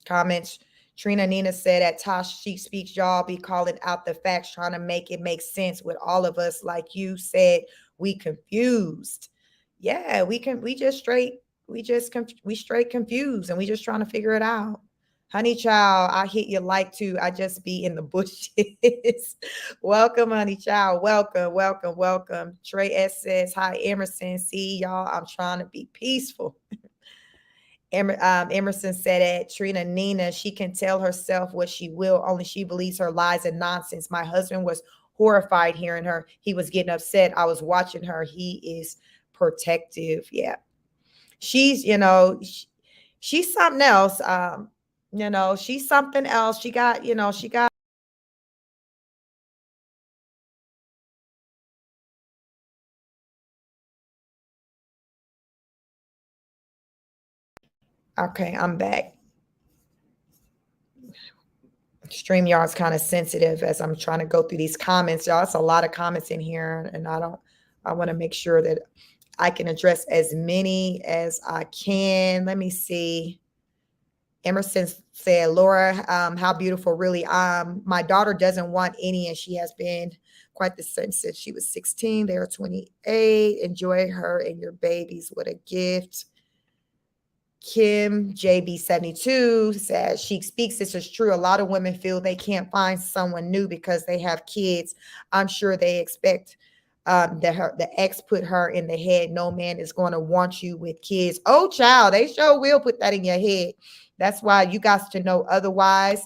comments. Trina Nina said at Tosh She Speaks, y'all be calling out the facts, trying to make it make sense with all of us. Like you said, we confused. Yeah, we straight confused and we just trying to figure it out. Honey child, I hit you like to. I just be in the bushes. Welcome, honey child. Welcome, welcome, welcome. Trey S says, hi, Emerson. See, y'all, I'm trying to be peaceful. Emerson said it. Trina Nina, she can tell herself what she will, only she believes her lies and nonsense. My husband was horrified hearing her. He was getting upset. I was watching her. He is protective. Yeah. She's, she's something else. She's something else. She got. Okay, I'm back. StreamYard's kind of sensitive as I'm trying to go through these comments. Y'all, it's a lot of comments in here, and I want to make sure that I can address as many as I can. Let me see. Emerson said, Laura, how beautiful, really. My daughter doesn't want any, and she has been quite the same since she was 16. They are 28. Enjoy her and your babies. What a gift. Kim JB72 says, she speaks. This is true. A lot of women feel they can't find someone new because they have kids. I'm sure they expect that the ex put her in the head. No man is going to want you with kids. Oh, child, they sure will put that in your head. That's why you got to know otherwise.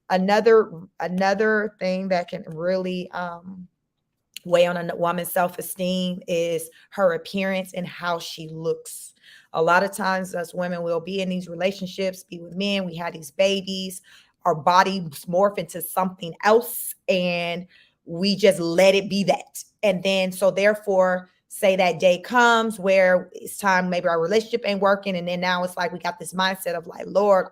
Another thing that can really weigh on a woman's self-esteem is her appearance and how she looks. A lot of times us women will be in these relationships, be with men, we have these babies, our bodies morph into something else, and we just let it be that. And then so therefore, say that day comes where it's time, maybe our relationship ain't working, and then now it's like we got this mindset of like, Lord,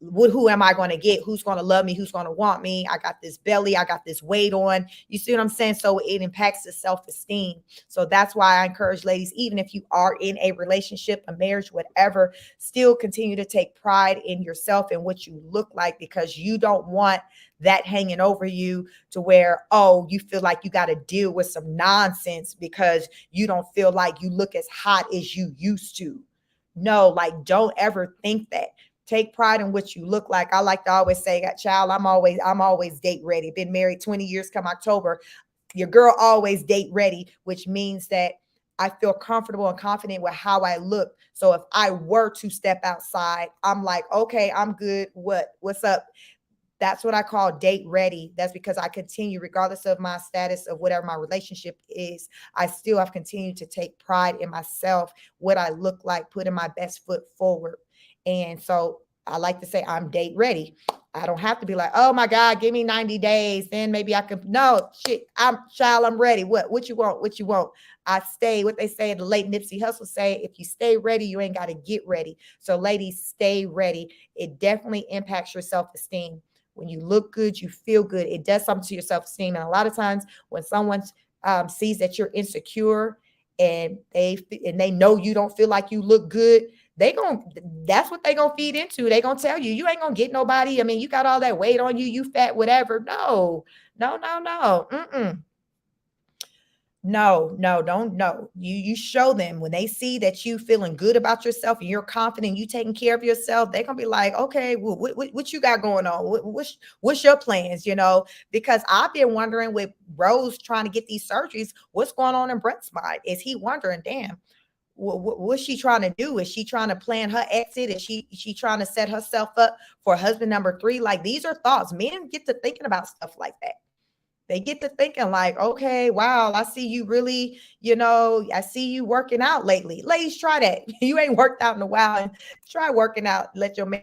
who am I going to get? Who's going to love me? Who's going to want me? I got this belly. I got this weight on. You see what I'm saying? So it impacts the self-esteem. So that's why I encourage ladies, even if you are in a relationship, a marriage, whatever, still continue to take pride in yourself and what you look like, because you don't want that hanging over you to where, oh, you feel like you got to deal with some nonsense because you don't feel like you look as hot as you used to. No, like don't ever think that. Take pride in what you look like. I like to always say, child, I'm always date ready. Been married 20 years come October. Your girl always date ready, which means that I feel comfortable and confident with how I look. So if I were to step outside, I'm like, okay, I'm good. What's up? That's what I call date ready. That's because I continue, regardless of my status of whatever my relationship is, I still have continued to take pride in myself, what I look like, putting my best foot forward. And so I like to say I'm date ready. I don't have to be like, oh my God, give me 90 days. Then maybe I can. No, shit, I'm ready. What you want? What you want? I stay, what they say, the late Nipsey Hussle say, if you stay ready, you ain't got to get ready. So ladies, stay ready. It definitely impacts your self-esteem. When you look good, you feel good. It does something to your self-esteem. And a lot of times when someone sees that you're insecure and they know you don't feel like you look good, that's what they gonna feed into. They gonna tell you ain't gonna get nobody. I mean, you got all that weight on you, you fat, whatever. No. Mm-mm. No, no, don't no. You show them when they see that you feeling good about yourself and you're confident, you taking care of yourself, they're gonna be like, okay, well, what you got going on? What's your plans? Because I've been wondering with Rose trying to get these surgeries, what's going on in Brett's mind? Is he wondering, damn, what's she trying to do? Is she trying to plan her exit? Is she trying to set herself up for husband number three? Like these are thoughts. Men get to thinking about stuff like that. They get to thinking like, okay, wow, I see you really, I see you working out lately. Ladies, try that. You ain't worked out in a while, and try working out. Let your man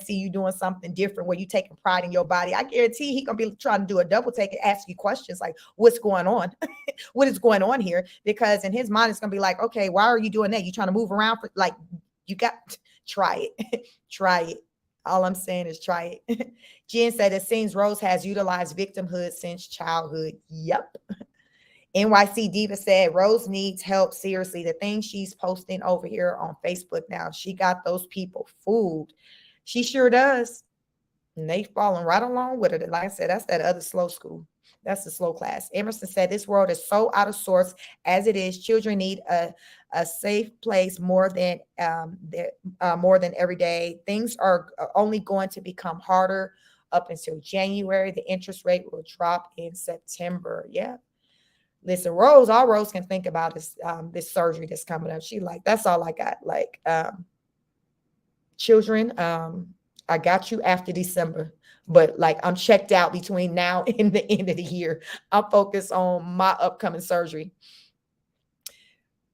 see you doing something different where you taking pride in your body. I guarantee he gonna be trying to do a double take and ask you questions like, what's going on? What is going on here? Because in his mind, it's gonna be like, okay, why are you doing that? You trying to move around for like you got try it. Try it. All I'm saying is try it. Jen said it seems Rose has utilized victimhood since childhood. Yep. NYC Diva said Rose needs help. Seriously, the things she's posting over here on Facebook now, she got those people fooled. She sure does. And they falling right along with it. And like I said, that's that other slow school. That's the slow class. Emerson said this world is so out of sorts as it is. Children need a safe place more than every day. Things are only going to become harder up until January. The interest rate will drop in September. Yeah. Listen, all Rose can think about is this surgery that's coming up. She like, that's all I got. Like, children, I got you after December, but like I'm checked out between now and the end of the year. I'm focused on my upcoming surgery.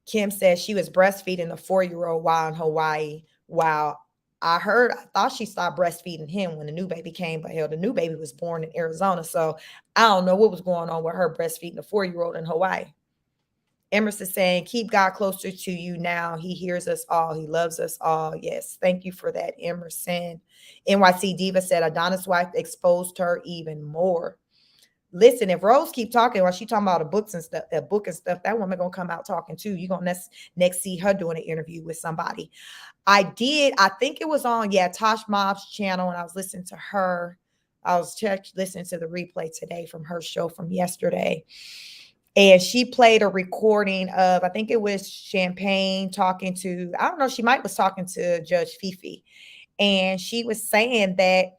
Kim says she was breastfeeding a 4-year-old while in Hawaii. Wow. I thought she stopped breastfeeding him when the new baby came, but hell, the new baby was born in Arizona. So I don't know what was going on with her breastfeeding a 4-year-old in Hawaii. Emerson saying, keep God closer to you now. He hears us all. He loves us all. Yes. Thank you for that, Emerson. NYC Diva said Adonis' wife exposed her even more. Listen, if Rose keep talking while she talking about the books and stuff, that woman gonna come out talking too. You gonna next see her doing an interview with somebody. I think it was on, Tosh Mob's channel, and I was listening to her. I was listening to the replay today from her show from yesterday. And she played a recording of, I think it was Champayne talking to, I don't know, she might was talking to Judge Fifi. And she was saying that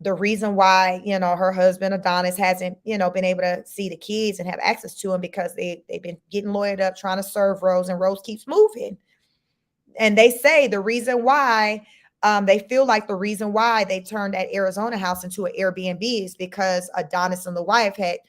the reason why, her husband Adonis hasn't, been able to see the kids and have access to them because they've been getting lawyered up, trying to serve Rose, and Rose keeps moving. And they say the reason why they feel like the reason why they turned that Arizona house into an Airbnb is because Adonis and the wife had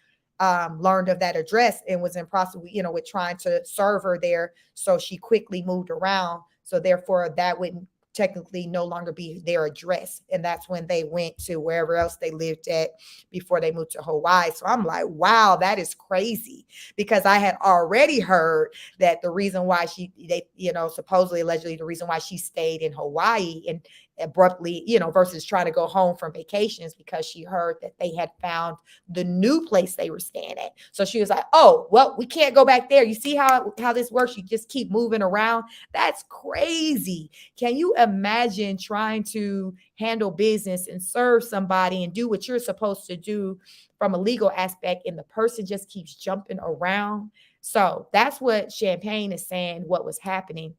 learned of that address and was in process, with trying to serve her there. So she quickly moved around. So therefore, that wouldn't technically no longer be their address. And that's when they went to wherever else they lived at before they moved to Hawaii. So I'm like, wow, that is crazy, because I had already heard that the reason why supposedly, allegedly, the reason why she stayed in Hawaii and abruptly, versus trying to go home from vacations, because she heard that they had found the new place they were staying at. So she was like, oh, well, we can't go back there. You see how this works? You just keep moving around. That's crazy. Can you imagine trying to handle business and serve somebody and do what you're supposed to do from a legal aspect, and the person just keeps jumping around? So that's what Champayne is saying, what was happening.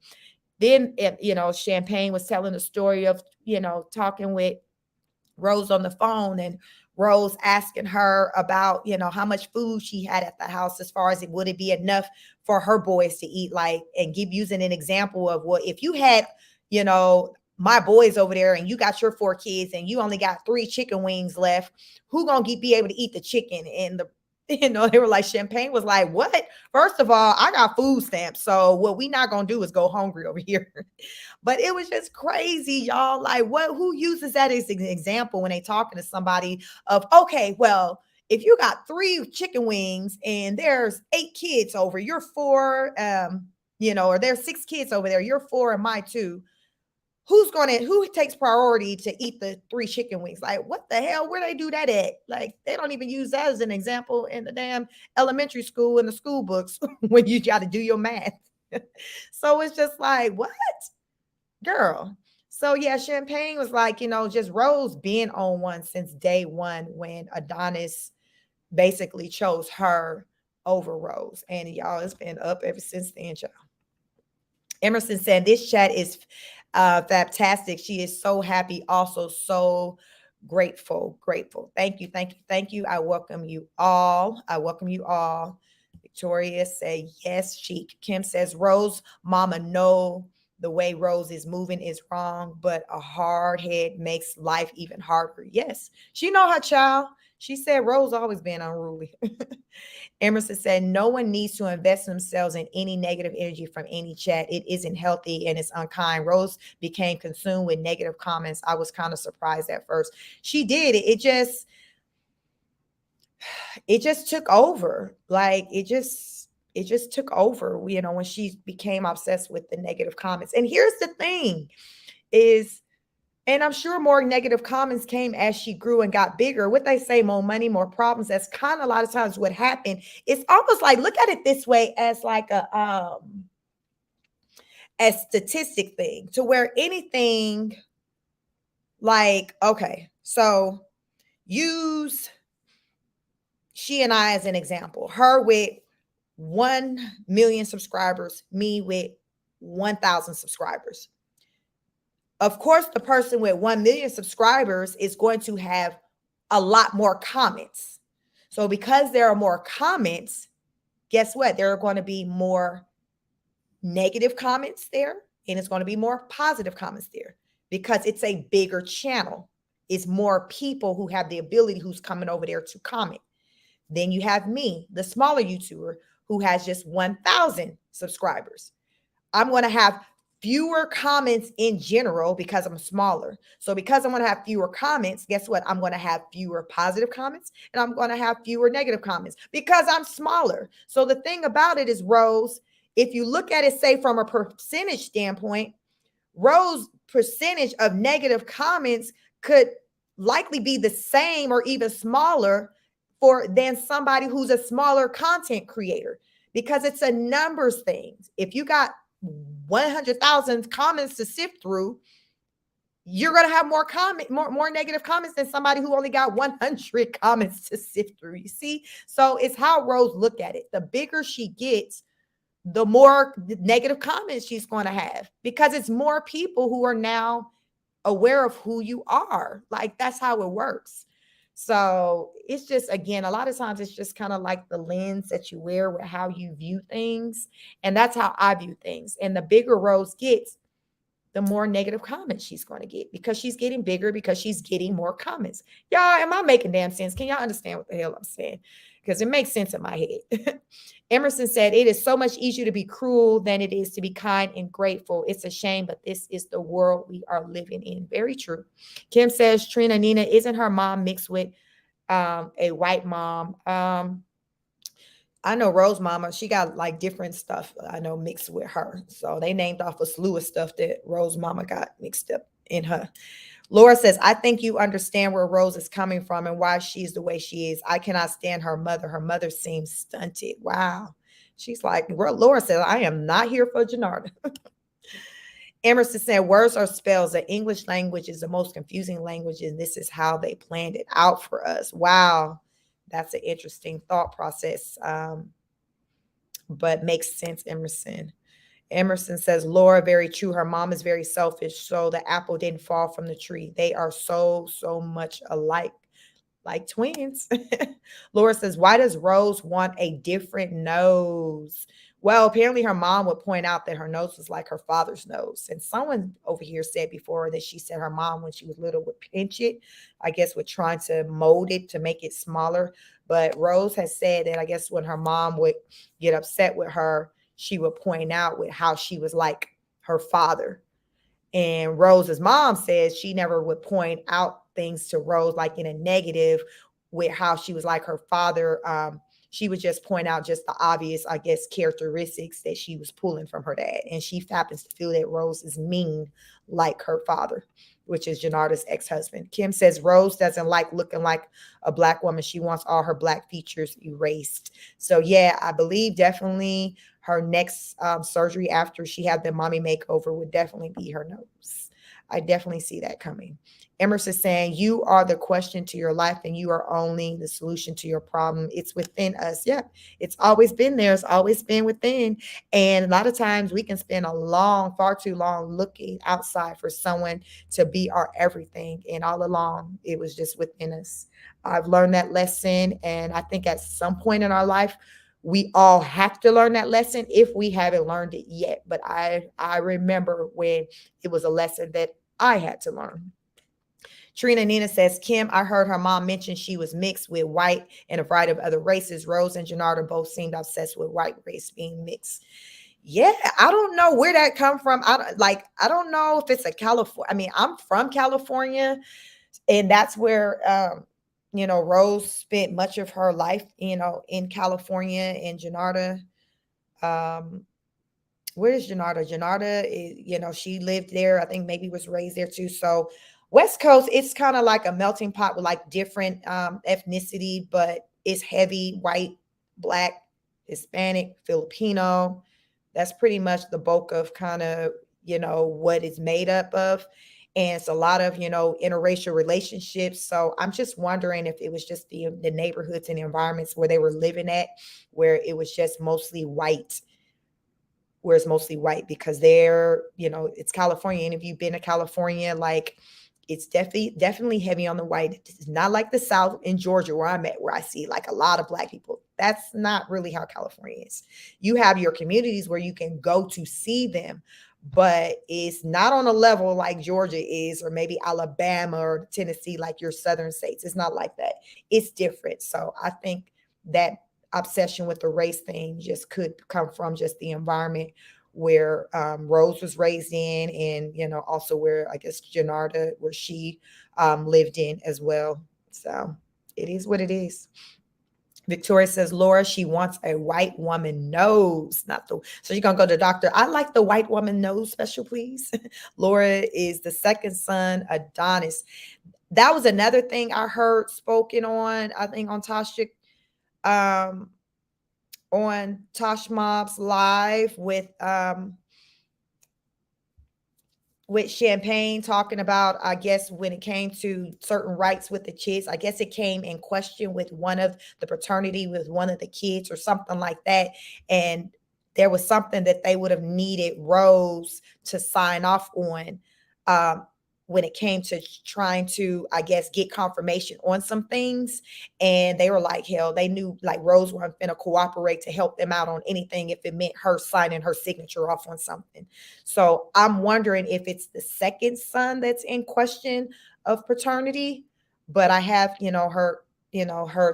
Then, Champayne was telling the story of, talking with Rose on the phone, and Rose asking her about, how much food she had at the house, as far as would it be enough for her boys to eat, like, and using an example of, well, if you had, my boys over there and you got your 4 kids and you only got 3 chicken wings left, who gonna be able to eat the chicken? And they were like, Champayne was like, what? First of all, I got food stamps. So what we not going to do is go hungry over here. But it was just crazy, y'all. Like, who uses that as an example when they talking to somebody of, okay, well, if you got 3 chicken wings and there's 8 kids over, you're 4, or there's 6 kids over there, you're 4 and my 2. Who takes priority to eat the 3 chicken wings? Like, what the hell? Where they do that at? Like, they don't even use that as an example in the damn elementary school in the school books when you got to do your math. So it's just like, what, girl? So yeah, Champayne was like, just Rose being on one since day one, when Adonis basically chose her over Rose. And y'all, it's been up ever since then, y'all. Emerson said, this chat is fantastic. She is so happy, also so grateful. Grateful. Thank you, thank you, thank you. I welcome you all. I welcome you all. Victoria said, yes, Chic. Kim says, Rose, mama, no, the way Rose is moving is wrong, but a hard head makes life even harder. Yes, she know her child. She said Rose always been unruly. Emerson said, no one needs to invest themselves in any negative energy from any chat. It isn't healthy and it's unkind. Rose became consumed with negative comments. I was kind of surprised at first. She did. It just took over. Like it just took over, when she became obsessed with the negative comments. And here's the thing is, and I'm sure more negative comments came as she grew and got bigger. What they say, more money, more problems. That's kind of a lot of times what happened. It's almost like, look at it this way, as like a statistic thing, to where anything, like, okay, so use she and I as an example. Her with 1 million subscribers, me with 1,000 subscribers. Of course, the person with 1 million subscribers is going to have a lot more comments. So because there are more comments, guess what? There are going to be more negative comments there, and it's going to be more positive comments there, because it's a bigger channel. It's more people who have the ability, who's coming over there to comment. Then you have me, the smaller YouTuber, who has just 1,000 subscribers. I'm going to have fewer comments in general because I'm smaller. So because I'm going to have fewer comments, guess what? I'm going to have fewer positive comments, and I'm going to have fewer negative comments because I'm smaller. So the thing about it is, Rose, if you look at it, say from a percentage standpoint, Rose percentage of negative comments could likely be the same or even smaller for than somebody who's a smaller content creator, because it's a numbers thing. If you got 100,000 comments to sift through, you're going to have more negative comments than somebody who only got 100 comments to sift through. You see? So it's how Rose look at it. The bigger she gets, the more negative comments she's going to have, because it's more people who are now aware of who you are. Like, that's how it works. So it's just, again, a lot of times it's just kind of like the lens that you wear with how you view things. And that's how I view things. And the bigger Rose gets, the more negative comments she's going to get, because she's getting bigger, because she's getting more comments. Y'all, am I making damn sense? Can y'all understand what the hell I'm saying? Because it makes sense in my head. Emerson said, it is so much easier to be cruel than it is to be kind and grateful. It's a shame, but this is the world we are living in. Very true. Kim says, Trina, Nina, isn't her mom mixed with a white mom? I know Rose mama, she got like different stuff I know mixed with her. So they named off a slew of stuff that Rose mama got mixed up in her. Laura says, I think you understand where Rose is coming from and why she's the way she is. I cannot stand her mother. Her mother seems stunted. Wow. She's like, well, Laura says, I am not here for Janarda. Emerson said, words are spells. The English language is the most confusing language, and this is how they planned it out for us. Wow. That's an interesting thought process, but makes sense, Emerson. Emerson says, Laura, very true. Her mom is very selfish, so the apple didn't fall from the tree. They are so much alike, like twins. Laura says, why does Rose want a different nose? Well, apparently her mom would point out that her nose was like her father's nose. And someone over here said before that she said her mom, when she was little, would pinch it, I guess, with trying to mold it to make it smaller. But Rose has said that I guess when her mom would get upset with her, she would point out with how she was like her father. And Rose's mom says she never would point out things to Rose like in a negative with how she was like her father. She would just point out just the obvious, I guess, characteristics that she was pulling from her dad. And she happens to feel that Rose is mean like her father, which is Janarda's ex-husband. Kim says Rose doesn't like looking like a black woman. She wants all her black features erased. So yeah, I believe definitely her next surgery after she had the mommy makeover would definitely be her nose. I definitely see that coming. Emerson saying, you are the question to your life and you are only the solution to your problem. It's within us. Yeah, it's always been there. It's always been within. And a lot of times we can spend far too long looking outside for someone to be our everything. And all along, it was just within us. I've learned that lesson. And I think at some point in our life, we all have to learn that lesson if we haven't learned it yet. But I remember when it was a lesson that I had to learn. Trina Nina says, Kim, I heard her mom mention she was mixed with white and a variety of other races. Rose and Janarda both seemed obsessed with white race being mixed. Yeah, I don't know where that come from. I don't know if it's a California. I mean, I'm from California, and that's where Rose spent much of her life, in California. And Janarda, um, where is Janarda? Janarda is, she lived there. I think maybe was raised there too. So West Coast, it's kind of like a melting pot with like different ethnicity, but it's heavy white, black, Hispanic, Filipino. That's pretty much the bulk of kind of, what it's made up of. And it's a lot of, interracial relationships. So I'm just wondering if it was just the neighborhoods and the environments where they were living at, where it was just mostly white, where it's mostly white, because it's California. And if you've been to California, like, it's definitely heavy on the white. It's not like the South in Georgia where I'm at, where I see like a lot of black people. That's not really how California is. You have your communities where you can go to see them, but it's not on a level like Georgia is, or maybe Alabama or Tennessee, like your southern states. It's not like that. It's different. So I think that obsession with the race thing just could come from just the environment where Rose was raised in, and also where I guess Janarda, where she lived in as well. So it is what it is. Victoria says, Laura, she wants a white woman nose, not the. So you're gonna go to the doctor. I like the white woman nose special, please. Laura is the second son, Adonis. That was another thing I heard spoken on, I think um, on Tosh Mob's live with Champayne, talking about, I guess, when it came to certain rights with the kids. I guess it came in question with one of the fraternity with one of the kids or something like that. And there was something that they would have needed Rose to sign off on, when it came to trying to, I guess, get confirmation on some things. And they were like, hell, they knew like Rose wasn't going to cooperate to help them out on anything if it meant her signing her signature off on something. So I'm wondering if it's the second son that's in question of paternity. But I have, heard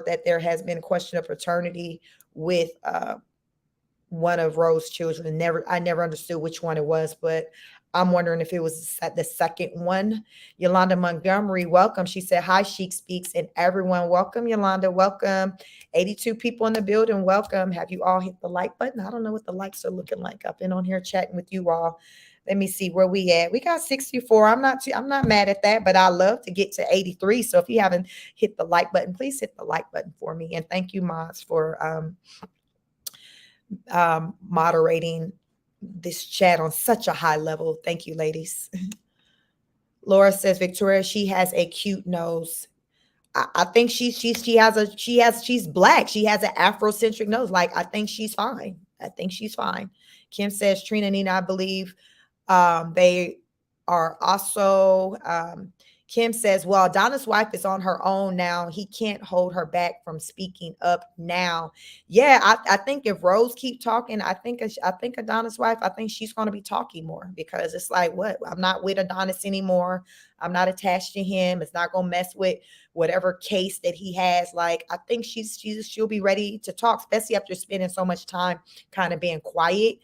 that there has been a question of paternity with one of Rose's children. I never understood which one it was, but I'm wondering if it was the second one. Yolanda Montgomery, welcome. She said, hi, Chic Speaks, and everyone. Welcome, Yolanda. Welcome. 82 people in the building. Welcome. Have you all hit the like button? I don't know what the likes are looking like. I've been on here chatting with you all. Let me see where we at. We got 64. I'm not mad at that, but I love to get to 83. So if you haven't hit the like button, please hit the like button for me. And thank you, mods, for moderating this chat on such a high level. Thank you, ladies. Laura says, Victoria, she has a cute nose. I think she's black. She has an Afrocentric nose. Like, I think she's fine. I think she's fine. Kim says, Trina, Nina, I believe they are also Kim says, well, Adonis' wife is on her own now. He can't hold her back from speaking up now. Yeah, I think if Rose keep talking, I think Adonis' wife, I think she's going to be talking more, because it's like, what? I'm not with Adonis anymore. I'm not attached to him. It's not going to mess with whatever case that he has. Like, I think she'll be ready to talk, especially after spending so much time kind of being quiet.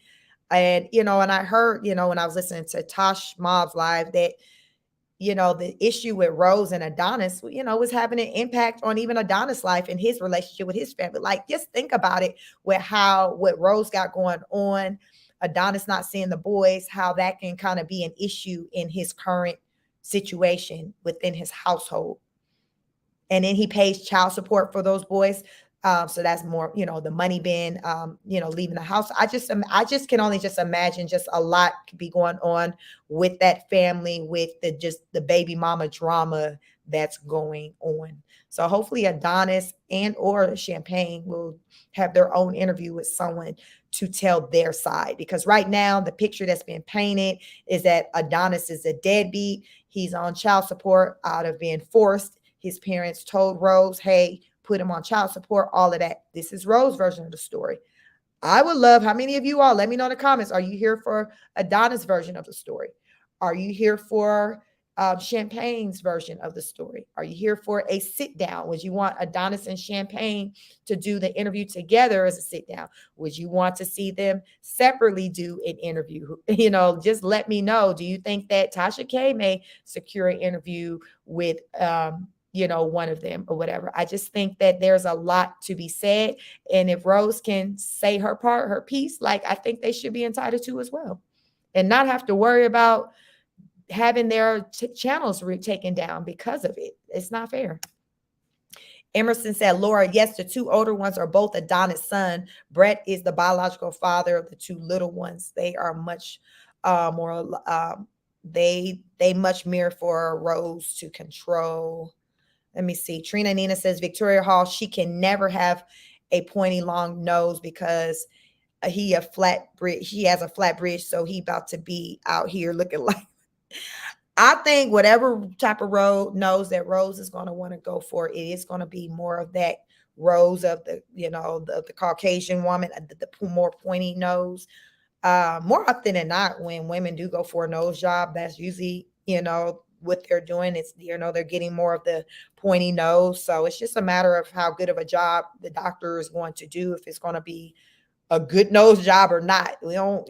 And, and I heard, when I was listening to Tosh Mob's live, that the issue with Rose and Adonis, was having an impact on even Adonis' life and his relationship with his family. Like, just think about it, with what Rose got going on, Adonis not seeing the boys, how that can kind of be an issue in his current situation within his household. And then he pays child support for those boys. So that's more, the money bin, leaving the house. I just can only just imagine just a lot could be going on with that family, with the baby mama drama that's going on. So hopefully Adonis and or Champayne will have their own interview with someone to tell their side, because right now the picture that's been painted is that Adonis is a deadbeat. He's on child support out of being forced. His parents told Rose, hey, put him on child support, all of that. This is Rose's version of the story. I would love, how many of you all, let me know in the comments, are you here for Adonis' version of the story? Are you here for Champagne's version of the story? Are you here for a sit down? Would you want Adonis and Champayne to do the interview together as a sit down? Would you want to see them separately do an interview? Just let me know. Do you think that Tasha K may secure an interview with one of them or whatever? I just think that there's a lot to be said. And if Rose can say her part, her piece, like, I think they should be entitled to as well, and not have to worry about having their channels taken down because of it. It's not fair. Emerson said, Laura, yes, the two older ones are both Adonis' son. Brett is the biological father of the two little ones. They are much more, they much mirror for Rose to control. Let me see. Trina Nina says, Victoria Hall, she can never have a pointy long nose because he has a flat bridge, so he about to be out here looking like. I think whatever type of road nose that Rose is going to want to go for, it is going to be more of that Rose of the Caucasian woman, the more pointy nose. More often than not, when women do go for a nose job, that's usually, what they're doing. It's, they're getting more of the pointy nose. So it's just a matter of how good of a job the doctor is going to do, if it's going to be a good nose job or not. We don't,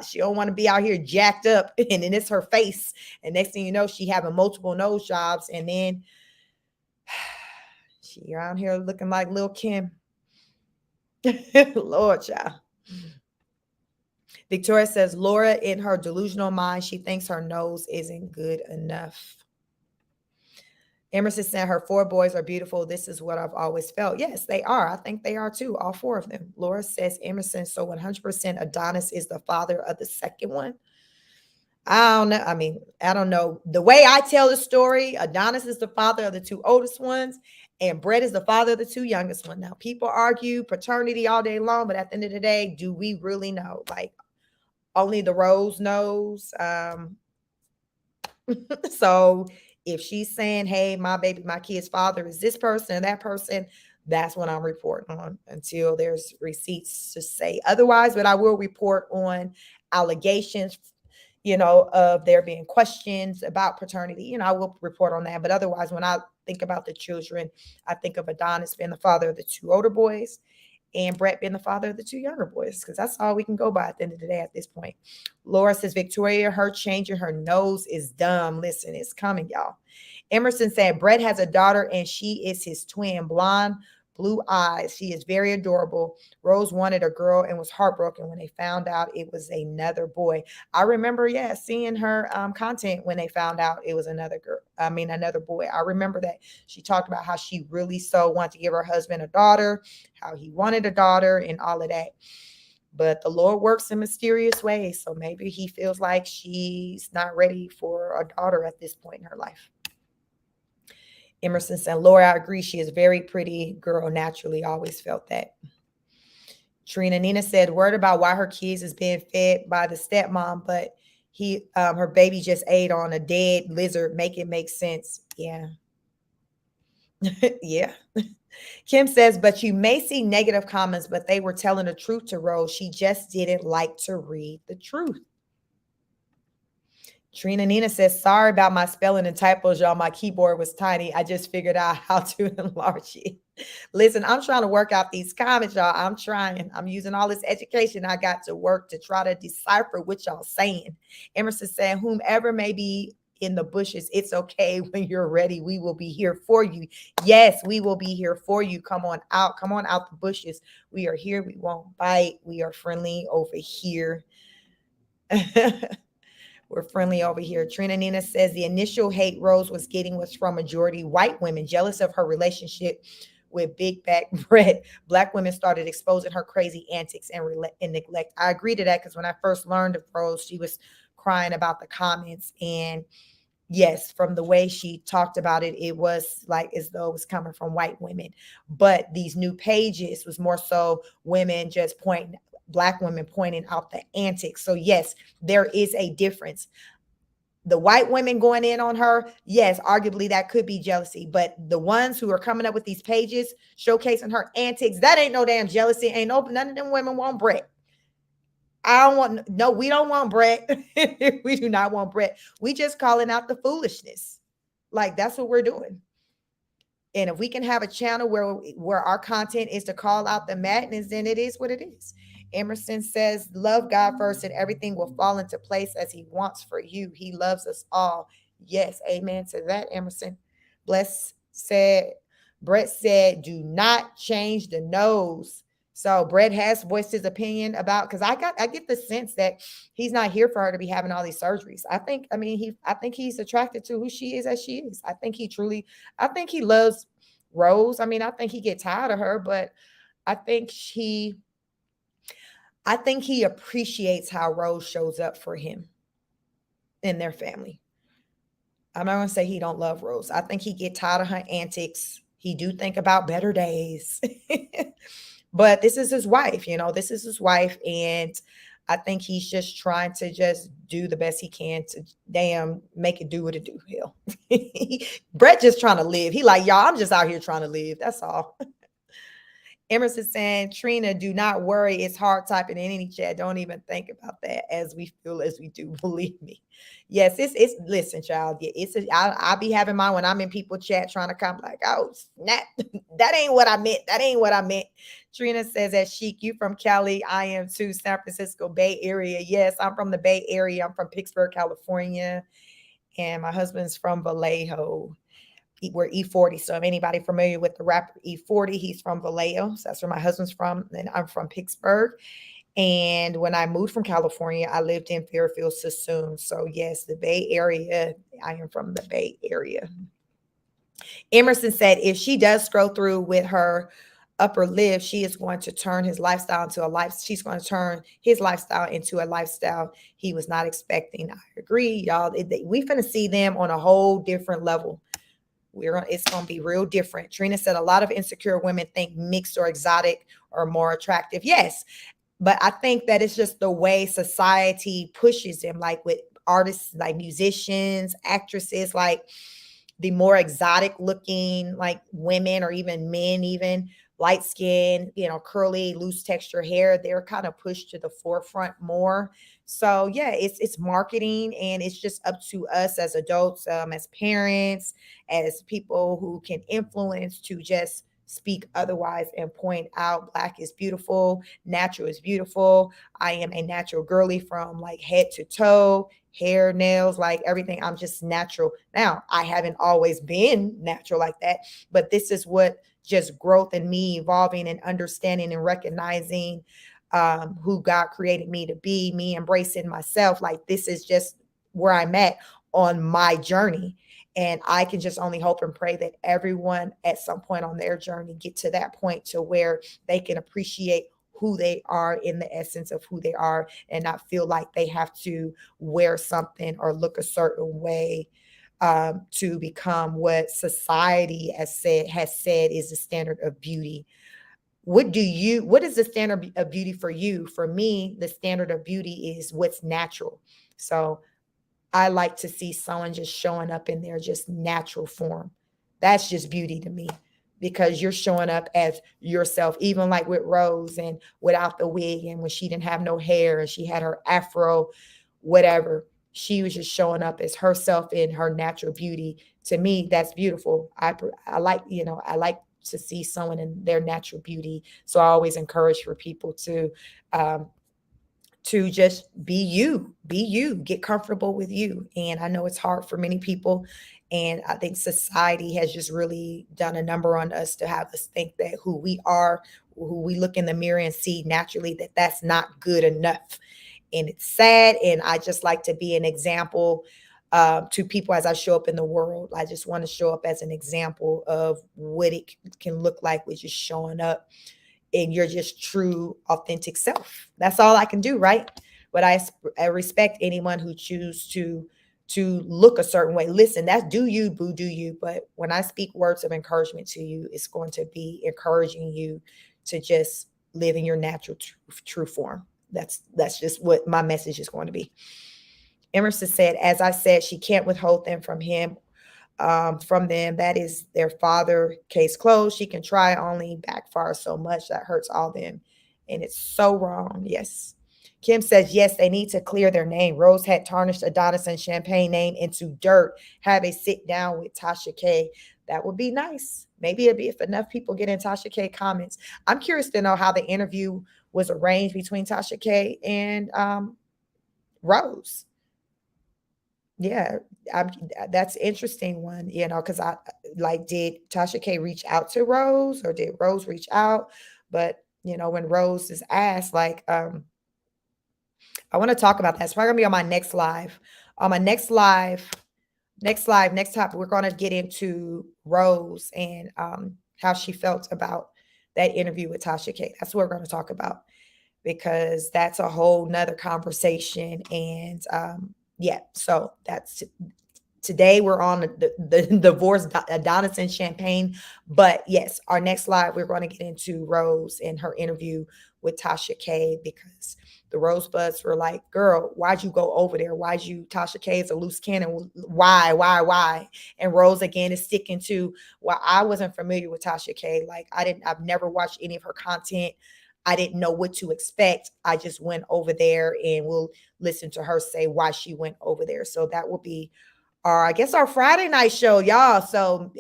she don't want to be out here jacked up and then it's her face. And next thing you know, she having multiple nose jobs. And then she around here looking like Lil' Kim. Lord, child. Victoria says, Laura, in her delusional mind, she thinks her nose isn't good enough. Emerson said her 4 boys are beautiful. This is what I've always felt. Yes, they are. I think they are too, all 4 of them. Laura says, Emerson, so 100% Adonis is the father of the second one. I don't know. I mean, I don't know. The way I tell the story, Adonis is the father of the 2 oldest ones, and Brett is the father of the 2 youngest ones. Now, people argue paternity all day long, but at the end of the day, do we really know? Like, only the Rose knows. So if she's saying, hey, my kid's father is this person and that person, that's what I'm reporting on until there's receipts to say otherwise. But I will report on allegations, of there being questions about paternity. I will report on that. But otherwise, when I think about the children, I think of Adonis being the father of the 2 older boys and Brett being the father of the 2 younger boys, because that's all we can go by at the end of the day at this point. Laura says, Victoria, her changing her nose is dumb. Listen, it's coming, y'all. Emerson said, Brett has a daughter and she is his twin, blonde, blue eyes. She is very adorable. Rose wanted a girl and was heartbroken when they found out it was another boy. I remember, seeing her content when they found out it was another boy. I remember that she talked about how she really so wanted to give her husband a daughter, how he wanted a daughter and all of that. But the Lord works in mysterious ways. So maybe he feels like she's not ready for a daughter at this point in her life. Emerson said, Laura, I agree. She is a very pretty girl. Naturally, always felt that. Trina Nina said, word about why her kids is being fed by the stepmom, but her baby just ate on a dead lizard. Make it make sense. Yeah. Yeah. Kim says, but you may see negative comments, but they were telling the truth to Rose. She just didn't like to read the truth. Trina Nina says, sorry about my spelling and typos, y'all. My keyboard was tiny. I just figured out how to enlarge it. Listen, I'm trying to work out these comments, y'all. I'm trying. I'm using all this education I got to work to try to decipher what y'all saying. Emerson saying, whomever may be in the bushes, it's okay. When you're ready, we will be here for you. Yes, we will be here for you. Come on out. Come on out the bushes. We are here. We won't bite. We are friendly over here. We're friendly over here. Trina Nina says the initial hate Rose was getting was from majority white women jealous of her relationship with big back Brett, Black women started exposing her crazy antics and neglect. I agree to that because when I first learned of Rose, she was crying about the comments. And yes, from the way she talked about it, it was like as though it was coming from white women. But these new pages was more so women just pointing, Black women pointing out the antics. So yes, there is a difference. The white women going in on her, yes, arguably that could be jealousy. But the ones who are coming up with these pages showcasing her antics, that ain't no damn jealousy. Ain't no, none of them women want Brett. I don't want, no, we don't want Brett. We do not want Brett. We just calling out the foolishness. Like that's what we're doing. And if we can have a channel where our content is to call out the madness, then it is what it is. Emerson says, love God first and everything will fall into place as he wants for you. He loves us all. Yes, amen to that, Emerson. Bless said, Brett said, do not change the nose. So Brett has voiced his opinion about, because I get the sense that he's not here for her to be having all these surgeries. I think he's attracted to who she is as she is. I think he loves Rose. I mean, I think he gets tired of her, but I think he I think he appreciates how Rose shows up for him and their family. I'm not gonna say he don't love Rose. I think he get tired of her antics. He do think about better days. But this is his wife, this is his wife. And I think he's just trying to just do the best he can to damn make it do what it do. Hell. Brett just trying to live. He like, y'all, I'm just out here trying to live. That's all. Emerson saying, Trina, do not worry. It's hard typing in any chat. Don't even think about that as we feel as we do. Believe me. Yes, it's listen, child. Yeah, I'll be having mine when I'm in people chat trying to come like, oh, snap. That ain't what I meant. That ain't what I meant. Trina says that Chic, you from Cali. I am too. San Francisco Bay Area. Yes, I'm from the Bay Area. I'm from Pittsburgh, California. And my husband's from Vallejo. We're E40. So if anybody familiar with the rapper E40, he's from Vallejo. So that's where my husband's from. And I'm from Pittsburgh. And when I moved from California, I lived in Fairfield, Sassoon. So yes, the Bay Area. I am from the Bay Area. Emerson said if she does scroll through with her upper lip, she is going to turn his lifestyle into a life. She's going to turn his lifestyle into a lifestyle he was not expecting. I agree, y'all. We finna see them on a whole different level. It's going to be real different. Trina said a lot of insecure women think mixed or exotic are more attractive. Yes, but I think that it's just the way society pushes them, like with artists, like musicians, actresses, like the more exotic looking like women or even men, even light skin, curly, loose texture hair, they're kind of pushed to the forefront more. So yeah, it's marketing, and it's just up to us as adults, as parents, as people who can influence to just speak otherwise and point out Black is beautiful, natural is beautiful. I am a natural girly from like head to toe, hair, nails, like everything. I'm just natural. Now, I haven't always been natural like that, but this is what just growth and me evolving and understanding and recognizing who God created me to be, me embracing myself. Like this is just where I'm at on my journey. And I can just only hope and pray that everyone at some point on their journey get to that point to where they can appreciate who they are in the essence of who they are and not feel like they have to wear something or look a certain way to become what society has said is the standard of beauty. What is the standard of beauty for you? For me, the standard of beauty is what's natural. So I like to see someone just showing up in their just natural form. That's just beauty to me, because you're showing up as yourself, even like with Rose and without the wig, and when she didn't have no hair and she had her afro, whatever. She was just showing up as herself in her natural beauty. To me, that's beautiful. I like, I like to see someone in their natural beauty. So I always encourage for people um, to just be you, get comfortable with you. And I know it's hard for many people. And I think society has just really done a number on us to have us think that who we are, who we look in the mirror and see naturally, that that's not good enough. And it's sad. And I just like to be an example to people as I show up in the world. I just want to show up as an example of what it can look like with just showing up and you're just true, authentic self. That's all I can do, right? But I respect anyone who choose to look a certain way. Listen, that's do you, boo, do you. But when I speak words of encouragement to you, it's going to be encouraging you to just live in your natural, true form. That's just what my message is going to be. Emerson said, as I said, she can't withhold them from him, from them. That is their father. Case closed. She can try, only backfire so much that hurts all them. And it's so wrong. Yes. Kim says, yes, they need to clear their name. Rose had tarnished Adonis and Champayne name into dirt. Have a sit down with Tasha K. That would be nice. Maybe it'd be if enough people get in Tasha K comments. I'm curious to know how the interview was arranged between Tasha K and Rose. Yeah, I'm, that's interesting one, because I like, did Tasha K reach out to Rose or did Rose reach out? But when Rose is asked, like, I want to talk about that. It's probably gonna be on my next live. On my next topic, we're gonna get into Rose and how she felt about that interview with Tasha K. That's what we're gonna talk about because that's a whole nother conversation. And yeah, so that's today we're on the divorce Adonis and Champayne. But yes, our next live, we're going to get into Rose and her interview with Tasha K because the Rosebuds were like, girl, why'd you go over there? Why'd you, Tasha K is a loose cannon. Why? And Rose again is sticking to, well, I wasn't familiar with Tasha K. Like I've never watched any of her content. I didn't know what to expect. I just went over there and we'll listen to her say why she went over there. So that will be I guess our Friday night show, y'all. So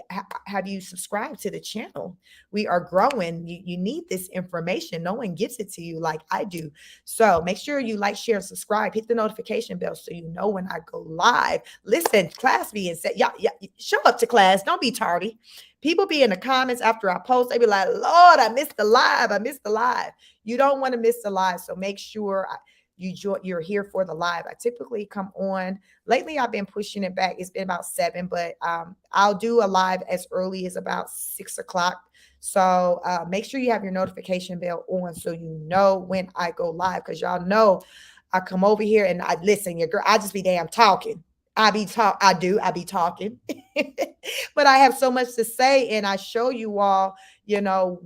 have you subscribed to the channel? We are growing. You need this information. No one gives it to you like I do. So make sure you like, share, and subscribe. Hit the notification bell so you know when I go live. Listen, class being said, y'all, show up to class. Don't be tardy. People be in the comments after I post. They be like, Lord, I missed the live. I missed the live. You don't want to miss the live. So make sure you're here for the live. I typically come on. Lately, I've been pushing it back. It's been about 7, but I'll do a live as early as about 6 o'clock. So make sure you have your notification bell on so you know when I go live. Because y'all know I come over here and I listen. Your girl, I just be damn talking. I be talking. But I have so much to say, and I show you all, you know,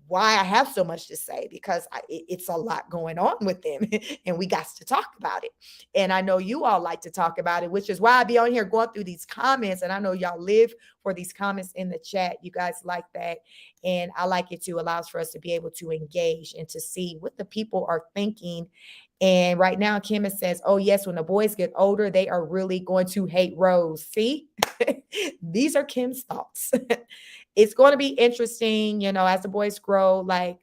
why I have so much to say because it's a lot going on with them and we got to talk about it. And I know you all like to talk about it, which is why I be on here going through these comments. And I know y'all live for these comments in the chat. You guys like that. And I like it too. Allows for us to be able to engage and to see what the people are thinking. And right now, Kim says, oh, yes, when the boys get older, they are really going to hate Rose. See, these are Kim's thoughts. It's going to be interesting, as the boys grow, like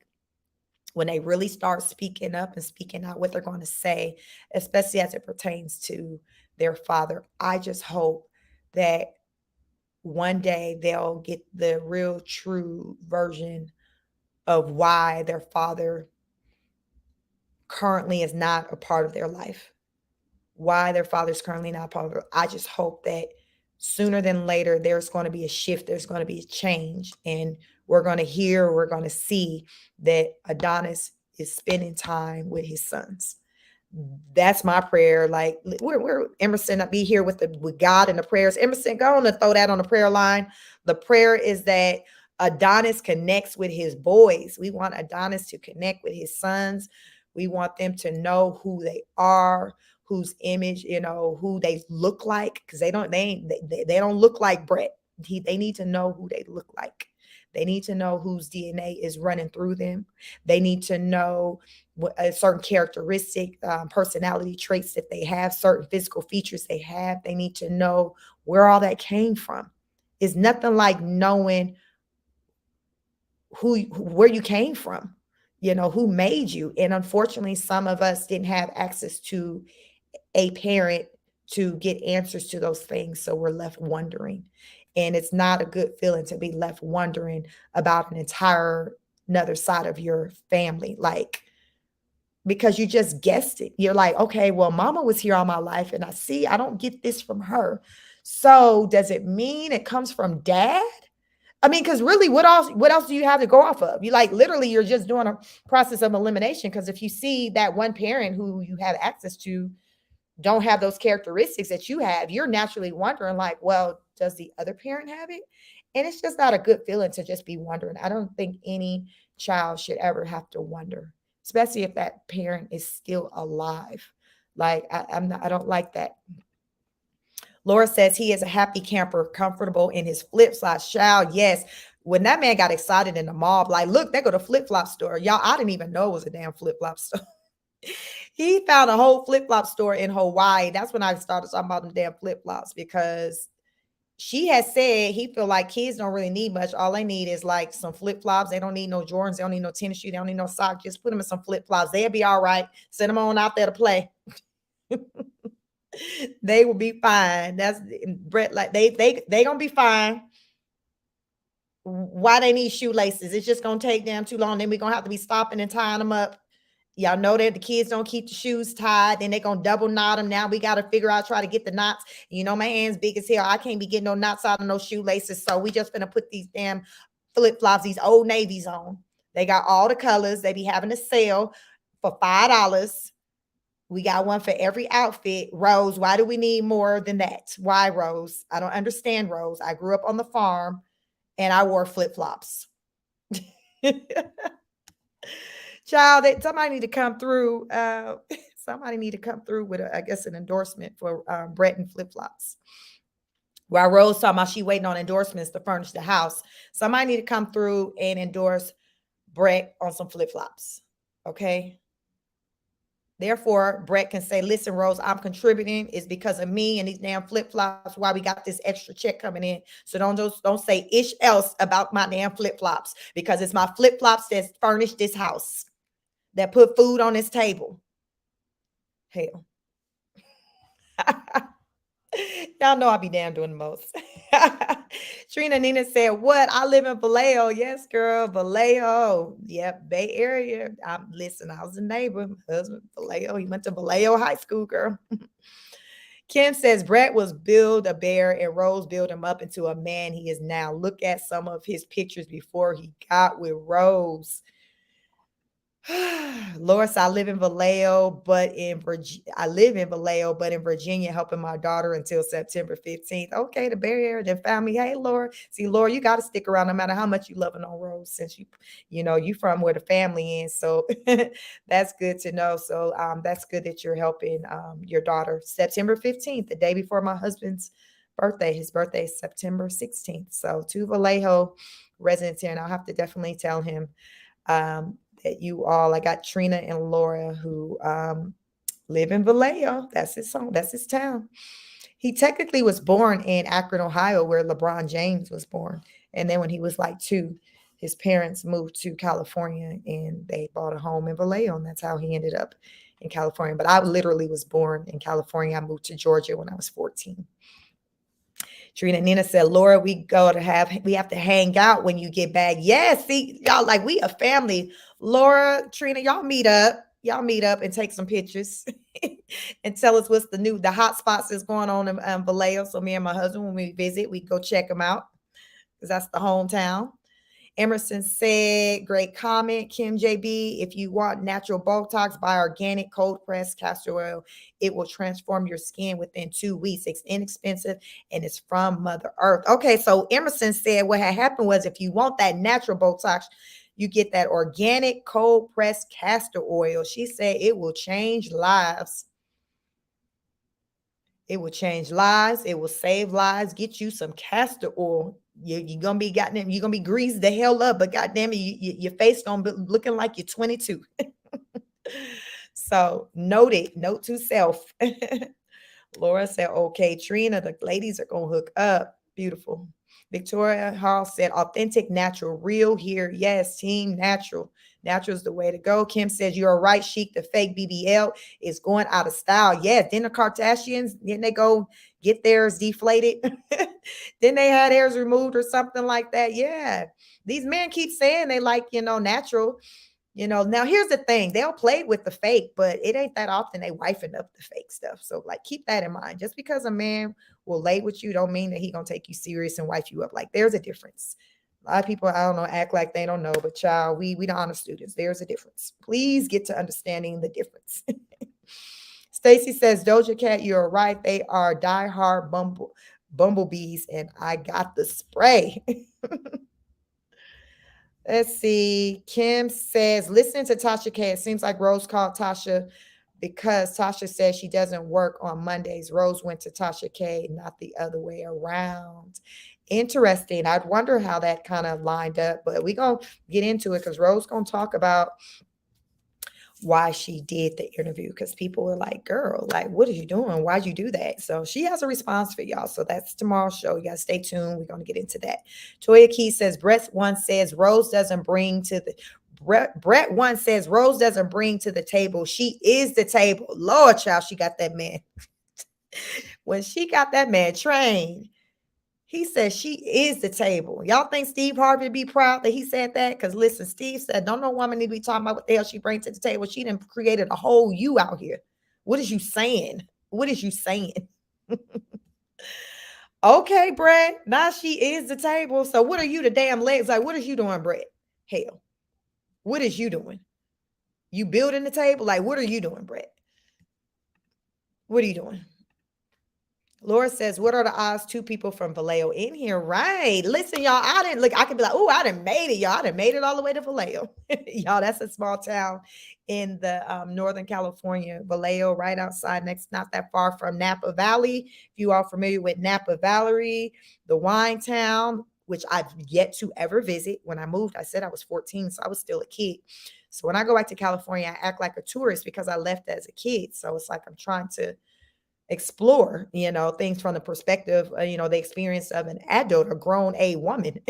when they really start speaking up and speaking out what they're going to say, especially as it pertains to their father. I just hope that one day they'll get the real true version of why their father currently is not a part of their life, why their father's currently not a part of it. I just hope that sooner than later, there's going to be a shift. There's going to be a change. And we're going to see that Adonis is spending time with his sons. That's my prayer. Like we're Emerson, I'll be here with God and the prayers. Emerson, go on and throw that on the prayer line. The prayer is that Adonis connects with his boys. We want Adonis to connect with his sons. We want them to know who they are, whose image, who they look like, because they don't look like Brett. They need to know who they look like. They need to know whose DNA is running through them. They need to know what a certain characteristic, personality traits that they have, certain physical features they have. They need to know where all that came from. It's nothing like knowing where you came from, who made you. And unfortunately, some of us didn't have access to a parent to get answers to those things. So we're left wondering. And it's not a good feeling to be left wondering about an entire another side of your family. Like because you just guessed it. You're like, okay, well, mama was here all my life and I don't get this from her. So does it mean it comes from dad? I mean, because really, what else do you have to go off of? You like literally you're just doing a process of elimination. Because if you see that one parent who you have access to don't have those characteristics that you have, you're naturally wondering, like, well, does the other parent have it? And it's just not a good feeling to just be wondering. I don't think any child should ever have to wonder, especially if that parent is still alive. Like I don't like that. Laura says he is a happy camper, comfortable in his flip flops. Child, yes. When that man got excited in the mall, like, look, they go to flip flop store. Y'all, I didn't even know it was a damn flip flop store. He found a whole flip flop store in Hawaii. That's when I started talking about them damn flip flops because she has said he feel like kids don't really need much. All they need is like some flip flops. They don't need no Jordans. They don't need no tennis shoes. They don't need no socks. Just put them in some flip flops. They'll be all right. Send them on out there to play. They will be fine. That's Brett. Like they gonna be fine. Why they need shoelaces? It's just gonna take them too long. Then we're gonna have to be stopping and tying them up. Y'all know that the kids don't keep the shoes tied. Then they gonna double knot them. Now we gotta figure out try to get the knots. You know my hands big as hell. I can't be getting no knots out of no shoelaces. So we just gonna put these damn flip flops, these Old Navies on. They got all the colors. They be having a sale for $5. We got one for every outfit. Rose, why do we need more than that? Why, Rose? I don't understand, Rose. I grew up on the farm and I wore flip flops. Child, somebody need to come through. Somebody need to come through with, I guess, an endorsement for Brett and flip flops. While Rose talking about she waiting on endorsements to furnish the house, somebody need to come through and endorse Brett on some flip flops. Okay. Therefore, Brett can say, listen, Rose, I'm contributing. It's because of me and these damn flip-flops why we got this extra check coming in. So don't say ish else about my damn flip-flops because it's my flip-flops that furnished this house, that put food on this table. Hell. Y'all know I be damn doing the most. Trina Nina said, what? I live in Vallejo. Yes, girl. Vallejo. Yep. Bay Area. Listen, I was a neighbor. My husband, Vallejo. He went to Vallejo High School, girl. Kim says, Brett was build a bear and Rose built him up into a man he is now. Look at some of his pictures before he got with Rose. Loris, I live in Vallejo, but in Virginia, helping my daughter until September 15th. Okay, the Bay Area then found me. Hey, Laura. See, Laura, you got to stick around no matter how much you loving on Rose, since you from where the family is. So that's good to know. So that's good that you're helping your daughter. September 15th, the day before my husband's birthday. His birthday is September 16th. So to Vallejo residents here, and I'll have to definitely tell him that you all, I got Trina and Laura who live in Vallejo. That's his home. That's his town. He technically was born in Akron, Ohio, where LeBron James was born. And then when he was like 2, his parents moved to California and they bought a home in Vallejo. And that's how he ended up in California. But I literally was born in California. I moved to Georgia when I was 14. Trina Nina said, Laura, we have to hang out when you get back. Yes, see, y'all, like we a family. Laura, Trina, y'all meet up. Y'all meet up and take some pictures and tell us what's the hot spots that's going on in Vallejo. So me and my husband, when we visit, we go check them out because that's the hometown. Emerson said, great comment. Kim JB, if you want natural Botox, buy organic cold pressed castor oil. It will transform your skin within 2 weeks. It's inexpensive and it's from Mother Earth. Okay, so Emerson said what had happened was if you want that natural Botox, you get that organic cold pressed castor oil. She said it will change lives. It will change lives. It will save lives. Get you some castor oil. You're gonna be you're gonna be greased the hell up, but goddamn it, your face gonna be looking like you're 22. So note to self. Laura said, okay, Trina, the ladies are gonna hook up. Beautiful. Victoria Hall said, authentic, natural, real here. Yes, team natural. Natural is the way to go. Kim says, you're right, Chic. The fake BBL is going out of style. Yes, then the Kardashians, then they go get theirs deflated. Then they had theirs removed or something like that. Yeah. These men keep saying they like, natural. Now here's the thing. They'll play with the fake, but it ain't that often they wifing up the fake stuff. So like keep that in mind. Just because a man will lay with you don't mean that he gonna take you serious and wife you up. Like there's a difference. A lot of people, I don't know, act like they don't know, but child, we the honor students. There's a difference. Please get to understanding the difference. Stacy says, Doja Cat, you're right. They are diehard bumblebees, and I got the spray. Let's see. Kim says, listening to Tasha K, it seems like Rose called Tasha because Tasha says she doesn't work on Mondays. Rose went to Tasha K, not the other way around. Interesting. I'd wonder how that kind of lined up, but we're going to get into it because Rose going to talk about why she did the interview because people were like, girl, like, what are you doing? Why'd you do that? So she has a response for y'all. So that's tomorrow's show. You got to stay tuned. We're going to get into that. Toya Key says, Brett once says Rose doesn't bring to the Brett once says Rose doesn't bring to the table. She is the table. Lord, child, she got that man. When she got that man trained, he said she is the table. Y'all think Steve Harvey be proud that he said that? Because listen, Steve said, don't no woman need to be talking about what the hell she brings to the table. She done created a whole you out here. What is you saying? What is you saying? Okay, Brett. Now she is the table. So what are you, the damn legs? Like, what is you doing, Brett? Hell, what is you doing? You building the table? Like, what are you doing, Brett? What are you doing? Laura says, what are the odds two people from Vallejo in here? Right. Listen, y'all, I didn't look. I could be like, oh, I done made it, y'all. I done made it all the way to Vallejo. Y'all, that's a small town in the Northern California, Vallejo, right outside next, not that far from Napa Valley. If you are familiar with Napa Valley, the wine town, which I've yet to ever visit. When I moved, I said I was 14, so I was still a kid. So when I go back to California, I act like a tourist because I left as a kid. So it's like I'm trying to explore, things from the perspective, the experience of an adult, a grown a woman.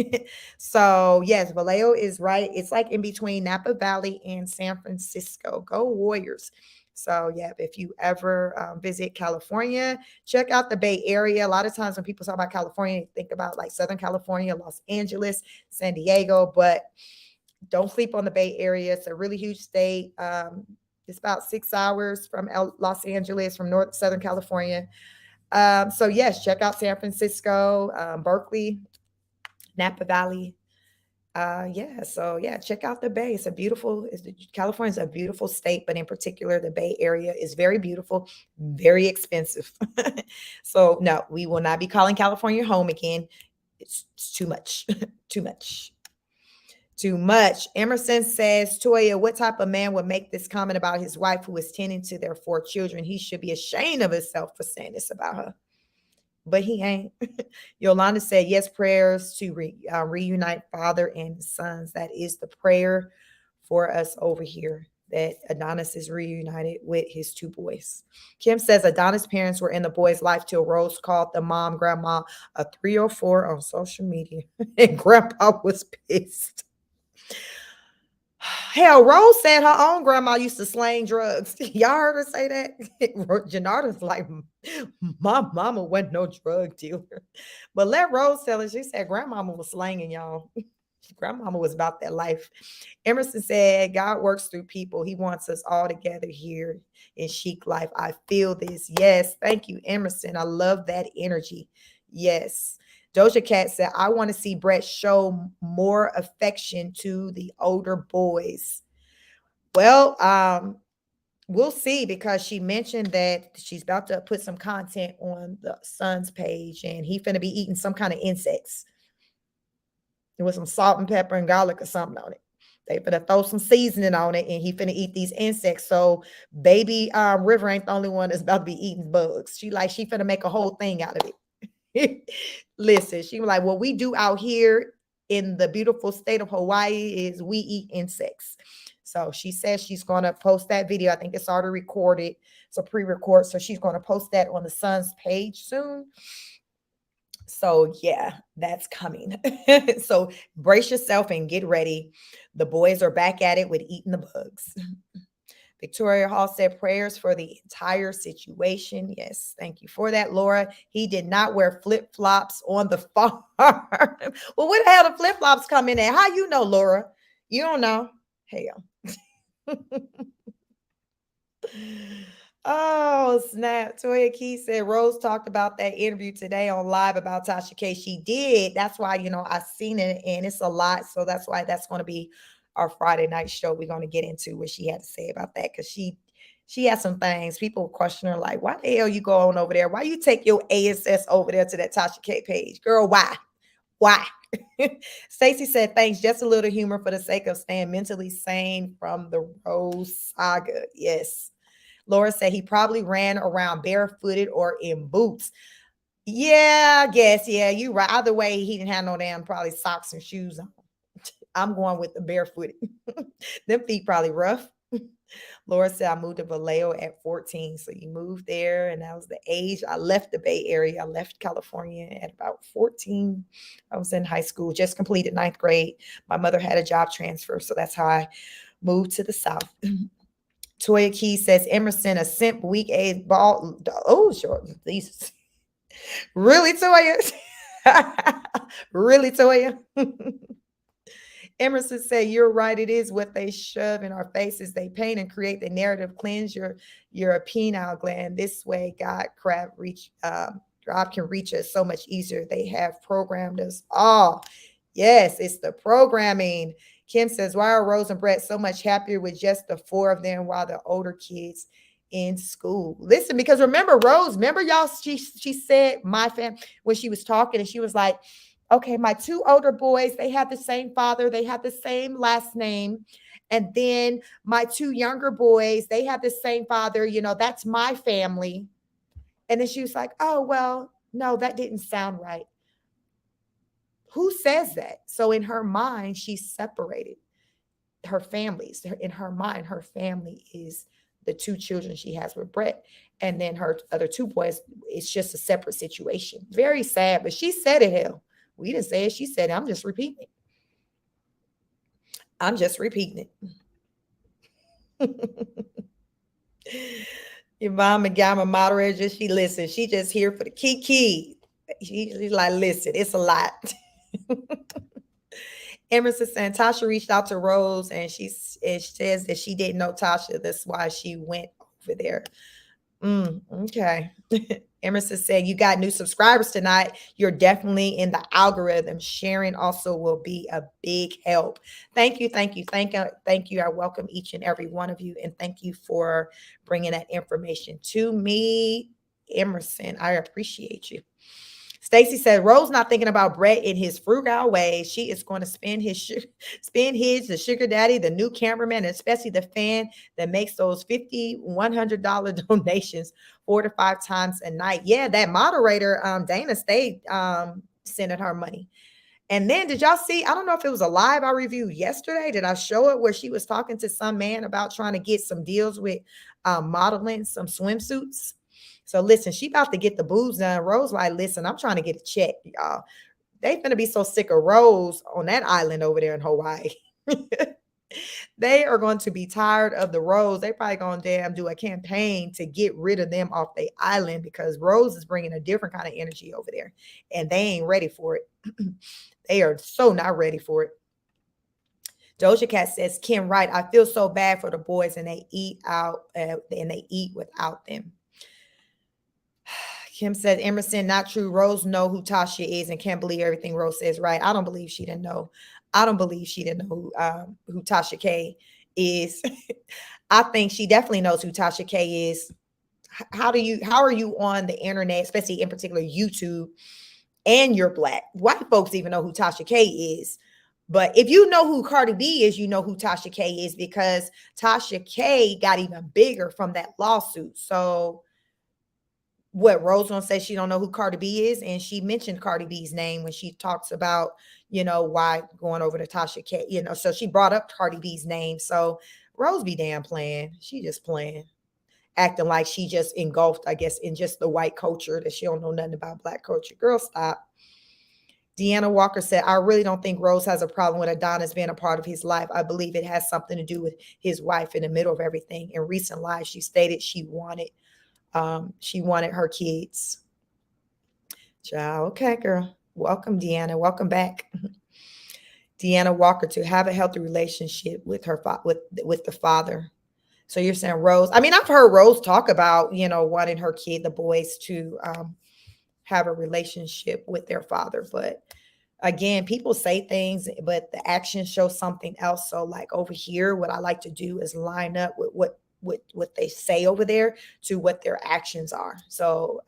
So yes, Vallejo is right. It's like in between Napa Valley and San Francisco. Go Warriors. So yeah, if you ever visit California, check out the Bay Area. A lot of times when people talk about California, they think about like Southern California, Los Angeles, San Diego, but don't sleep on the Bay Area. It's a really huge state. It's about 6 hours from Los Angeles, from Southern California. So yes, check out San Francisco, Berkeley, Napa Valley. So yeah, check out the Bay. California is a beautiful state, but in particular, the Bay Area is very beautiful, very expensive. So no, we will not be calling California home again. It's too much, too much. Too much. Emerson says, Toya, what type of man would make this comment about his wife who is tending to their 4 children? He should be ashamed of himself for saying this about her. But he ain't. Yolanda said, yes, prayers to reunite father and sons. That is the prayer for us over here, that Adonis is reunited with his 2 boys. Kim says Adonis' parents were in the boy's life till Rose called the mom, grandma, a 304 on social media. And grandpa was pissed. Hell, Rose said her own grandma used to slang drugs. Y'all heard her say that? Janarda's like, my mama wasn't no drug dealer. But let Rose tell it. She said grandmama was slanging, y'all. Grandmama was about that life. Emerson said, God works through people. He wants us all together here in Chic Life. I feel this. Yes. Thank you, Emerson. I love that energy. Yes. Doja Cat said, I want to see Brett show more affection to the older boys. Well, we'll see, because she mentioned that she's about to put some content on the son's page, and he finna be eating some kind of insects. There was some salt and pepper and garlic or something on it. They finna throw some seasoning on it, and he finna eat these insects. So baby River ain't the only one that's about to be eating bugs. She finna make a whole thing out of it. Listen, she was like, what we do out here in the beautiful state of Hawaii is we eat insects. So she says she's going to post that video. I think it's already recorded. It's a pre-record. So she's going to post that on the Sun's page soon. So yeah, that's coming. So brace yourself and get ready. The boys are back at it with eating the bugs. Victoria Hall said prayers for the entire situation. Yes, thank you for that, Laura. He did not wear flip-flops on the farm. Well, where the hell the flip-flops come in at? How you know, Laura? You don't know. Hell. Oh, snap. Toya Key said Rose talked about that interview today on live about Tasha K. She did. That's why, I seen it and it's a lot. So that's why that's going to be our Friday night show. We're going to get into what she had to say about that because she has some things. People question her like, why the hell you go on over there? Why you take your ASS over there to that Tasha K page? Girl, why? Why? Stacey said, thanks. Just a little humor for the sake of staying mentally sane from the Rose saga. Yes. Laura said he probably ran around barefooted or in boots. Yeah, I guess. Yeah, you right. Either way, he didn't have no damn probably socks and shoes on. I'm going with the barefooted. Them feet probably rough. Laura said I moved to Vallejo at 14. So you moved there, and that was the age. I left the Bay Area. I left California at about 14. I was in high school, just completed ninth grade. My mother had a job transfer. So that's how I moved to the South. Toya Key says Emerson, a simp, weak age ball. Oh, sure. Jesus. Really, Toya? Really, Toya? Emerson said, "You're right. It is what they shove in our faces. They paint and create the narrative. Cleanse your penile gland. This way, God can reach us so much easier. They have programmed us all. Yes, it's the programming." Kim says, "Why are Rose and Brett so much happier with just the four of them while the older kids in school?" Listen, because remember Rose, remember y'all, she said my fam when she was talking, and she was like, okay, my two older boys, they have the same father, they have the same last name. And then my two younger boys, they have the same father, that's my family. And then she was like, oh, well, no, that didn't sound right. Who says that? So in her mind, she's separated her families. In her mind, her family is the two children she has with Brett. And then her other two boys, it's just a separate situation. Very sad, but she said it, hell. We didn't say it. She said it. I'm just repeating it. I'm just repeating it. Your mama Gamma moderator, she listen. She just here for the key. She's like, listen, it's a lot. Emerson saying Tasha reached out to Rose and it says that she didn't know Tasha. That's why she went over there. Okay. Emerson said, you got new subscribers tonight. You're definitely in the algorithm. Sharing also will be a big help. Thank you. Thank you. Thank you. I welcome each and every one of you. And thank you for bringing that information to me, Emerson. I appreciate you. Stacy said, Rose not thinking about Brett in his frugal way. She is going to the sugar daddy, the new cameraman, and especially the fan that makes those $50, $100 donations 4 to 5 times a night. Yeah, that moderator, Dana stayed sending her money. And then did y'all see? I don't know if it was a live I reviewed yesterday. Did I show it where she was talking to some man about trying to get some deals with modeling some swimsuits? So listen, she about to get the boobs done. Rose like, listen, I'm trying to get a check, y'all. They finna be so sick of Rose on that island over there in Hawaii. They are going to be tired of the Rose. They probably gonna damn do a campaign to get rid of them off the island because Rose is bringing a different kind of energy over there, and they ain't ready for it. They are so not ready for it. Doja Cat says, Kim, right. I feel so bad for the boys and they eat out and they eat without them. Kim said, Emerson, not true. Rose know who Tasha is and can't believe everything Rose says, right? I don't believe she didn't know. I don't believe she didn't know who Tasha K is. I think she definitely knows who Tasha K is. How are you on the internet, especially in particular YouTube, and you're Black? White folks even know who Tasha K is. But if you know who Cardi B is, you know who Tasha K is because Tasha K got even bigger from that lawsuit. So what Rose gonna say she don't know who Cardi B is, and she mentioned Cardi B's name when she talks about why going over to Tasha K. So she brought up Cardi B's name. So Rose be damn playing. She just playing, acting like she just engulfed, I guess, in just the white culture that she don't know nothing about Black culture. Girl, stop. Deanna Walker said, I really don't think Rose has a problem with Adonis being a part of his life. I believe it has something to do with his wife in the middle of everything. In recent life, she stated she wanted her kids. Child, okay, girl. Welcome, Deanna. Welcome back. Deanna Walker, to have a healthy relationship with her with the father. So you're saying Rose? I mean, I've heard Rose talk about wanting her kid, the boys, to have a relationship with their father, but again, people say things, but the actions show something else. So, like over here, what I like to do is line up with what they say over there to what their actions are. So,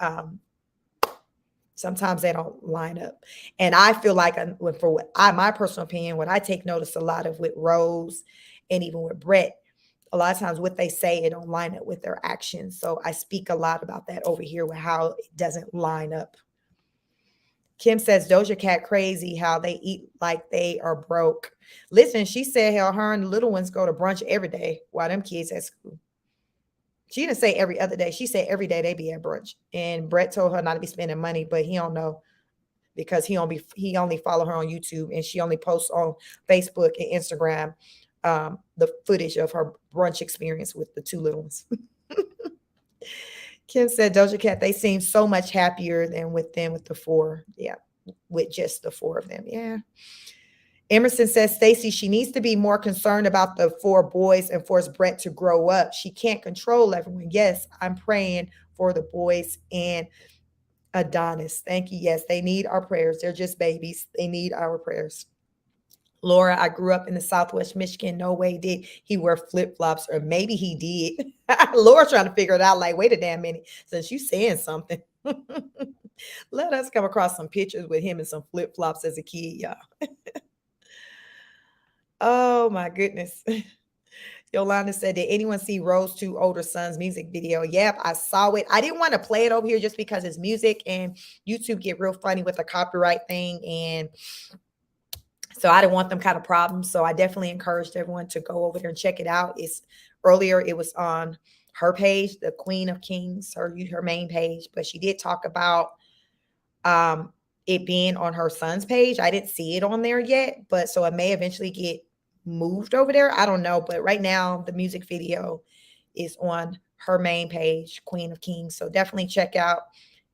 sometimes they don't line up, and I feel like for my personal opinion, what I take notice a lot of with Rose and even with Brett, a lot of times what they say it don't line up with their actions. So I speak a lot about that over here with how it doesn't line up. Kim says Doja Cat crazy how they eat like they are broke. Listen, she said how her and the little ones go to brunch every day while them kids at school. She didn't say every other day. She said every day they be at brunch. And Brett told her not to be spending money, but he don't know because he only follow her on YouTube and she only posts on Facebook and Instagram the footage of her brunch experience with the two little ones. Kim said Doja Cat, they seem so much happier than with the four. Yeah, with just the four of them. Yeah. Emerson says Stacy, she needs to be more concerned about the four boys and force Brett to grow up. She can't control everyone. Yes, I'm praying for the boys and Adonis. Thank you. Yes, they need our prayers. They're just babies. They need our prayers. Laura, I grew up in the Southwest Michigan. No way did he wear flip flops, or maybe he did. Laura trying to figure it out. Like, wait a damn minute. Since you saying something, let us come across some pictures with him in some flip flops as a kid, y'all. Oh my goodness. Yolanda said, did anyone see Rose two older sons music video? Yep, I saw it. I didn't want to play it over here just because it's music and YouTube get real funny with the copyright thing. And so I didn't want them kind of problems. So I definitely encouraged everyone to go over there and check it out. It's earlier, it was on her page, the Queen of Kings, her main page, but she did talk about um it being on her son's page. I didn't see it on there yet, but so it may eventually get moved over there. I don't know. But right now the music video is on her main page, Queen of Kings. So definitely check out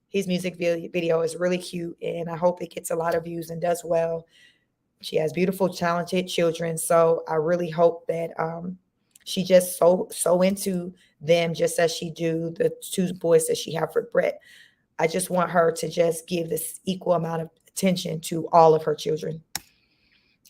his music video. Is really cute and I hope it gets a lot of views and does well. She has beautiful, talented children. So I really hope that she just so into them just as she do the two boys that she have for Brett. I just want her to just give this equal amount of attention to all of her children.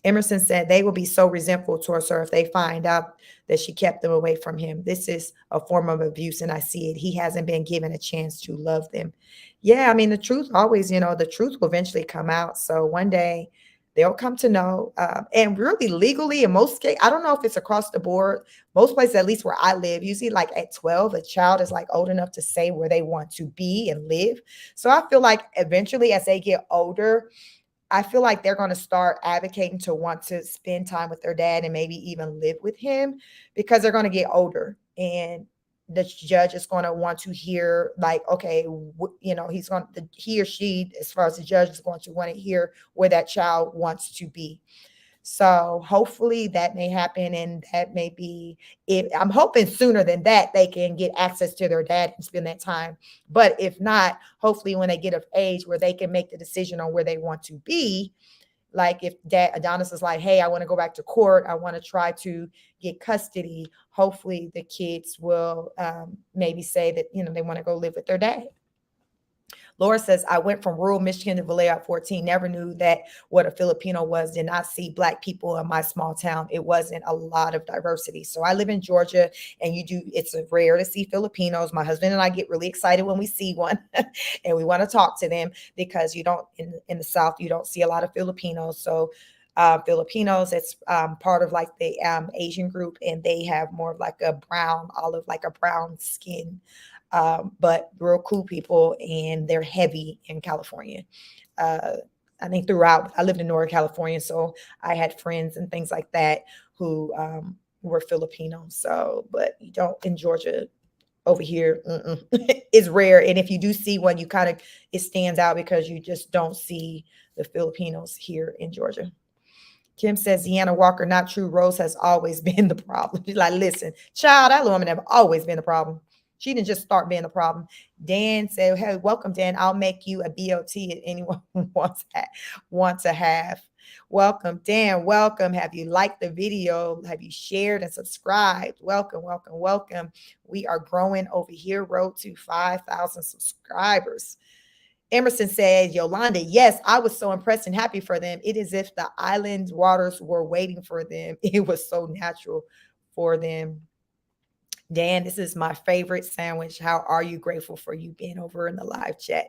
Emerson said they will be so resentful towards her if they find out that she kept them away from him. This is a form of abuse, and I see it. He hasn't been given a chance to love them. Yeah, I mean, the truth always, the truth will eventually come out. So one day they'll come to know. And really, legally, in most cases, I don't know if it's across the board. Most places, at least where I live, usually like at 12, a child is like old enough to say where they want to be and live. So I feel like eventually, as they get older, I feel like they're going to start advocating to want to spend time with their dad and maybe even live with him because they're going to get older and the judge is going to want to hear like, okay, he or she, as far as the judge is going to want to hear where that child wants to be. So hopefully that may happen and that may be it. I'm hoping sooner than that they can get access to their dad and spend that time. But if not, hopefully when they get of age where they can make the decision on where they want to be, like if dad Adonis is like, hey, I want to go back to court, I want to try to get custody, hopefully the kids will maybe say that, they want to go live with their dad. Laura says, I went from rural Michigan to Vallejo at 14, never knew that what a Filipino was, did not see Black people in my small town. It wasn't a lot of diversity. So I live in Georgia and it's rare to see Filipinos. My husband and I get really excited when we see one and we want to talk to them because you don't, in the South, you don't see a lot of Filipinos. So Filipinos, it's part of like the Asian group and they have more of like a like a brown skin. But real cool people, and they're heavy in California. I think throughout, I lived in Northern California, so I had friends and things like that who were Filipino. So, but you don't in Georgia over here, it's rare. And if you do see one, it stands out because you just don't see the Filipinos here in Georgia. Kim says, Deanna Walker, not true. Rose has always been the problem. She's like, listen, child, that woman have always been the problem. She didn't just start being the problem. Dan said, hey, welcome, Dan. I'll make you a BOT if anyone wants to have. Welcome, Dan. Welcome. Have you liked the video? Have you shared and subscribed? Welcome, welcome, welcome. We are growing over here, road to 5,000 subscribers. Emerson said, Yolanda, yes, I was so impressed and happy for them. It is if the island waters were waiting for them. It was so natural for them. Dan, this is my favorite sandwich. How are you? Grateful for you being over in the live chat.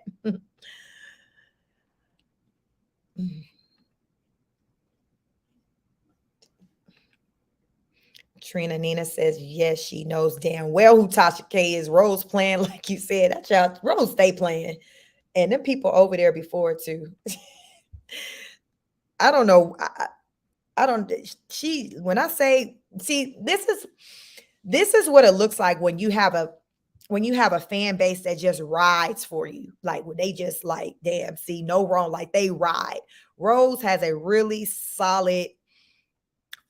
Trina Nina says, yes, she knows damn well who Tasha K is. Rose playing, like you said. That child, Rose stay playing. And them people over there before too. I don't know. I don't, she, when I say, see, this is what it looks like when you have a fan base that just rides for you. Like when they just like, damn, see, no wrong. Like they ride. Rose has a really solid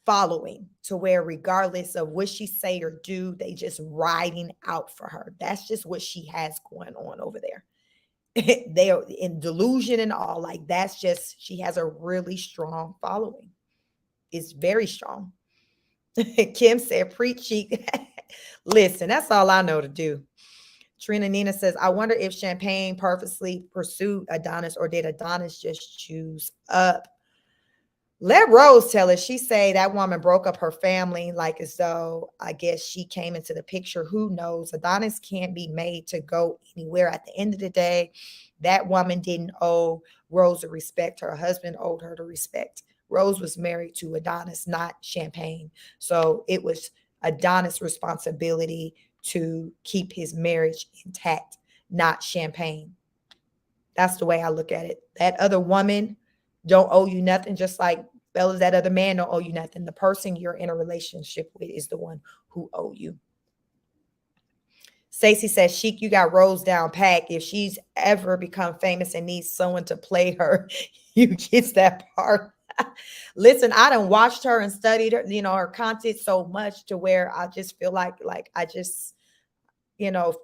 following to where regardless of what she say or do, they just riding out for her. That's just what she has going on over there. They are in delusion and all. Like that's just, she has a really strong following. It's very strong. Kim said, preach cheek. Listen, that's all I know to do. Trina Nina says, I wonder if Champayne purposely pursued Adonis or did Adonis just choose up? Let Rose tell it. She say that woman broke up her family, like as though I guess she came into the picture. Who knows? Adonis can't be made to go anywhere. At the end of the day, that woman didn't owe Rose the respect. Her husband owed her the respect. Rose was married to Adonis, not Champayne. So it was Adonis' responsibility to keep his marriage intact, not Champayne. That's the way I look at it. That other woman don't owe you nothing, just like fellas, that other man don't owe you nothing. The person you're in a relationship with is the one who owe you. Stacey says, Sheik, you got Rose down pat. If she's ever become famous and needs someone to play her, you get that part. Listen, I done watched her and studied her, her content so much to where I just feel like I just, you know,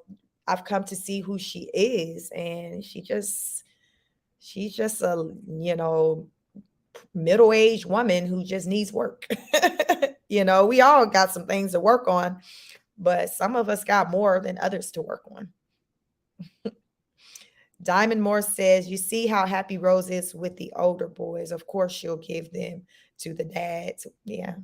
I've come to see who she is, and she's just a, middle-aged woman who just needs work. We all got some things to work on, but some of us got more than others to work on. Diamond Moore says, you see how happy Rose is with the older boys. Of course, she'll give them to the dads. Yeah.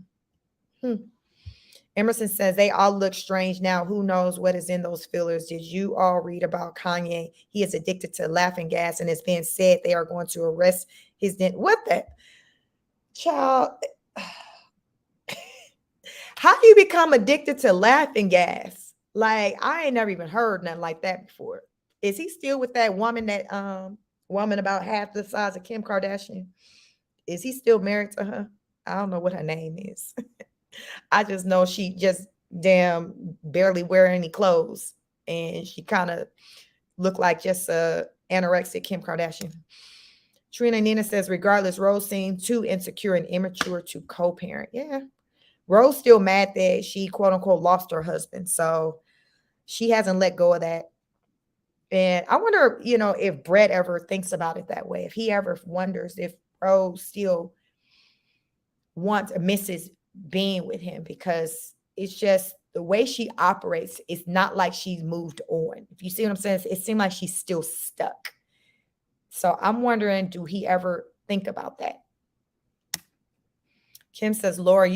Emerson says, they all look strange now. Who knows what is in those fillers? Did you all read about Kanye? He is addicted to laughing gas, and it's been said they are going to arrest his what the child? How do you become addicted to laughing gas? Like, I ain't never even heard nothing like that before. Is he still with that woman, woman about half the size of Kim Kardashian? Is he still married to her? I don't know what her name is. I just know she just damn barely wear any clothes, and she kind of looked like just a anorexic Kim Kardashian. Trina Nina says, regardless, Rose seemed too insecure and immature to co-parent. Yeah. Rose still mad that she quote unquote lost her husband. So she hasn't let go of that. And I wonder, if Brett ever thinks about it that way, if he ever wonders if Rose still wants or misses being with him, because it's just the way she operates. It's not like she's moved on. If you see what I'm saying, it seems like she's still stuck. So I'm wondering, do he ever think about that? Kim says, Laura,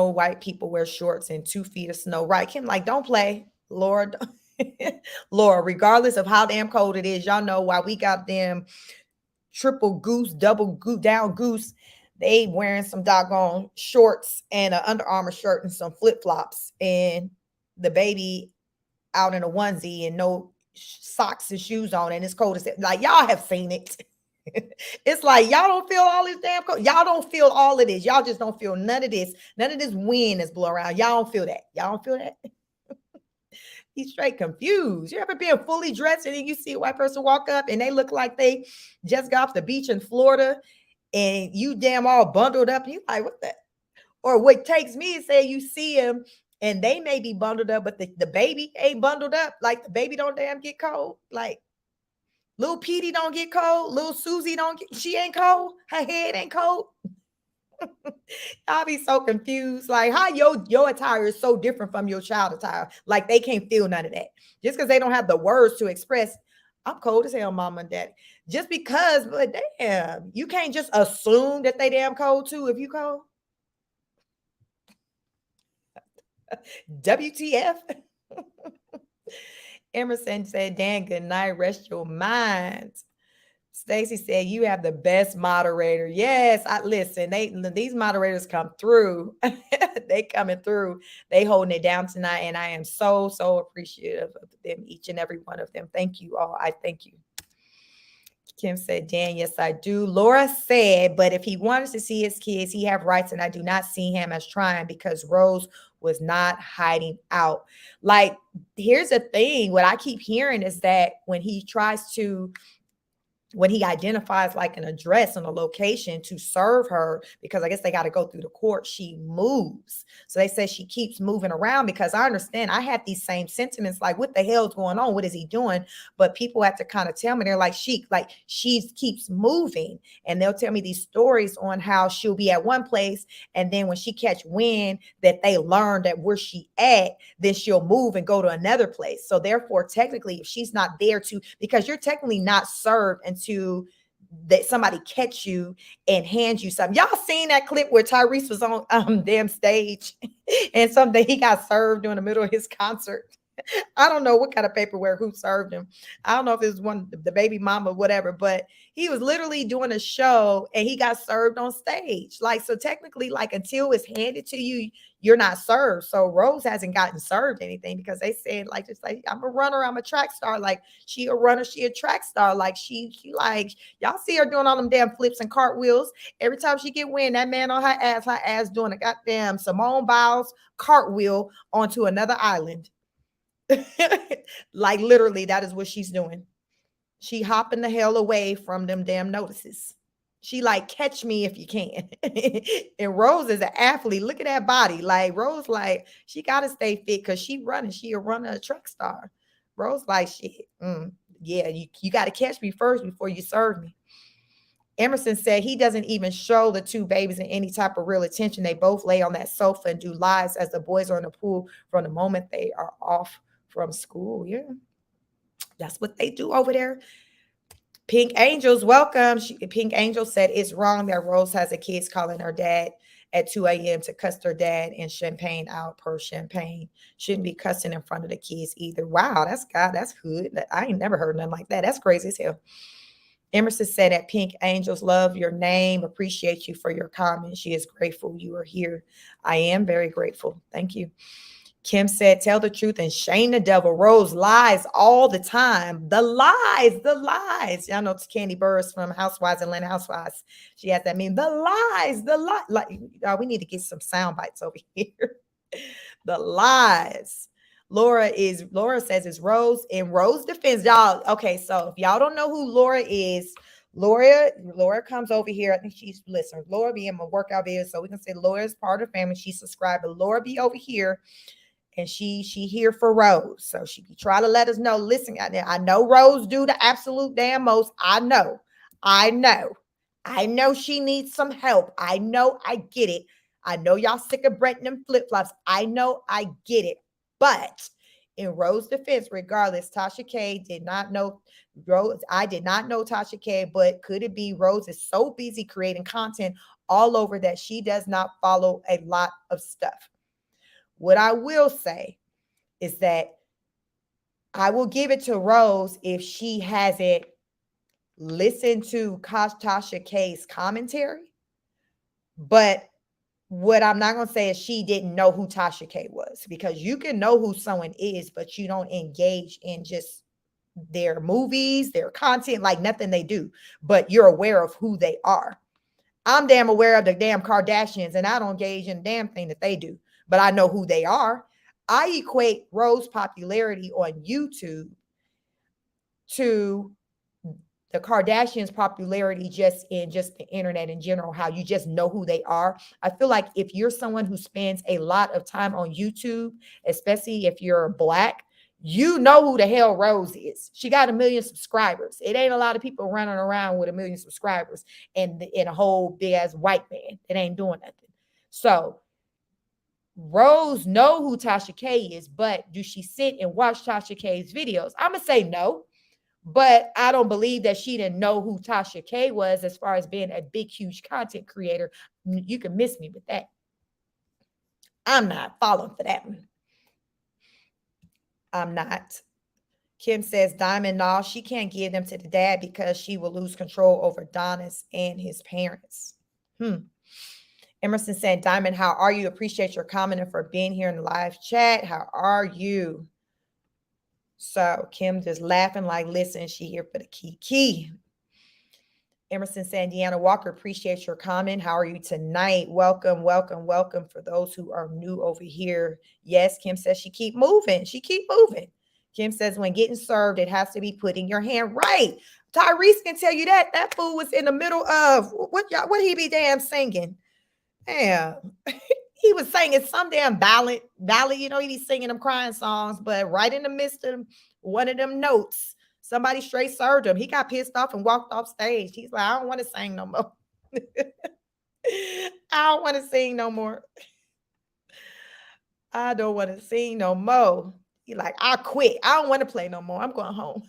white people wear shorts and 2 feet of snow. Right, Kim, like, don't play, Laura. Laura, regardless of how damn cold it is, y'all know why we got them triple goose, double goose, down goose. They wearing some doggone shorts and an Under Armour shirt and some flip-flops, and the baby out in a onesie and no socks and shoes on, and it's cold as like, y'all have seen it. It's like, y'all don't feel all this damn cold. Y'all don't feel all of this. Y'all just don't feel none of this. None of this wind is blowing around. Y'all don't feel that. Y'all don't feel that. He's straight confused. You ever been fully dressed and then you see a white person walk up and they look like they just got off the beach in Florida, and you damn all bundled up, and you like, what the? Or what takes me is, say you see him and they may be bundled up, but the baby ain't bundled up. Like the baby don't damn get cold. Like little Petey don't get cold. Little Susie she ain't cold. Her head ain't cold. I'll be so confused. Like, how your attire is so different from your child attire. Like they can't feel none of that. Just because they don't have the words to express, I'm cold as hell, mama and daddy. Just because, but damn, you can't just assume that they damn cold too if you cold. WTF? Emerson said, Dan, good night. Rest your mind. Stacy said, "You have the best moderator." Yes, I listen. These moderators come through. They coming through. They holding it down tonight, and I am so appreciative of them, each and every one of them. Thank you all. I thank you. Kim said, "Dan, yes, I do." Laura said, "But if he wanted to see his kids, he have rights, and I do not see him as trying because Rose was not hiding out." Like, here's the thing: what I keep hearing is that when he identifies like an address and a location to serve her, because I guess they got to go through the court, she moves. So they say she keeps moving around, because I understand I had these same sentiments, like, what the hell's going on? What is he doing? But people have to kind of tell me, they're like she keeps moving, and they'll tell me these stories on how she'll be at one place, and then when she catch wind that they learned that where she at, then she'll move and go to another place. So therefore, technically, if she's not there to, because you're technically not served until that somebody catch you and hand you something. Y'all seen that clip where Tyrese was on damn stage and something he got served during the middle of his concert? I don't know what kind of paperwork, who served him. I don't know if it was one, the baby mama, whatever, but he was literally doing a show and he got served on stage. Like, so technically, like, until it's handed to you, you're not served. So Rose hasn't gotten served anything, because they said, like, just like, I'm a runner, I'm a track star. Like, she a runner, she a track star. Like, she like, y'all see her doing all them damn flips and cartwheels. Every time she get wind, that man on her ass doing a goddamn Simone Biles cartwheel onto another island. Like, literally, that is what she's doing. She hopping the hell away from them damn notices. She like, catch me if you can. And Rose is an athlete. Look at that body. Like, Rose, like, she gotta stay fit because she running. She a runner, a track star. Rose like, shit. Yeah, you got to catch me first before you serve me. Emerson said he doesn't even show the two babies in any type of real attention. They both lay on that sofa and do lives as the boys are in the pool from the moment they are off from school. Yeah, that's what they do over there. Pink Angels, welcome. Pink Angel said it's wrong that Rose has the kids calling her dad at 2 a.m. to cuss their dad and Champayne out per Champayne. Shouldn't be cussing in front of the kids either. Wow, that's God, that's good. I ain't never heard nothing like that. That's crazy as hell. Emerson said that Pink Angels love your name, appreciate you for your comment. She is grateful you are here. I am very grateful. Thank you. Kim said, tell the truth and shame the devil. Rose lies all the time. The lies, the lies. Y'all know it's Candy Burris from Housewives and Atlanta Housewives. She has that meme. The lies, the lie. Like, we need to get some sound bites over here. The lies. Laura says it's Rose. In Rose defense, y'all. Okay, so if y'all don't know who Laura is, Laura comes over here. I think she's listening. Laura be in my workout video, so we can say Laura is part of the family. She's subscribed, but Laura be over here, and she here for Rose. So she be trying to let us know. Listen, I know Rose do the absolute damn most. I know she needs some help. I know, I get it. I know y'all sick of Brett and them flip-flops. I know, I get it. But in Rose's defense, regardless, Tasha K did not know Rose. I did not know Tasha K, but could it be Rose is so busy creating content all over that she does not follow a lot of stuff? What I will say is that I will give it to Rose if she hasn't listened to Tasha K's commentary. But what I'm not going to say is she didn't know who Tasha K was, because you can know who someone is, but you don't engage in just their movies, their content, like nothing they do, but you're aware of who they are. I'm damn aware of the damn Kardashians, and I don't engage in the damn thing that they do, but I know who they are. I equate Rose's popularity on YouTube to the Kardashians' popularity just in just the internet in general, how you just know who they are. I feel like if you're someone who spends a lot of time on YouTube, especially if you're Black, You know who the hell Rose is. She got 1 million subscribers. It ain't a lot of people running around with 1 million subscribers and a whole big ass white man that ain't doing nothing. So Rose know who Tasha K is, but do she sit and watch Tasha K's videos? I'm gonna say no, but I don't believe that she didn't know who Tasha K was as far as being a big, huge content creator. You can miss me with that. I'm not falling for that one. I'm not. Kim says Diamond, no, she can't give them to the dad because she will lose control over Adonis and his parents. Emerson said, Diamond, how are you? Appreciate your comment and for being here in the live chat. How are you? So Kim just laughing like, listen, she here for the key. Emerson said, Deanna Walker, appreciate your comment. How are you tonight? Welcome, welcome, welcome for those who are new over here. Yes, Kim says she keep moving. She keep moving. Kim says, when getting served, it has to be putting your hand right. Tyrese can tell you that. That fool was in the middle of, what he be damn singing? Damn. He was singing some damn ballad. You know, he be singing them crying songs, but right in the midst of one of them notes, somebody straight served him. He got pissed off and walked off stage. He's like, I don't want to sing no more. I don't want to sing no more. I don't want to sing no more. He like, I quit. I don't want to play no more. I'm going home.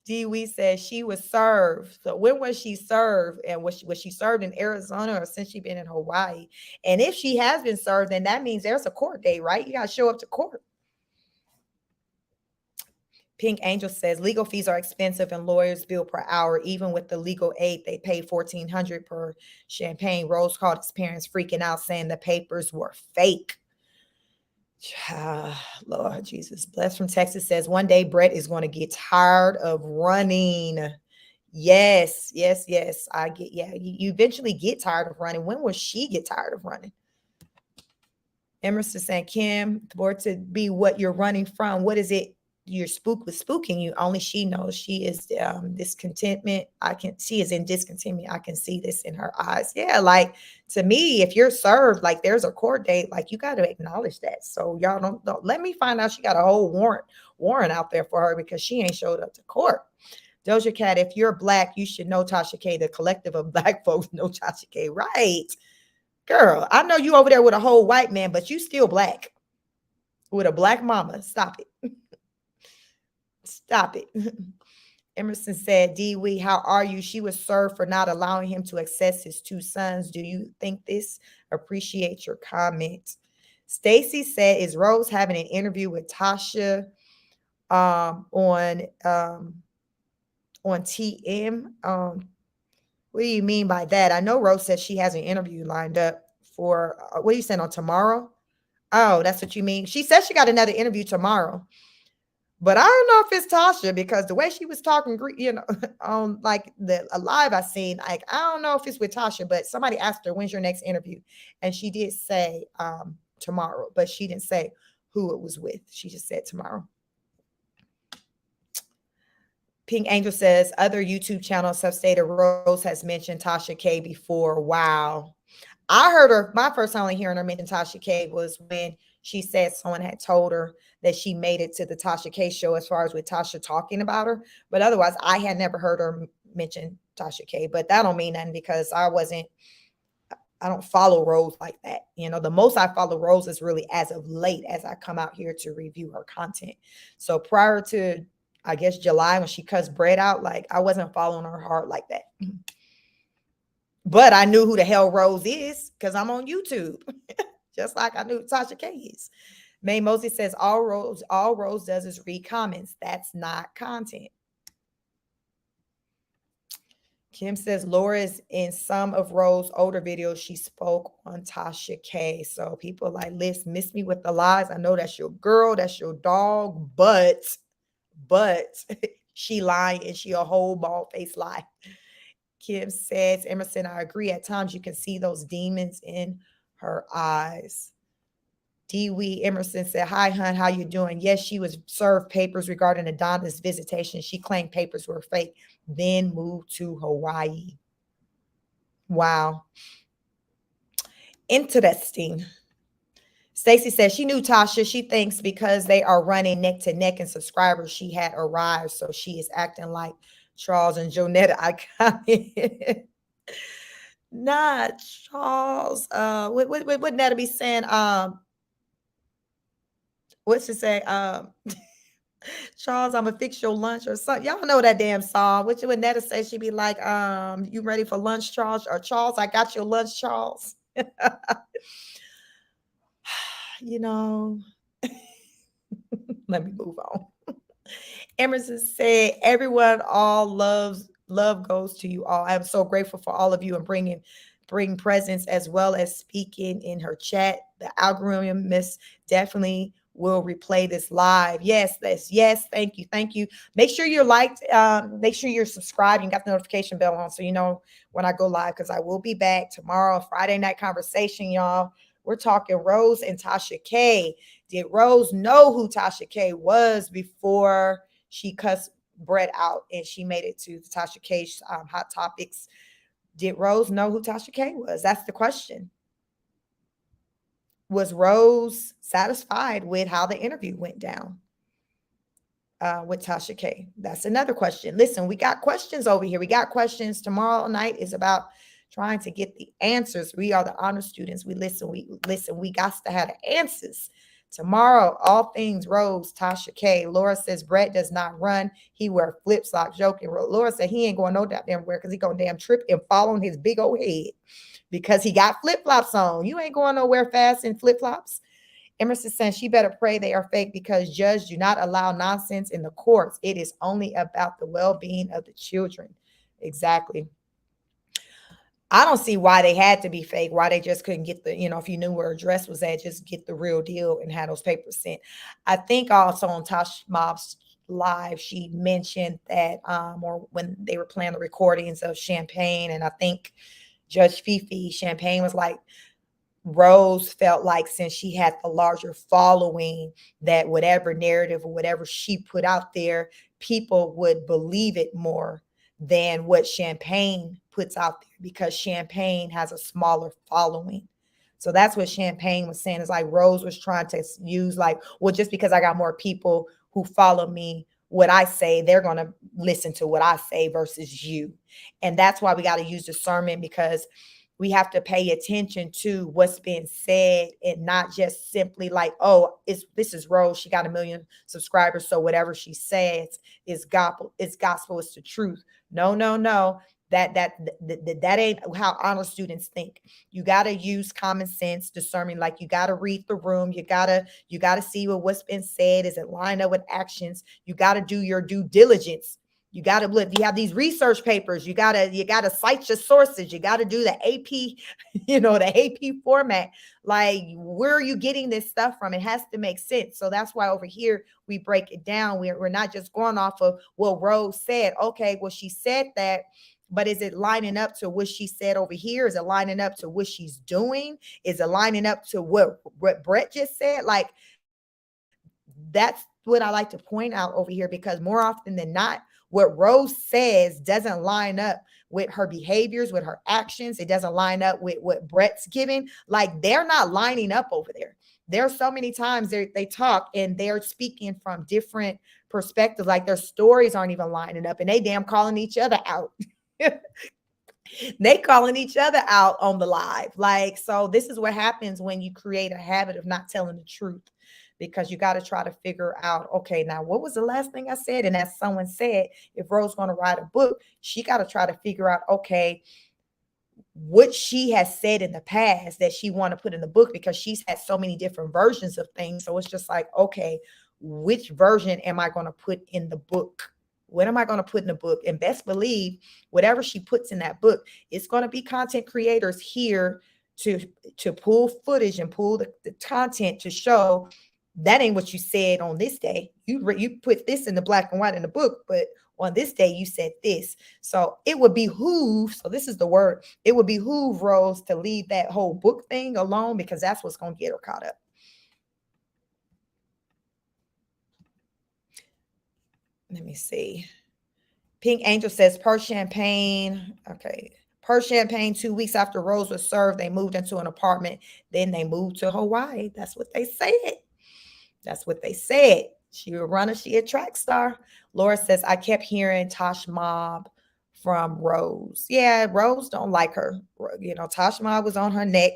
Dee Wee says she was served. So when was she served? And was she served in Arizona or since she been in Hawaii? And if she has been served, then that means there's a court date, right? You got to show up to court. Pink Angel says legal fees are expensive and lawyers bill per hour. Even with the legal aid, they pay $1,400 per Champayne. Rose called his parents freaking out saying the papers were fake. Lord Jesus. Bless from Texas says one day Brett is going to get tired of running. Yes. I get, you eventually get tired of running. When will she get tired of running? Emerson saying, Kim, for it to be what you're running from, what is it? Your spook was spooking you. Only she knows. She is discontentment. She is in discontentment. I can see this in her eyes. Yeah, like to me, if you're served, like there's a court date, like you got to acknowledge that. So y'all don't let me find out she got a whole warrant out there for her because she ain't showed up to court. Doja Cat, if you're Black, you should know Tasha K. The collective of Black folks know Tasha K. Right. Girl, I know you over there with a whole white man, but you still Black. With a Black mama. Stop it. Stop it. Emerson said, Dee Wee, how are you? She was served for not allowing him to access his 2 sons. Do you think this? Appreciate your comment. Stacy said, is Rose having an interview with Tasha on TM? What do you mean by that? I know Rose says she has an interview lined up for, what are you saying, on tomorrow? Oh, that's what you mean. She says she got another interview tomorrow. But I don't know if it's Tasha because the way she was talking, you know, on like a live I seen, like, I don't know if it's with Tasha, but somebody asked her, when's your next interview? And she did say tomorrow, but she didn't say who it was with. She just said tomorrow. Pink Angel says, other YouTube channels have stated Rose has mentioned Tasha K before. Wow. I heard her, my first time hearing her mention Tasha K was when she said someone had told her that she made it to the Tasha K show as far as with Tasha talking about her. But otherwise, I had never heard her mention Tasha K. But that don't mean nothing because I don't follow Rose like that. You know, the most I follow Rose is really as of late as I come out here to review her content. So prior to, I guess, July when she cuts Bread out, like I wasn't following her hard like that. But I knew who the hell Rose is because I'm on YouTube. Just like I knew Tasha K is. May Mosey says all Rose does is read comments. That's not content. Kim says Laura is in some of Rose's older videos. She spoke on Tasha K. So people like, Liz, miss me with the lies. I know that's your girl, that's your dog, but she lying and she a whole bald face lie. Kim says, Emerson, I agree. At times you can see those demons in her eyes. Dee Wee Emerson said, hi, hun, how you doing? Yes, she was served papers regarding Adonis' visitation. She claimed papers were fake, then moved to Hawaii. Wow. Interesting. Stacy says she knew Tasha. She thinks because they are running neck to neck in subscribers, she had arrived. So she is acting like Charles and Jonetta. I got not Charles. What Netta be saying? What's it say? Charles, I'm gonna fix your lunch or something. Y'all know that damn song. What you would Netta say? She'd be like, you ready for lunch, Charles? Or Charles, I got your lunch, Charles. You know, let me move on. Emerson said, everyone, all love goes to you all. I am so grateful for all of you and bring presence as well as speaking in her chat. The algorithm miss definitely will replay this live. Yes. Thank you. Thank you. Make sure you're liked. Make sure you're subscribed and got the notification bell on so you know when I go live because I will be back tomorrow, Friday night conversation, y'all. We're talking Rose and Tasha K. Did Rose know who Tasha K was before she cussed Brett out and she made it to Tasha K's Hot Topics? Did Rose know who Tasha K was? That's the question. Was Rose satisfied with how the interview went down with Tasha K? That's another question. Listen, we got questions over here. We got questions. Tomorrow night is about trying to get the answers. We are the honor students. We listen. We got to have the answers. Tomorrow, all things Rose, Tasha K. Laura says Brett does not run. He wear flip flops. Joking. Laura said he ain't going no damn where because he gonna damn trip and fall on his big old head because he got flip flops on. You ain't going nowhere fast in flip flops. Emerson says she better pray they are fake because judges do not allow nonsense in the courts. It is only about the well-being of the children. Exactly. I don't see why they had to be fake, why they just couldn't get the, if you knew where her address was at, just get the real deal and have those papers sent. I think also on Tosh Mob's live, she mentioned that, or when they were playing the recordings of Champayne, and I think Judge Fifi, Champayne was like, Rose felt like since she had the larger following, that whatever narrative or whatever she put out there, people would believe it more than what Champayne puts out there because Champayne has a smaller following. So that's what Champayne was saying. Is like Rose was trying to use like, well, just because I got more people who follow me, what I say, they're going to listen to what I say versus you. And that's why we got to use discernment because we have to pay attention to what's being said and not just simply like, oh, this is Rose. She got 1 million subscribers. So whatever she says is gospel, it's the truth. No. That ain't how honest students think. You got to use common sense, discernment. Like you got to read the room. You gotta see what's been said. Is it lined up with actions? You got to do your due diligence. You got to look. You have these research papers. You gotta cite your sources. You got to do the AP, the AP format. Like, where are you getting this stuff from? It has to make sense. So that's why over here we break it down. We're not just going off of what Rose said. Okay, well, she said that, but is it lining up to what she said over here? Is it lining up to what she's doing? Is it lining up to what Brett just said? Like, that's what I like to point out over here because more often than not, what Rose says doesn't line up with her behaviors, with her actions. It doesn't line up with what Brett's giving. Like they're not lining up over there. There are so many times they talk and they're speaking from different perspectives. Like their stories aren't even lining up and they damn calling each other out. They calling each other out on the live. Like, so this is what happens when you create a habit of not telling the truth because you got to try to figure out, okay, now what was the last thing I said? And as someone said, if Rose going to write a book, she got to try to figure out, okay, what she has said in the past that she want to put in the book because she's had so many different versions of things. So it's just like, okay, which version am I going to put in the book? What am I going to put in the book? And best believe whatever she puts in that book, it's going to be content creators here to pull footage and pull the content to show that ain't what you said on this day. You put this in the black and white in the book, but on this day you said this. So it would behoove, so this is the word, it would behoove Rose to leave that whole book thing alone because that's what's going to get her caught up. Let me see. Pink Angel says per Champayne. Okay. per Champagne 2 weeks after Rose was served. They moved into an apartment. Then they moved to Hawaii. That's what they said. That's what they said. She a runner, she a track star. Laura says, I kept hearing Tosh Mob from Rose. Yeah, Rose don't like her. You know, Tosh Mob was on her neck.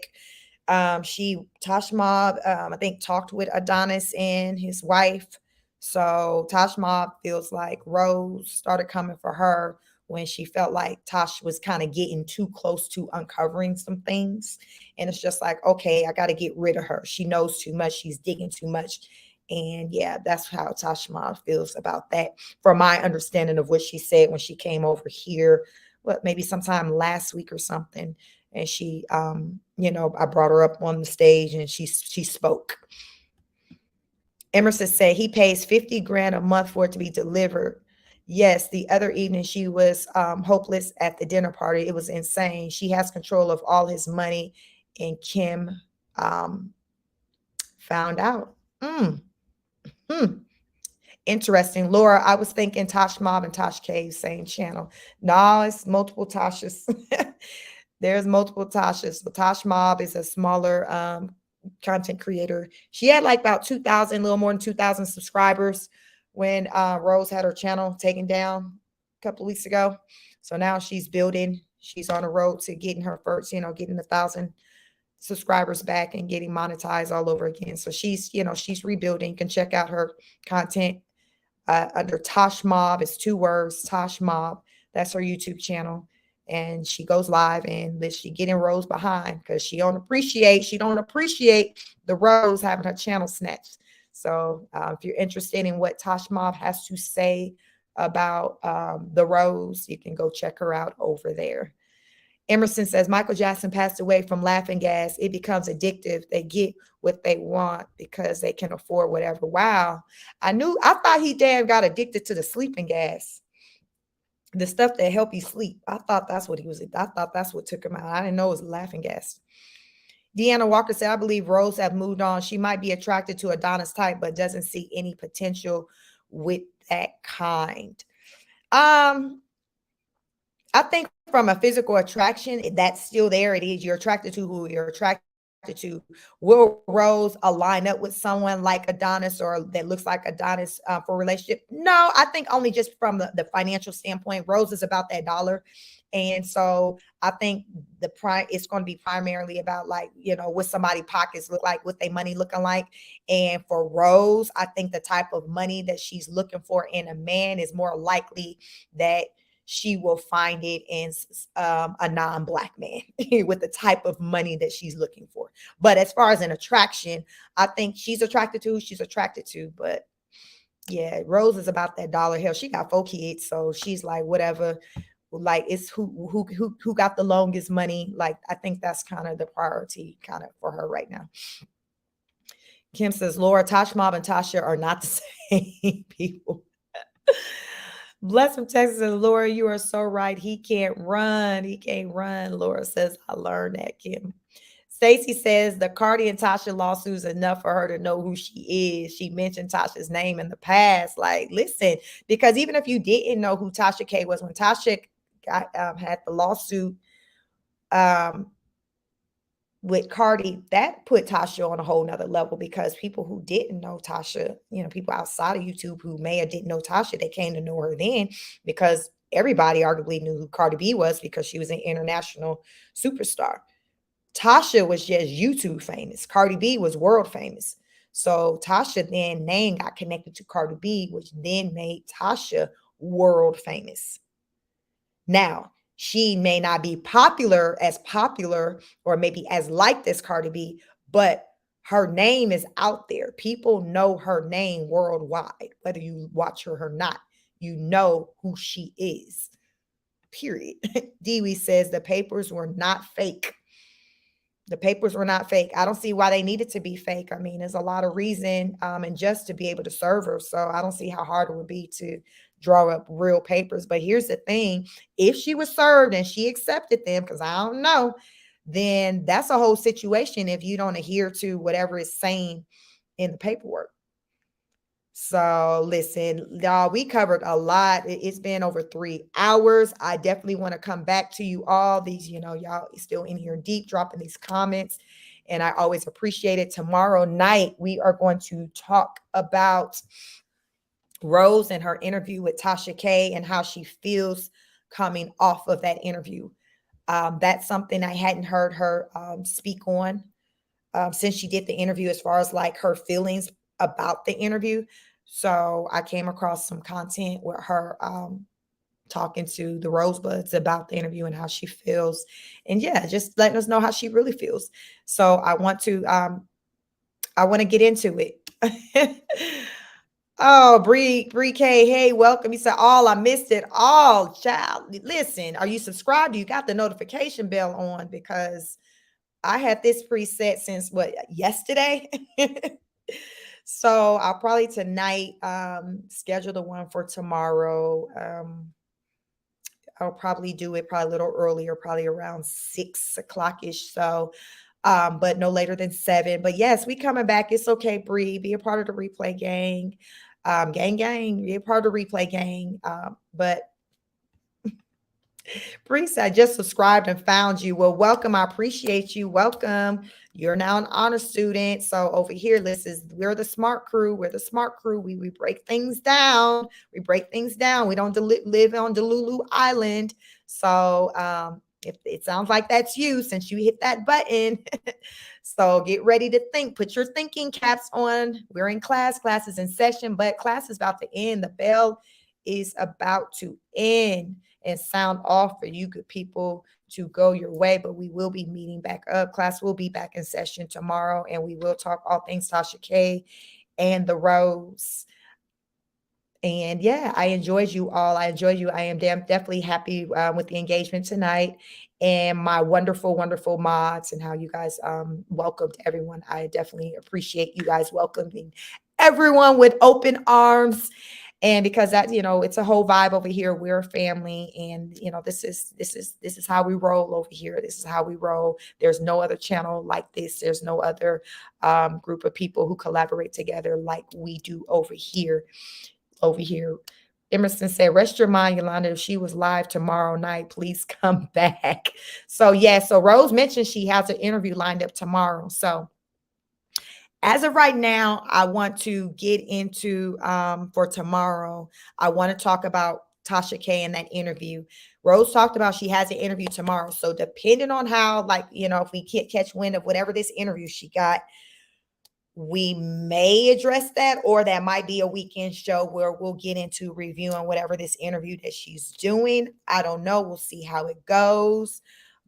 Tosh Mob, I think, talked with Adonis and his wife. So Tosh Mob feels like Rose started coming for her when she felt like Tosh was kind of getting too close to uncovering some things. And it's just like, okay, I got to get rid of her. She knows too much. She's digging too much. And yeah, that's how Tosh Mob feels about that. From my understanding of what she said when she came over here, what, maybe sometime last week or something, and she I brought her up on the stage and she spoke. Emerson said he pays 50 grand a month for it to be delivered. Yes, the other evening she was hopeless at the dinner party. It was insane. She has control of all his money, and Kim um, found out. Mm, hmm. Interesting. Laura, I was thinking Tosh Mob and Tosh K, same channel. No, it's multiple Toshas. There's multiple Tashas. But Tosh Mob is a smaller content creator. She had like about 2,000, a little more than 2,000 subscribers when Rose had her channel taken down a couple of weeks ago. So now she's building. She's on the road to getting her first, getting 1,000 subscribers back and getting monetized all over again. So she's rebuilding. You can check out her content under Tosh Mob. It's 2 words, Tosh Mob. That's her YouTube channel. And she goes live and she getting Rose behind because she don't appreciate the Rose having her channel snatched. So if you're interested in what Tosh Mob has to say about the Rose, you can go check her out over there. Emerson says Michael Jackson passed away from laughing gas. It becomes addictive. They get what they want because they can afford whatever. Wow. I thought he damn got addicted to the sleeping gas, the stuff that help you sleep. I thought that's what took him out. I didn't know it was laughing gas. Deanna Walker said, I believe Rose have moved on. She might be attracted to Adonis type, but doesn't see any potential with that kind. I think from a physical attraction, that's still there. It is. You're attracted to who you're attracted to. Will Rose align up with someone like Adonis or that looks like Adonis for a relationship? No, I think only just from the financial standpoint. Rose is about that dollar. And so I think it's going to be primarily about what somebody pockets look like, what their money looking like. And for Rose, I think the type of money that she's looking for in a man is more likely that she will find it in a non-Black man with the type of money that she's looking for. But as far as an attraction, I think she's attracted to who she's attracted to. But yeah, Rose is about that dollar. Hell, she got 4 kids, so she's like, whatever. Like, it's who got the longest money. Like, I think that's kind of the priority kind of for her right now. Kim says, Laura, Tosh Mob and Tasha are not the same people. Bless from Texas says, Laura, you are so right. He can't run. He can't run. Laura says, I learned that, Kim. Stacy says the Cardi and Tasha lawsuit is enough for her to know who she is. She mentioned Tasha's name in the past. Like, listen, because even if you didn't know who Tasha K was, when Tasha had the lawsuit with Cardi, that put Tasha on a whole nother level, because people who didn't know Tasha, people outside of YouTube who may have didn't know Tasha, they came to know her then, because everybody arguably knew who Cardi B was because she was an international superstar. Tasha was just YouTube famous. Cardi B was world famous. So Tasha then name got connected to Cardi B, which then made Tasha world famous. Now, she may not be popular or maybe as liked as Cardi B, but her name is out there. People know her name worldwide, whether you watch her or not. You know who she is, period. Dewey says the papers were not fake. The papers were not fake. I don't see why they needed to be fake. I mean, there's a lot of reason and just to be able to serve her. So I don't see how hard it would be to draw up real papers. But here's the thing. If she was served and she accepted them, because I don't know, then that's a whole situation if you don't adhere to whatever is saying in the paperwork. So listen, y'all, we covered a lot. It's been over 3 hours. I definitely want to come back to you all. These, y'all still in here deep, dropping these comments. And I always appreciate it. Tomorrow night, we are going to talk about Rose and her interview with Tasha K and how she feels coming off of that interview. That's something I hadn't heard her speak on since she did the interview, as far as like her feelings about the interview. So I came across some content with her talking to the Rosebuds about the interview and how she feels, and yeah, just letting us know how she really feels. So I want to get into it. Oh, Bree K, hey, welcome. You said all, I missed it all, child. Listen, are you subscribed? You got the notification bell on? Because I had this preset since what, yesterday? So I'll probably tonight schedule the one for tomorrow. I'll probably do it probably a little earlier, probably around 6 o'clock ish. So but no later than 7. But yes, we coming back. It's okay, Bree. Be a part of the replay gang. Gang, be a part of the replay gang. But Priest, I just subscribed and found you. Well, welcome. I appreciate you. Welcome. You're now an honor student. So over here, we're the smart crew. We're the smart crew. We break things down. We break things down. We don't live on Delulu Island. So if it sounds like that's you, since you hit that button. So get ready to think. Put your thinking caps on. We're in class. Class is in session, but class is about to end. The bell is about to end and sound off for you good people to go your way. But we will be meeting back up. Class will be back in session tomorrow, and we will talk all things Tasha K and the Rose. And yeah, I enjoyed you all. I enjoyed you. I am definitely happy with the engagement tonight and my wonderful, wonderful mods and how you guys welcomed everyone. I definitely appreciate you guys welcoming everyone with open arms. And because that, it's a whole vibe over here. We're a family, and this is how we roll over here. This is how we roll. There's no other channel like this. There's no other group of people who collaborate together like we do over here. Over here. Emerson said, rest your mind, Yolanda. If she was live tomorrow night, please come back. So, yeah. So, Rose mentioned she has an interview lined up tomorrow. So, as of right now, I want to get into for tomorrow. I want to talk about Tasha K and that interview. Rose talked about she has an interview tomorrow. So, depending on how, like, if we can't catch wind of whatever this interview she got, we may address that, or that might be a weekend show where we'll get into reviewing whatever this interview that she's doing. I don't know. We'll see how it goes.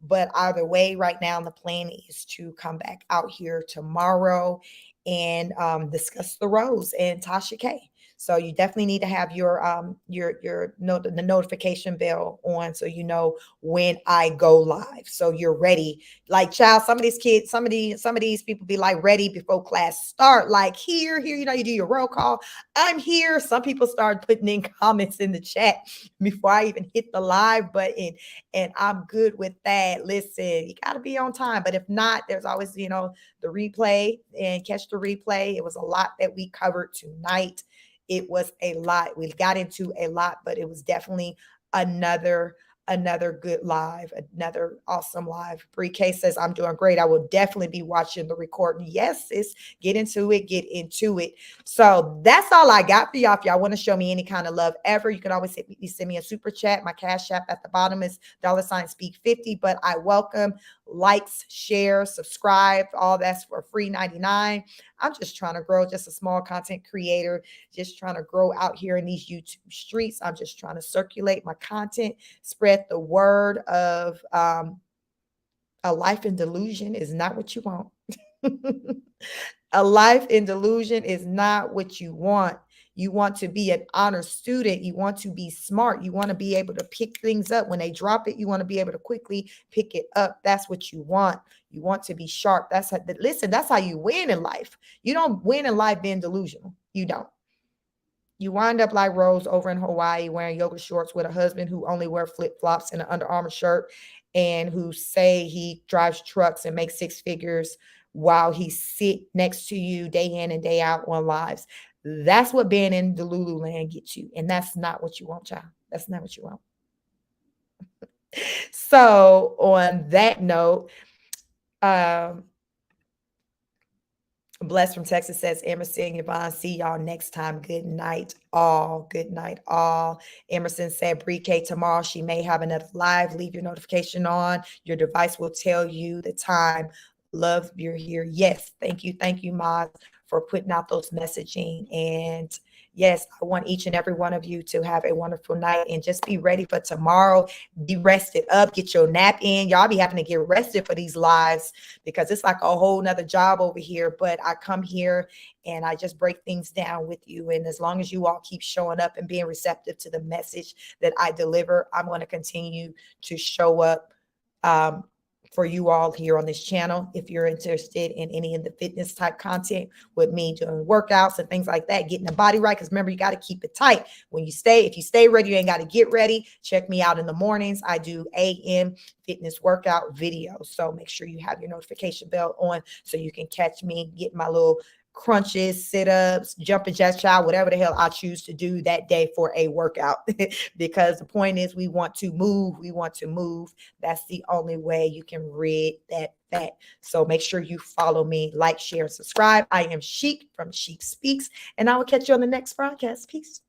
But either way, right now, the plan is to come back out here tomorrow and discuss the Rose and Tasha K. So you definitely need to have the notification bell on, so you know when I go live. So you're ready. Like, child, some of these kids, some of these people be like ready before class start. Like, here, you do your roll call. I'm here. Some people start putting in comments in the chat before I even hit the live button, and I'm good with that. Listen, you got to be on time, but if not, there's always the replay, and catch the replay. It was a lot that we covered tonight. It was a lot. We got into a lot, but it was definitely another good live, another awesome live. Bree K says, I'm doing great. I will definitely be watching the recording. Yes, sis, get into it. So that's all I got for y'all. If y'all want to show me any kind of love ever, you can always send me a super chat. My cash app at the bottom is $speak50, but I welcome likes, share, subscribe. All that's for free 99. I'm just trying to grow, just a small content creator, just trying to grow out here in these YouTube streets. I'm just trying to circulate my content, spread the word of a life in delusion is not what you want. A life in delusion is not what you want. You want to be an honor student. You want to be smart. You want to be able to pick things up. When they drop it, you want to be able to quickly pick it up. That's what you want. You want to be sharp. Listen, that's how you win in life. You don't win in life being delusional. You don't. You wind up like Rose over in Hawaii wearing yoga shorts with a husband who only wear flip-flops and an Under Armour shirt, and who say he drives trucks and makes 6 figures while he sit next to you day in and day out on lives. That's what being in the Lululand gets you. And that's not what you want, child. That's not what you want. So on that note, um, Bless from Texas says, Emerson, Yvonne, see y'all next time. Good night, all. Good night, all. Emerson said, Bree K, tomorrow she may have another live. Leave your notification on. Your device will tell you the time. Love you're here. Yes, thank you. Thank you, Maz, for putting out those messaging. And yes, I want each and every one of you to have a wonderful night and just be ready for tomorrow. Be rested up. Get your nap in. Y'all be having to get rested for these lives because it's like a whole nother job over here. But I come here and I just break things down with you. And as long as you all keep showing up and being receptive to the message that I deliver, I'm going to continue to show up for you all here on this channel. If you're interested in any of the fitness type content with me doing workouts and things like that, getting the body right. Because remember, you got to keep it tight. When you stay, if you stay ready, you ain't got to get ready. Check me out in the mornings. I do AM fitness workout videos. So make sure you have your notification bell on so you can catch me, get my little crunches, sit-ups, jumping jack child, whatever the hell I choose to do that day for a workout. Because the point is we want to move. We want to move. That's the only way you can rid that fat. So make sure you follow me, like, share, subscribe. I am Chic from Chic Speaks, and I will catch you on the next broadcast. Peace.